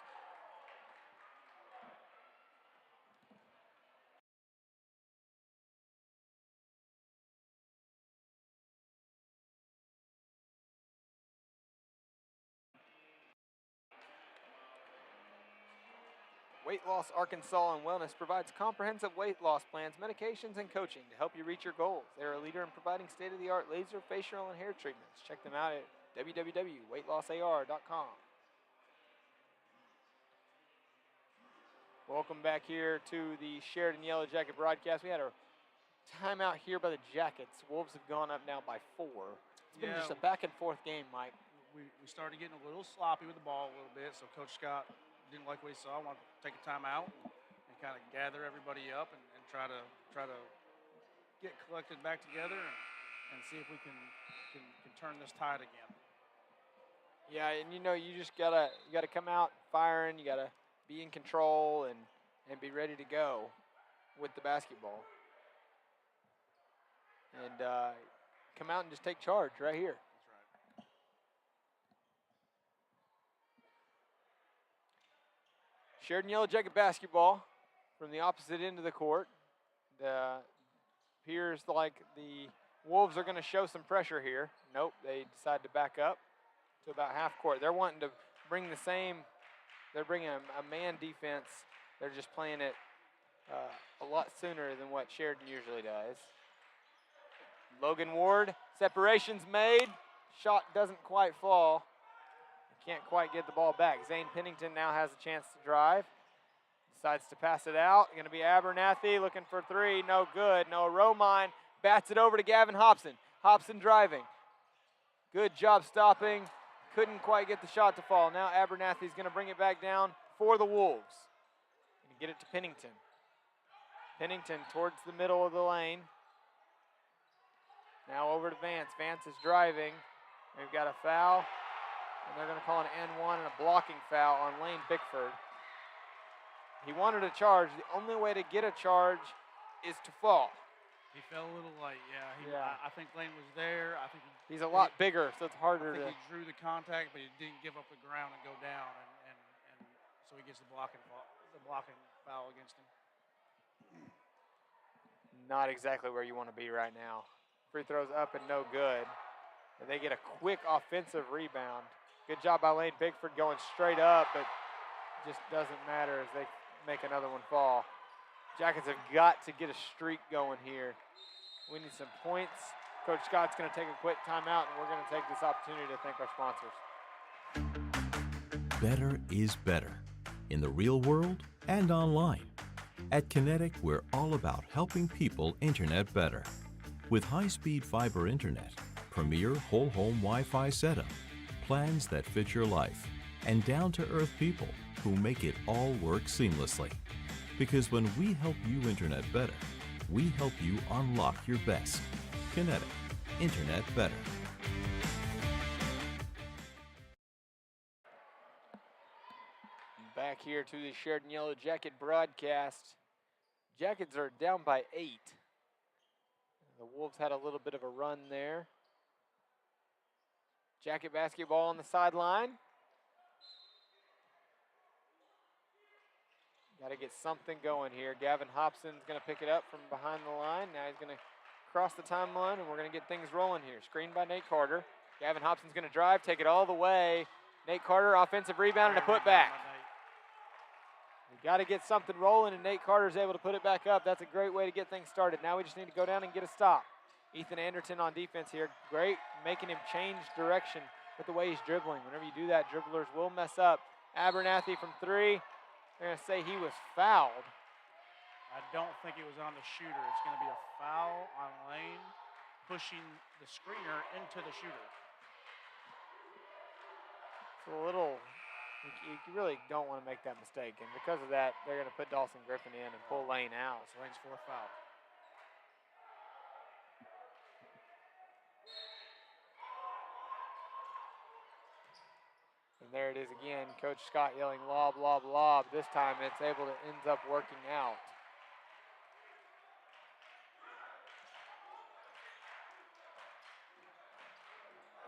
Weight Loss Arkansas and Wellness provides comprehensive weight loss plans, medications, and coaching to help you reach your goals. They're a leader in providing state-of-the-art laser, facial, and hair treatments. Check them out at www.weightlossar.com. Welcome back here to the Sheridan YellowJacket broadcast. We had a timeout here by the Jackets. Wolves have gone up now by 4. It's been just a back-and-forth game, Mike. We started getting a little sloppy with the ball a little bit, so Coach Scott didn't like what he saw. Wanted to take a timeout and kind of gather everybody up and try to get collected back together and see if we can turn this tide again. Yeah, and you just gotta come out firing. You gotta be in control and be ready to go with the basketball. And come out and just take charge right here. That's right. Sheridan YellowJacket basketball from the opposite end of the court. Appears like the Wolves are going to show some pressure here. Nope, they decide to back up to about half court. They're wanting to bring the same. They're bringing a man defense. They're just playing it a lot sooner than what Sheridan usually does. Logan Ward, separation's made. Shot doesn't quite fall. Can't quite get the ball back. Zane Pennington now has a chance to drive. Decides to pass it out. Going to be Abernathy looking for 3. No good. Noah Roman bats it over to Gavin Hobson. Hobson driving. Good job stopping. couldn't quite get the shot to fall. Now Abernathy's going to bring it back down for the Wolves. Going to get it to Pennington. Pennington towards the middle of the lane. Now over to Vance. Vance is driving. They've got a foul, and they're going to call an N1 and a blocking foul on Lane Bickford. He wanted a charge. The only way to get a charge is to fall. He fell a little late, yeah. Yeah. I think Lane was there. I think He's a lot bigger, so it's harder I think to. he drew the contact, but he didn't give up the ground and go down, and so he gets the blocking foul against him. Not exactly where you want to be right now. Free throws up and no good. And they get a quick offensive rebound. Good job by Lane Bickford going straight up, but just doesn't matter as they make another one fall. Jackets have got to get a streak going here. We need some points. Coach Scott's going to take a quick timeout, and we're going to take this opportunity to thank our sponsors. Better is better in the real world and online. At Kinetic, we're all about helping people internet better. With high-speed fiber internet, premier whole home Wi-Fi setup, plans that fit your life, and down-to-earth people who make it all work seamlessly. Because when we help you internet better, we help you unlock your best. Kinetic, internet better. Back here to the Sheridan Yellow Jacket broadcast. Jackets are down by 8. The Wolves had a little bit of a run there. Jacket basketball on the sideline. Got to get something going here. Gavin Hobson's going to pick it up from behind the line. Now he's going to cross the timeline, and we're going to get things rolling here. Screened by Nate Carter. Gavin Hobson's going to drive, take it all the way. Nate Carter, offensive rebound and a putback. We got to get something rolling, and Nate Carter's able to put it back up. That's a great way to get things started. Now we just need to go down and get a stop. Ethan Anderton on defense here. Great, making him change direction with the way he's dribbling. Whenever you do that, dribblers will mess up. Abernathy from 3. They're going to say he was fouled. I don't think it was on the shooter. It's going to be a foul on Lane, pushing the screener into the shooter. It's a little, you really don't want to make that mistake. And because of that, they're going to put Dawson Griffin in and pull Lane out. It's Lane's 4th foul. And there it is again. Coach Scott yelling lob, lob, lob. This time it's able to ends up working out.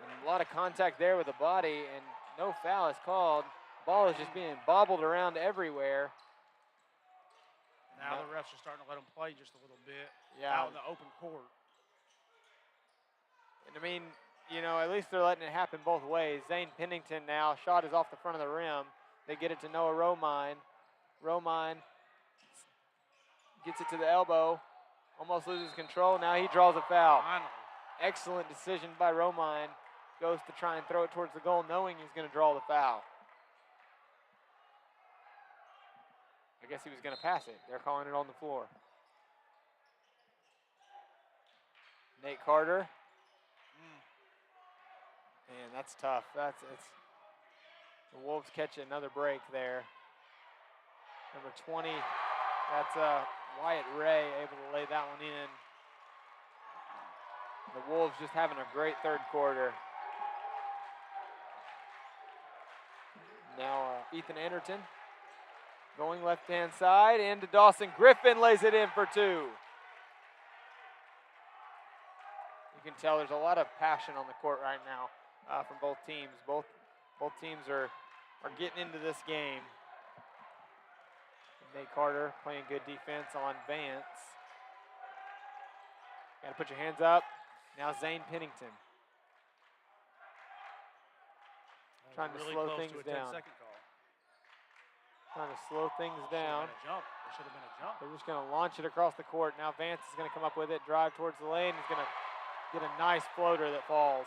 And a lot of contact there with the body, and no foul is called. Ball is just being bobbled around everywhere. Now the refs are starting to let them play just a little bit Yeah. out in the open court. And I mean, you know, at least they're letting it happen both ways. Zane Pennington now, shot is off the front of the rim. They get it to Noah Romine. Romine gets it to the elbow, almost loses control. Now he draws a foul. Finally. Excellent decision by Romine. Goes to try and throw it towards the goal, knowing he's going to draw the foul. I guess he was going to pass it. They're calling it on the floor. Nate Carter. Man, that's tough. The Wolves catch another break there. Number 20, that's Wyatt Ray able to lay that one in. The Wolves just having a great third quarter. Now Ethan Anderton going left-hand side into Dawson Griffin, lays it in for 2. You can tell there's a lot of passion on the court right now. From both teams. Both teams are getting into this game. Nate Carter playing good defense on Vance. Got to put your hands up. Now Zane Pennington. Trying to slow things down. Trying to slow things down. There should have been a jump. They're just going to launch it across the court. Now Vance is going to come up with it, drive towards the lane. He's going to get a nice floater that falls.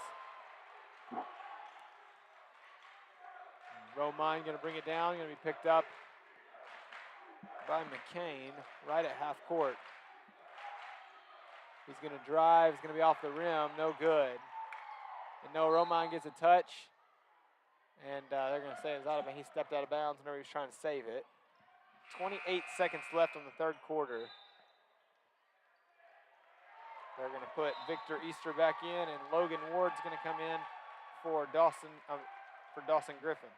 Romine going to bring it down, going to be picked up by McCain right at half court. He's going to drive, he's going to be off the rim, no good. And Noah Romine gets a touch. And they're going to say it was out of bounds. He stepped out of bounds whenever he was trying to save it. 28 seconds left on the third quarter. They're going to put Victor Easter back in, and Logan Ward's going to come in for Dawson Griffin.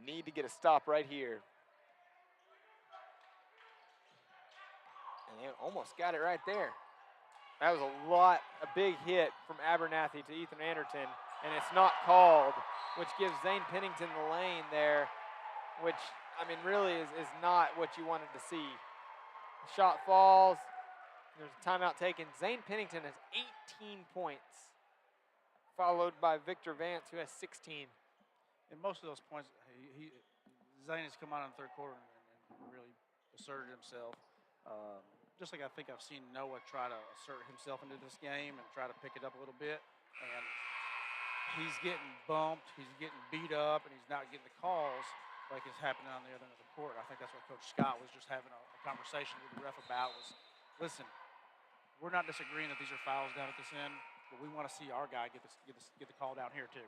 Need to get a stop right here. And they almost got it right there. That was a big hit from Abernathy to Ethan Anderton, and it's not called, which gives Zane Pennington the lane there, which, I mean, really is not what you wanted to see. The shot falls. There's a timeout taken. Zane Pennington has 18 points, followed by Victor Vance, who has 16. And most of those points, Zane has come out in the third quarter and really asserted himself. Just like I think I've seen Noah try to assert himself into this game and try to pick it up a little bit. And he's getting bumped, he's getting beat up, and he's not getting the calls like it's happening on the other end of the court. I think that's what Coach Scott was just having a conversation with the ref about was, listen, we're not disagreeing that these are fouls down at this end, but we want to see our guy get the call down here too.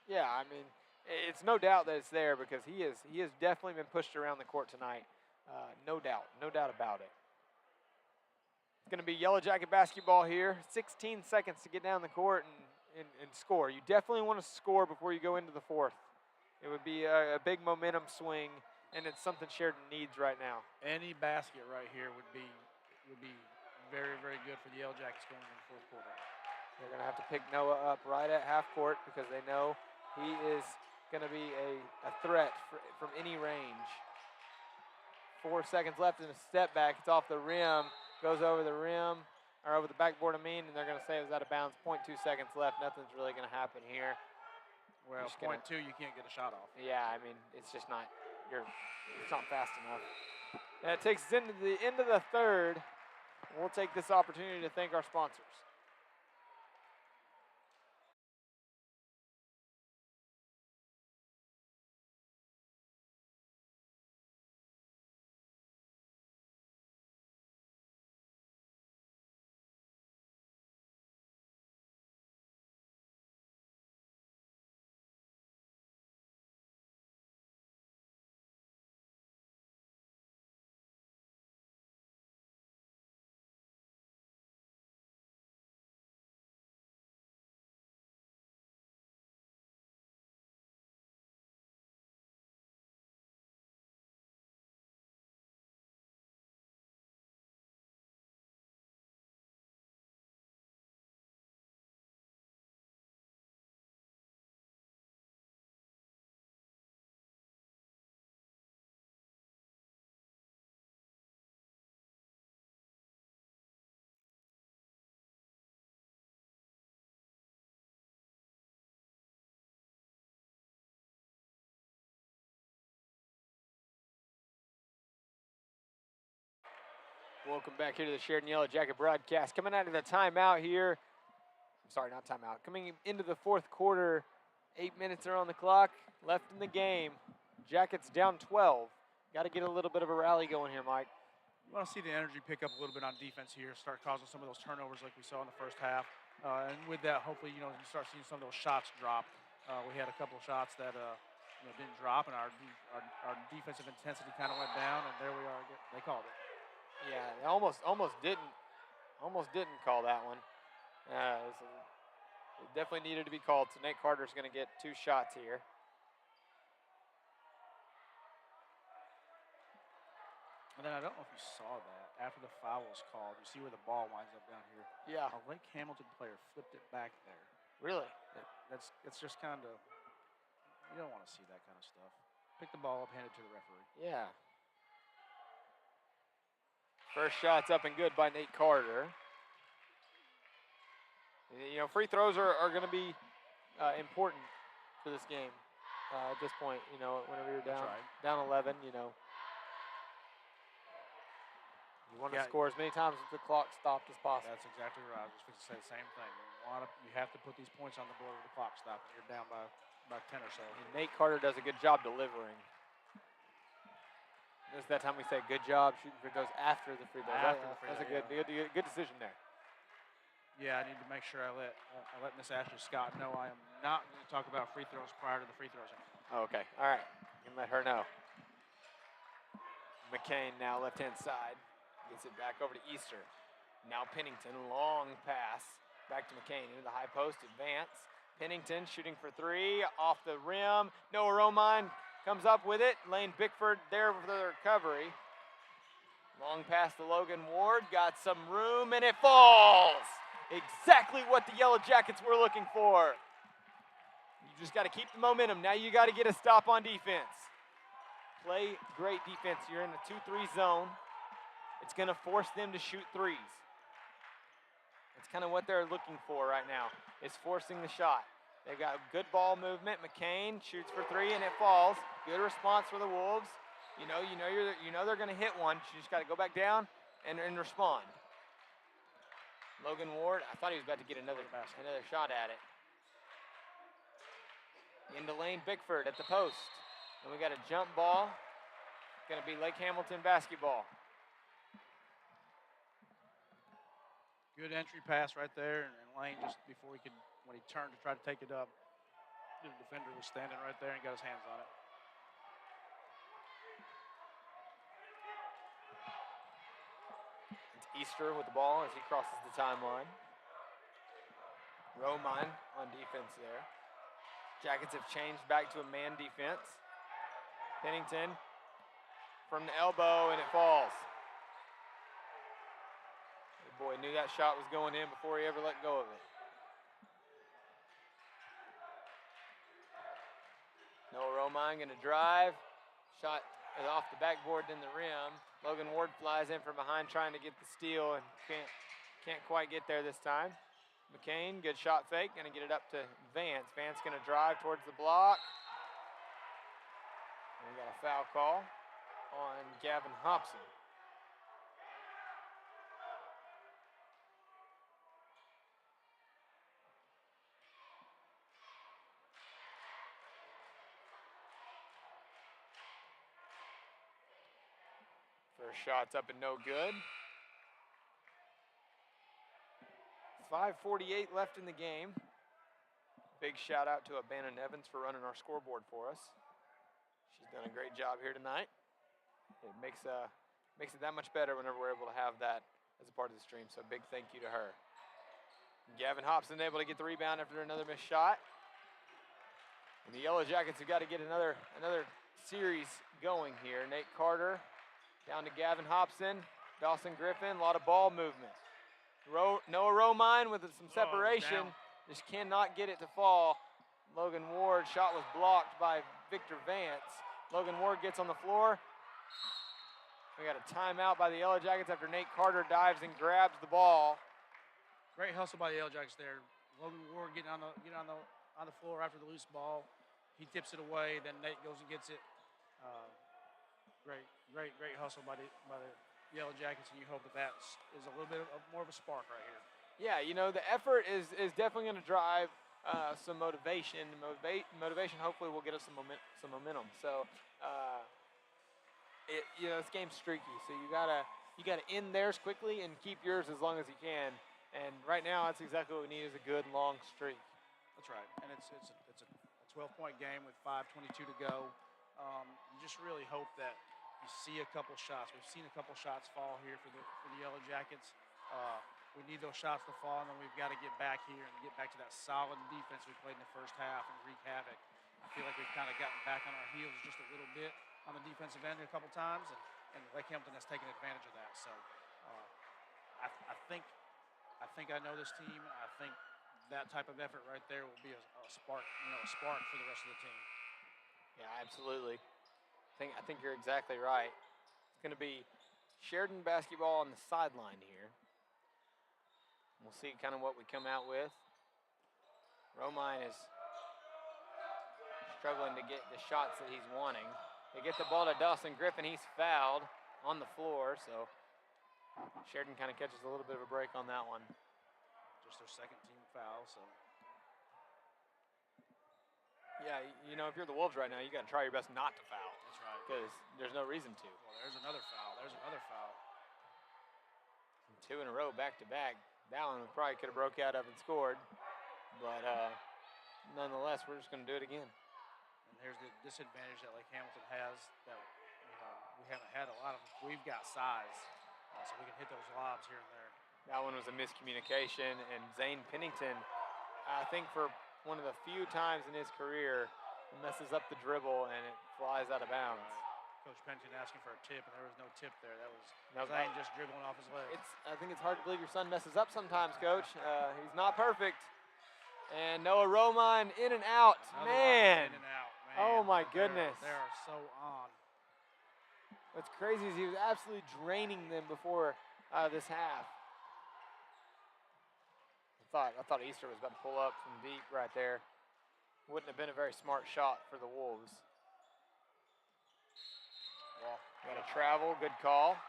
Yeah, I mean, it's no doubt that it's there because he has definitely been pushed around the court tonight. No doubt about it. It's going to be Yellow Jacket basketball here. 16 seconds to get down the court and score. You definitely want to score before you go into the fourth. It would be a big momentum swing, and it's something Sheridan needs right now. Any basket right here would be very, very good for the Yellow Jackets going into the fourth quarter. They're going to have to pick Noah up right at half court because they know he is going to be a threat from any range. 4 seconds left in a step back. It's off the rim. Goes over the rim, or over the backboard, and they're going to say it was out of bounds. 0.2 seconds left. Nothing's really going to happen here. Well, 0.2, you can't get a shot off. Yeah, I mean, it's just not, it's not fast enough. And it takes us into the end of the third. We'll take this opportunity to thank our sponsors. Welcome back here to the Sheridan Yellow Jacket broadcast. Coming out of the timeout here. I'm sorry, not timeout. Coming into the fourth quarter, 8 minutes are on the clock, left in the game. Jackets down 12. Got to get a little bit of a rally going here, Mike. You want to see the energy pick up a little bit on defense here, start causing some of those turnovers like we saw in the first half. And with that, hopefully, you start seeing some of those shots drop. We had a couple of shots that didn't drop, and our defensive intensity kind of went down, and there we are again. They called it. Yeah, they almost didn't call that one. It definitely needed to be called, so Nate Carter's going to get 2 shots here. And then I don't know if you saw that. After the foul was called, you see where the ball winds up down here. Yeah. A Lake Hamilton player flipped it back there. Really? It's just kind of, you don't want to see that kind of stuff. Pick the ball up, hand it to the referee. Yeah. First shot's up and good by Nate Carter. Free throws are going to be important for this game at this point. Whenever you're down 11, you want to score as many times with the clock stopped as possible. That's exactly right. I was just going to say the same thing. You have to put these points on the board with the clock stopped. You're down by about 10 or so. And Nate Carter does a good job delivering. This is that time we say good job shooting free throws after the free throws. That's a good decision there. Yeah, I need to make sure I let Miss Ashley Scott know I am not going to talk about free throws prior to the free throw zone. Okay, all right. You can let her know. McCain now left-hand side. Gets it back over to Easter. Now Pennington, long pass. Back to McCain into the high post, advance. Pennington shooting for three, off the rim. Noah Romine comes up with it. Lane Bickford there for the recovery. Long pass to Logan Ward, got some room, and it falls! Exactly what the Yellow Jackets were looking for. You just got to keep the momentum. Now you got to get a stop on defense. Play great defense. You're in a 2-3 zone. It's going to force them to shoot threes. It's kind of what they're looking for right now, is forcing the shot. They've got good ball movement. McCain shoots for three, and it falls. Good response for the Wolves. You know they're going to hit one. You just got to go back down and respond. Logan Ward, I thought he was about to get another shot at it. Into Lane Bickford at the post. And we got a jump ball. Going to be Lake Hamilton basketball. Good entry pass right there, and Lane just before when he turned to try to take it up, the defender was standing right there and got his hands on it. It's Easter with the ball as he crosses the timeline. Romine on defense there. Jackets have changed back to a man defense. Pennington from the elbow, and it falls. The boy knew that shot was going in before he ever let go of it. Noah Romine going to drive. Shot is off the backboard in the rim. Logan Ward flies in from behind trying to get the steal and can't quite get there this time. McCain, good shot fake, going to get it up to Vance. Vance going to drive towards the block. And we got a foul call on Gavin Hobson. First shot's up and no good. 5:48 left in the game. Big shout out to Abannon Evans for running our scoreboard for us. She's done a great job here tonight. It makes it that much better whenever we're able to have that as a part of the stream. So big thank you to her. Gavin Hobson able to get the rebound after another missed shot. And the Yellow Jackets have got to get another series going here. Nate Carter down to Gavin Hobson, Dawson Griffin, a lot of ball movement. Noah Romine with some separation, just cannot get it to fall. Logan Ward, shot was blocked by Victor Vance. Logan Ward gets on the floor. We got a timeout by the Yellow Jackets after Nate Carter dives and grabs the ball. Great hustle by the Yellow Jackets there. Logan Ward getting on the floor after the loose ball. He tips it away, then Nate goes and gets it. Great hustle by the Yellow Jackets, and you hope that is a little bit more of a spark right here. Yeah, the effort is definitely going to drive some motivation. Motivation hopefully will get us some momentum. So, this game's streaky, so you gotta end theirs quickly and keep yours as long as you can. And right now, that's exactly what we need is a good long streak. That's right, and it's a 12-point game with 5:22 to go. You just really hope that you see a couple shots. We've seen a couple shots fall here for the Yellow Jackets. We need those shots to fall, and then we've got to get back here and get back to that solid defense we played in the first half and wreak havoc. I feel like we've kind of gotten back on our heels just a little bit on the defensive end a couple times, and Lake Hamilton has taken advantage of that. So I think I know this team. I think that type of effort right there will be a spark for the rest of the team. Yeah, absolutely. I think you're exactly right. It's going to be Sheridan basketball on the sideline here. We'll see kind of what we come out with. Romine is struggling to get the shots that he's wanting. They get the ball to Dawson Griffin. He's fouled on the floor, so Sheridan kind of catches a little bit of a break on that one. Just their second team foul, so. Yeah, if you're the Wolves right now, you got to try your best not to foul. That's right. Because there's no reason to. Well, there's another foul. 2 in a row, back to back. That one we probably could have broke out of and scored. But nonetheless, we're just going to do it again. And there's the disadvantage that Lake Hamilton has that we haven't had a lot of. We've got size, so we can hit those lobs here and there. That one was a miscommunication, and Zane Pennington, I think for one of the few times in his career, messes up the dribble and it flies out of bounds. Coach Pennington asking for a tip, and there was no tip there. That was Zane just dribbling off his leg. I think it's hard to believe your son messes up sometimes, Coach. He's not perfect. And Noah Romine in and out. Man. In and out, man. Oh, my goodness. They are so on. What's crazy is he was absolutely draining them before this half. I thought Easter was about to pull up from deep right there. Wouldn't have been a very smart shot for the Wolves. Well, got a travel, good call.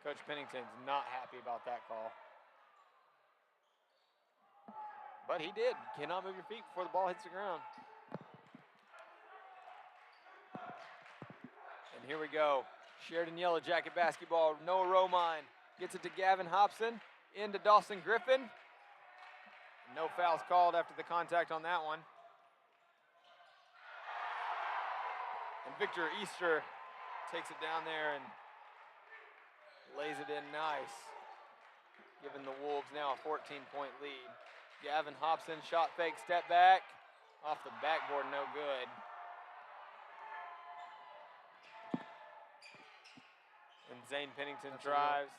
Coach Pennington's not happy about that call. But he did. Cannot move your feet before the ball hits the ground. And here we go. Sheridan Yellow Jacket basketball. Noah Romine gets it to Gavin Hobson. Into Dawson Griffin. No fouls called after the contact on that one. And Victor Easter takes it down there and lays it in nice, giving the Wolves now a 14-point lead. Gavin Hobson, shot fake, step back. Off the backboard, no good. And Zane Pennington drives.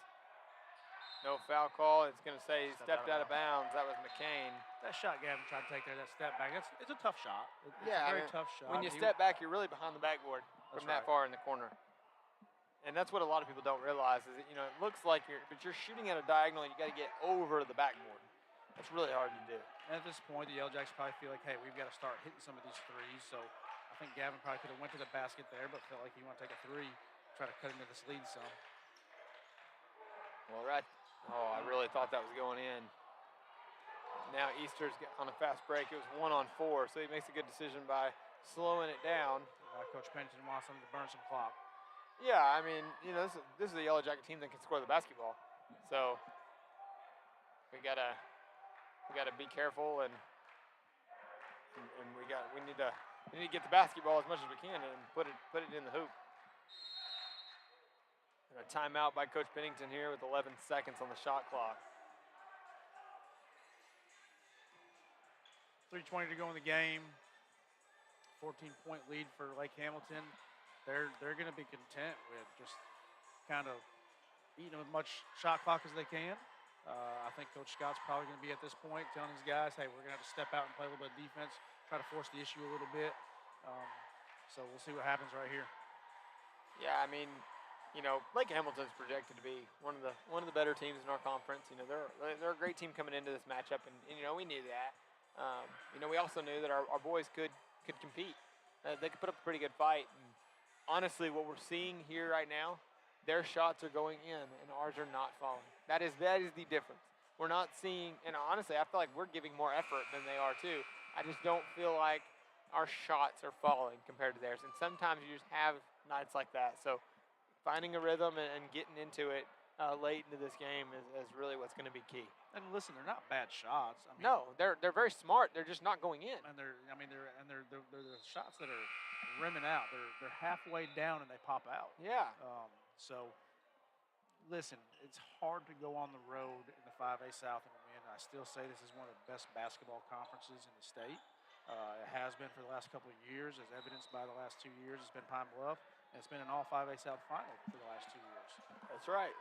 No foul call. It's going to say he stepped out of bounds. That was McCain. That shot Gavin tried to take there, that step back, it's a tough shot. It's a very tough shot. When you step back, you're really behind the backboard from that far in the corner. And that's what a lot of people don't realize is that, it looks like you're shooting at a diagonal and you got to get over the backboard. That's really hard to do. And at this point, the YellowJackets probably feel like, hey, we've got to start hitting some of these threes. So I think Gavin probably could have went to the basket there, but felt like he wanted to take a three, try to cut into this lead some. Well, I really thought that was going in. Now Easter's on a fast break. It was 1-on-4, so he makes a good decision by slowing it down. Coach Pennington wants him to burn some clock. Yeah, I mean, this is a Yellow Jacket team that can score the basketball. So we gotta be careful and we need to get the basketball as much as we can and put it in the hoop. And a timeout by Coach Pennington here with 11 seconds on the shot clock. 3:20 to go in the game. 14-point lead for Lake Hamilton. They're going to be content with just kind of eating as much shot clock as they can. I think Coach Scott's probably going to be at this point telling his guys, hey, we're going to have to step out and play a little bit of defense, try to force the issue a little bit. So we'll see what happens right here. Yeah, I mean, Lake Hamilton's projected to be one of the better teams in our conference. They're a great team coming into this matchup, and we knew that. We also knew that our boys could compete. They could put up a pretty good fight. And honestly, what we're seeing here right now, their shots are going in and ours are not falling. That is the difference. We're not seeing, and honestly, I feel like we're giving more effort than they are too. I just don't feel like our shots are falling compared to theirs. And sometimes you just have nights like that. So finding a rhythm and getting into it late into this game is really what's going to be key. And listen, they're not bad shots. I mean, no, they're very smart. They're just not going in. And they're the shots that are rimming out. They're halfway down and they pop out. Yeah. So listen, it's hard to go on the road in the 5A South and win. I still say this is one of the best basketball conferences in the state. It has been for the last couple of years, as evidenced by the last 2 years. It's been Pine Bluff, and it's been an all 5A South final for the last 2 years. That's right.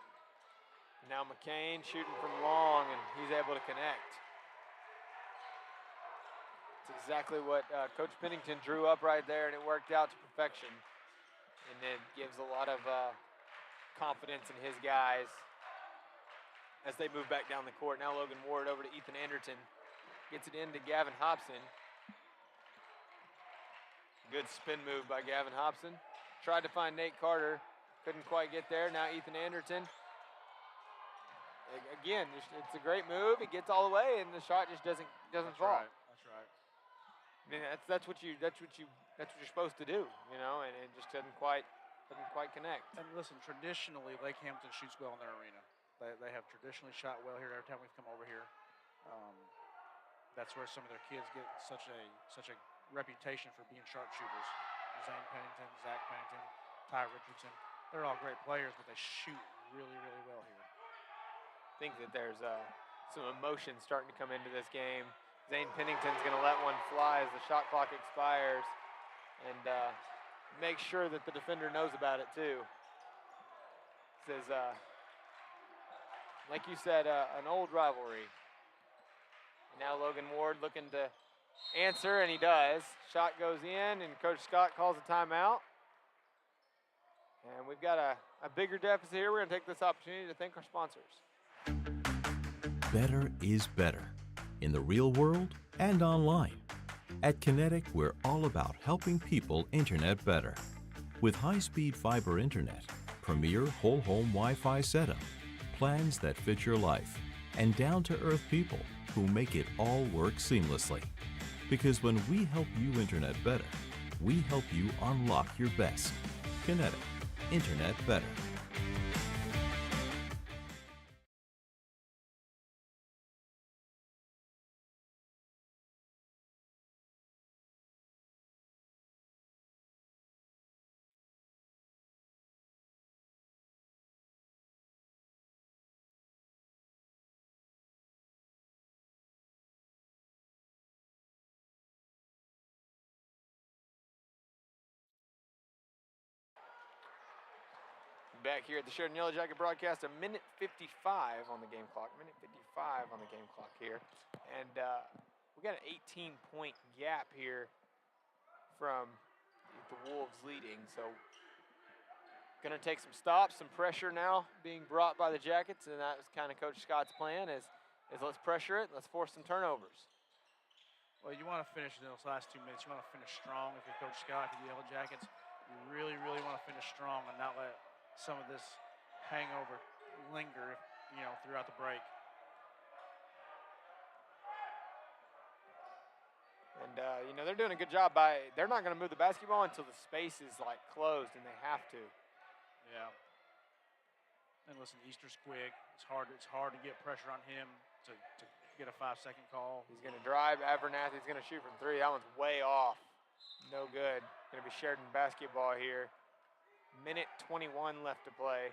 Now McCain shooting from long, and he's able to connect. It's exactly what Coach Pennington drew up right there, and it worked out to perfection. And it gives a lot of confidence in his guys as they move back down the court. Now Logan Ward over to Ethan Anderton. Gets it into Gavin Hobson. Good spin move by Gavin Hobson. Tried to find Nate Carter. Couldn't quite get there. Now Ethan Anderton. Again, it's a great move. It gets all the way, and the shot just doesn't fall. Right. That's right. I mean, that's what you're supposed to do, and it just doesn't quite connect. And listen, traditionally, Lake Hamilton shoots well in their arena. They have traditionally shot well here every time we've come over here. That's where some of their kids get such a reputation for being sharpshooters. Zane Pennington, Zach Pennington, Ty Richardson. They're all great players, but they shoot really, really well here. I think that there's some emotion starting to come into this game. Zane Pennington's going to let one fly as the shot clock expires, and make sure that the defender knows about it too. This is, like you said, an old rivalry. And now Logan Ward looking to answer, and he does. Shot goes in, and Coach Scott calls a timeout. And we've got a bigger deficit here. We're going to take this opportunity to thank our sponsors. Better is better in the real world and online. At Kinetic, we're all about helping people internet better. With high-speed fiber internet, premier whole home Wi-Fi setup, plans that fit your life, and down-to-earth people who make it all work seamlessly. Because when we help you internet better, we help you unlock your best. Kinetic, internet better. Back here at the Sheridan YellowJacket broadcast, a minute 55 on the game clock. Minute 55 on the game clock here. And we got an 18-point gap here from the Wolves leading. So going to take some stops, some pressure now being brought by the Jackets. And that was kind of Coach Scott's plan is let's pressure it. Let's force some turnovers. Well, you want to finish in those last 2 minutes. You want to finish strong. If you're Coach Scott, if you're the YellowJackets, you really, really want to finish strong and not let some of this hangover linger, throughout the break. And, they're doing a good job they're not going to move the basketball until the space is, closed, and they have to. Yeah. And listen, Easter's quick. It's hard to get pressure on him to get a 5-second call. He's going to drive. Abernathy's going to shoot from three. That one's way off. No good. Going to be Sheridan basketball here. Minute 21 left to play.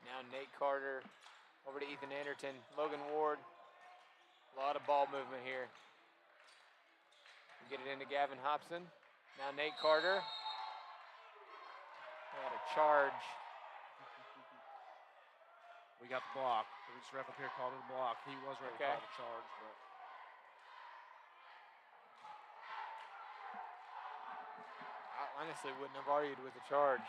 Now Nate Carter over to Ethan Anderton. Logan Ward. A lot of ball movement here. Get it into Gavin Hobson. Now Nate Carter. Got a charge. We got the block. This ref up here called it a block. He was ready to call the charge, but I honestly wouldn't have argued with the charge.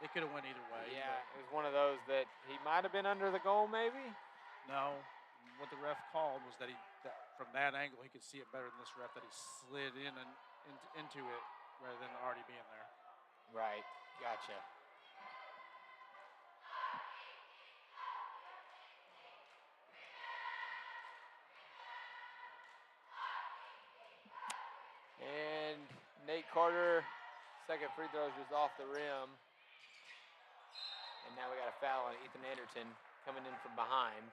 it could have went either way. Yeah, it was one of those that he might have been under the goal, maybe. No, what the ref called was that from that angle he could see it better than this ref, that he slid into it rather than already being there. Right, gotcha. And Nate Carter, second free throw is just off the rim. And now we got a foul on Ethan Anderton coming in from behind.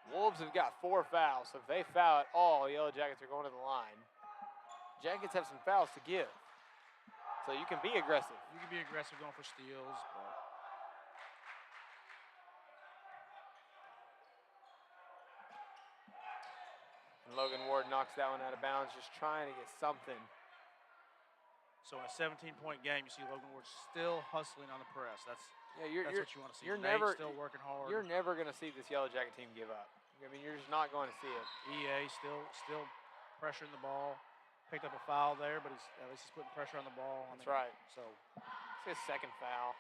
Wolves have got 4 fouls, so if they foul at all, YellowJackets are going to the line. Jackets have some fouls to give, so you can be aggressive. You can be aggressive going for steals, but and Logan Ward knocks that one out of bounds, just trying to get something. so in a 17-point game, you see Logan Ward still hustling on the press. That's what you want to see. You're Nate never still working hard. You're never going to see this YellowJacket team give up. I mean, you're just not going to see it. EA still pressuring the ball. Picked up a foul there, but at least he's putting pressure on the ball. That's right. So it's his second foul.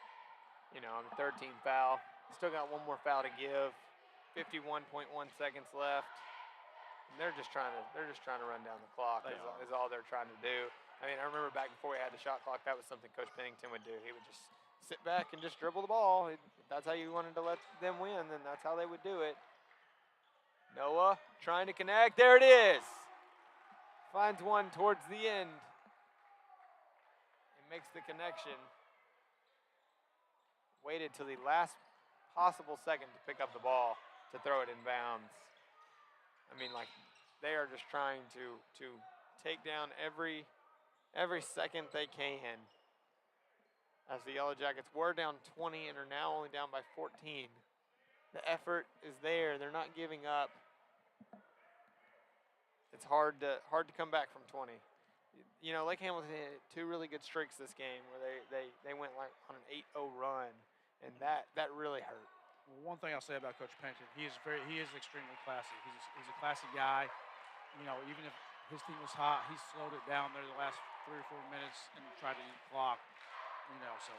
Third team foul. Still got one more foul to give. 51.1 seconds left. And they're just trying to run down the clock. Is all they're trying to do. I mean, I remember back before we had the shot clock, that was something Coach Pennington would do. He would just sit back and just dribble the ball. If that's how you wanted to let them win, then that's how they would do it. Noah trying to connect. There it is. Finds one towards the end. And makes the connection. Waited till the last possible second to pick up the ball to throw it in bounds. I mean, like, they are just trying to take down every second they can. As the Yellow Jackets were down 20 and are now only down by 14. The effort is there. They're not giving up. It's hard to come back from 20. You know, Lake Hamilton had 2 really good streaks this game where they went like on an 8-0 run, and that really hurt. Well, one thing I'll say about Coach Pennington, he is extremely classy. He's a classy guy. You know, even if his team was hot, he slowed it down there the last 3 or 4 minutes and tried to eat the clock. You know, so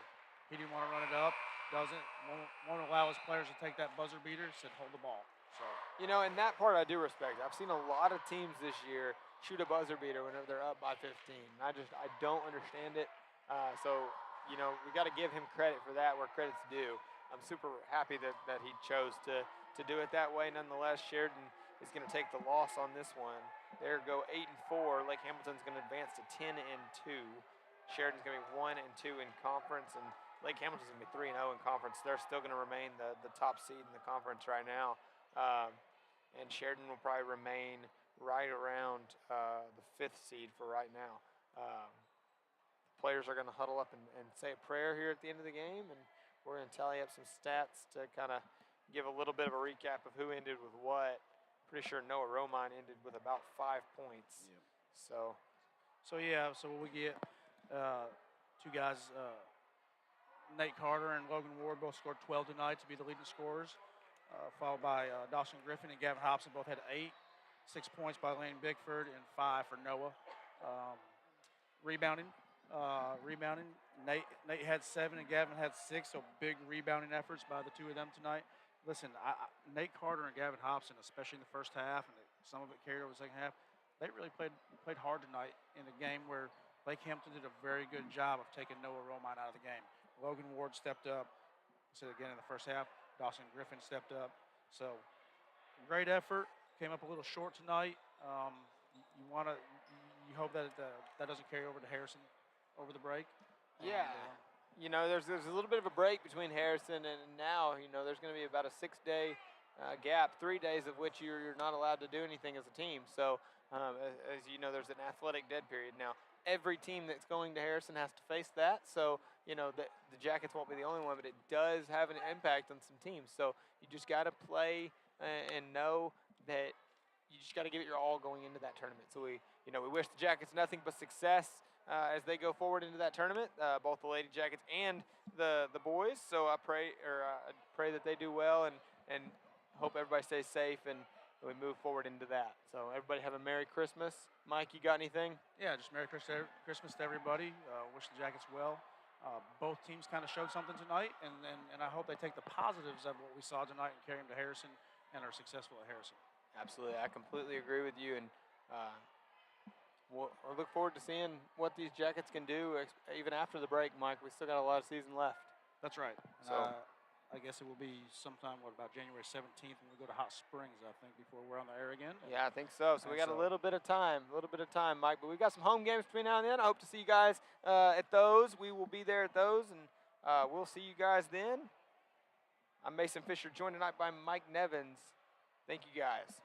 he didn't want to run it up. Won't allow his players to take that buzzer beater. Said hold the ball. So you know, and that part I do respect. I've seen a lot of teams this year shoot a buzzer beater whenever they're up by 15. I don't understand it. So you know, we got to give him credit for that where credit's due. I'm super happy that he chose to do it that way. Nonetheless, Sheridan is going to take the loss on this one. There go 8-4. Lake Hamilton's going to advance to 10-2. Sheridan's going to be 1-2 in conference, and Lake Hamilton's going to be 3-0 in conference. They're still going to remain the top seed in the conference right now. And Sheridan will probably remain right around the 5th seed for right now. Players are going to huddle up and say a prayer here at the end of the game, and we're going to tally up some stats to kind of give a little bit of a recap of who ended with what. Pretty sure Noah Romine ended with about 5 points. Yep. So we get 2 guys, Nate Carter and Logan Ward both scored 12 tonight to be the leading scorers, followed by Dawson Griffin and Gavin Hobson both had 8, 6 points by Lane Bickford, and 5 for Noah. Rebounding, Nate had 7 and Gavin had 6, so big rebounding efforts by the 2 of them tonight. Listen, Nate Carter and Gavin Hobson, especially in the first half, and some of it carried over the second half, they really played hard tonight in a game where Lake Hamilton did a very good job of taking Noah Romine out of the game. Logan Ward stepped up. I said again in the first half. Dawson Griffin stepped up. So great effort. Came up a little short tonight. You hope that that doesn't carry over to Harrison over the break. Yeah. You know, there's a little bit of a break between Harrison and now. You know, there's going to be about a 6-day gap, 3 days of which you're not allowed to do anything as a team. So, as you know, there's an athletic dead period. Now, every team that's going to Harrison has to face that. So, you know, the Jackets won't be the only one, but it does have an impact on some teams. So you just got to play and know that you just got to give it your all going into that tournament. So we wish the Jackets nothing but success as they go forward into that tournament, both the Lady Jackets and the boys. So I pray that they do well and hope everybody stays safe and we move forward into that. So everybody have a Merry Christmas. Mike, you got anything? Yeah, just Merry Christmas to everybody. Wish the Jackets well. Both teams kind of showed something tonight, and I hope they take the positives of what we saw tonight and carry them to Harrison and are successful at Harrison. Absolutely. I completely agree with you, and we'll look forward to seeing what these Jackets can do even after the break, Mike. We still got a lot of season left. That's right. So I guess it will be sometime, about January 17th when we go to Hot Springs, I think, before we're on the air again. Yeah, I think so. So we got a little bit of time, Mike. But we've got some home games between now and then. I hope to see you guys at those. We will be there at those, and we'll see you guys then. I'm Mason Fisher, joined tonight by Mike Nevins. Thank you, guys.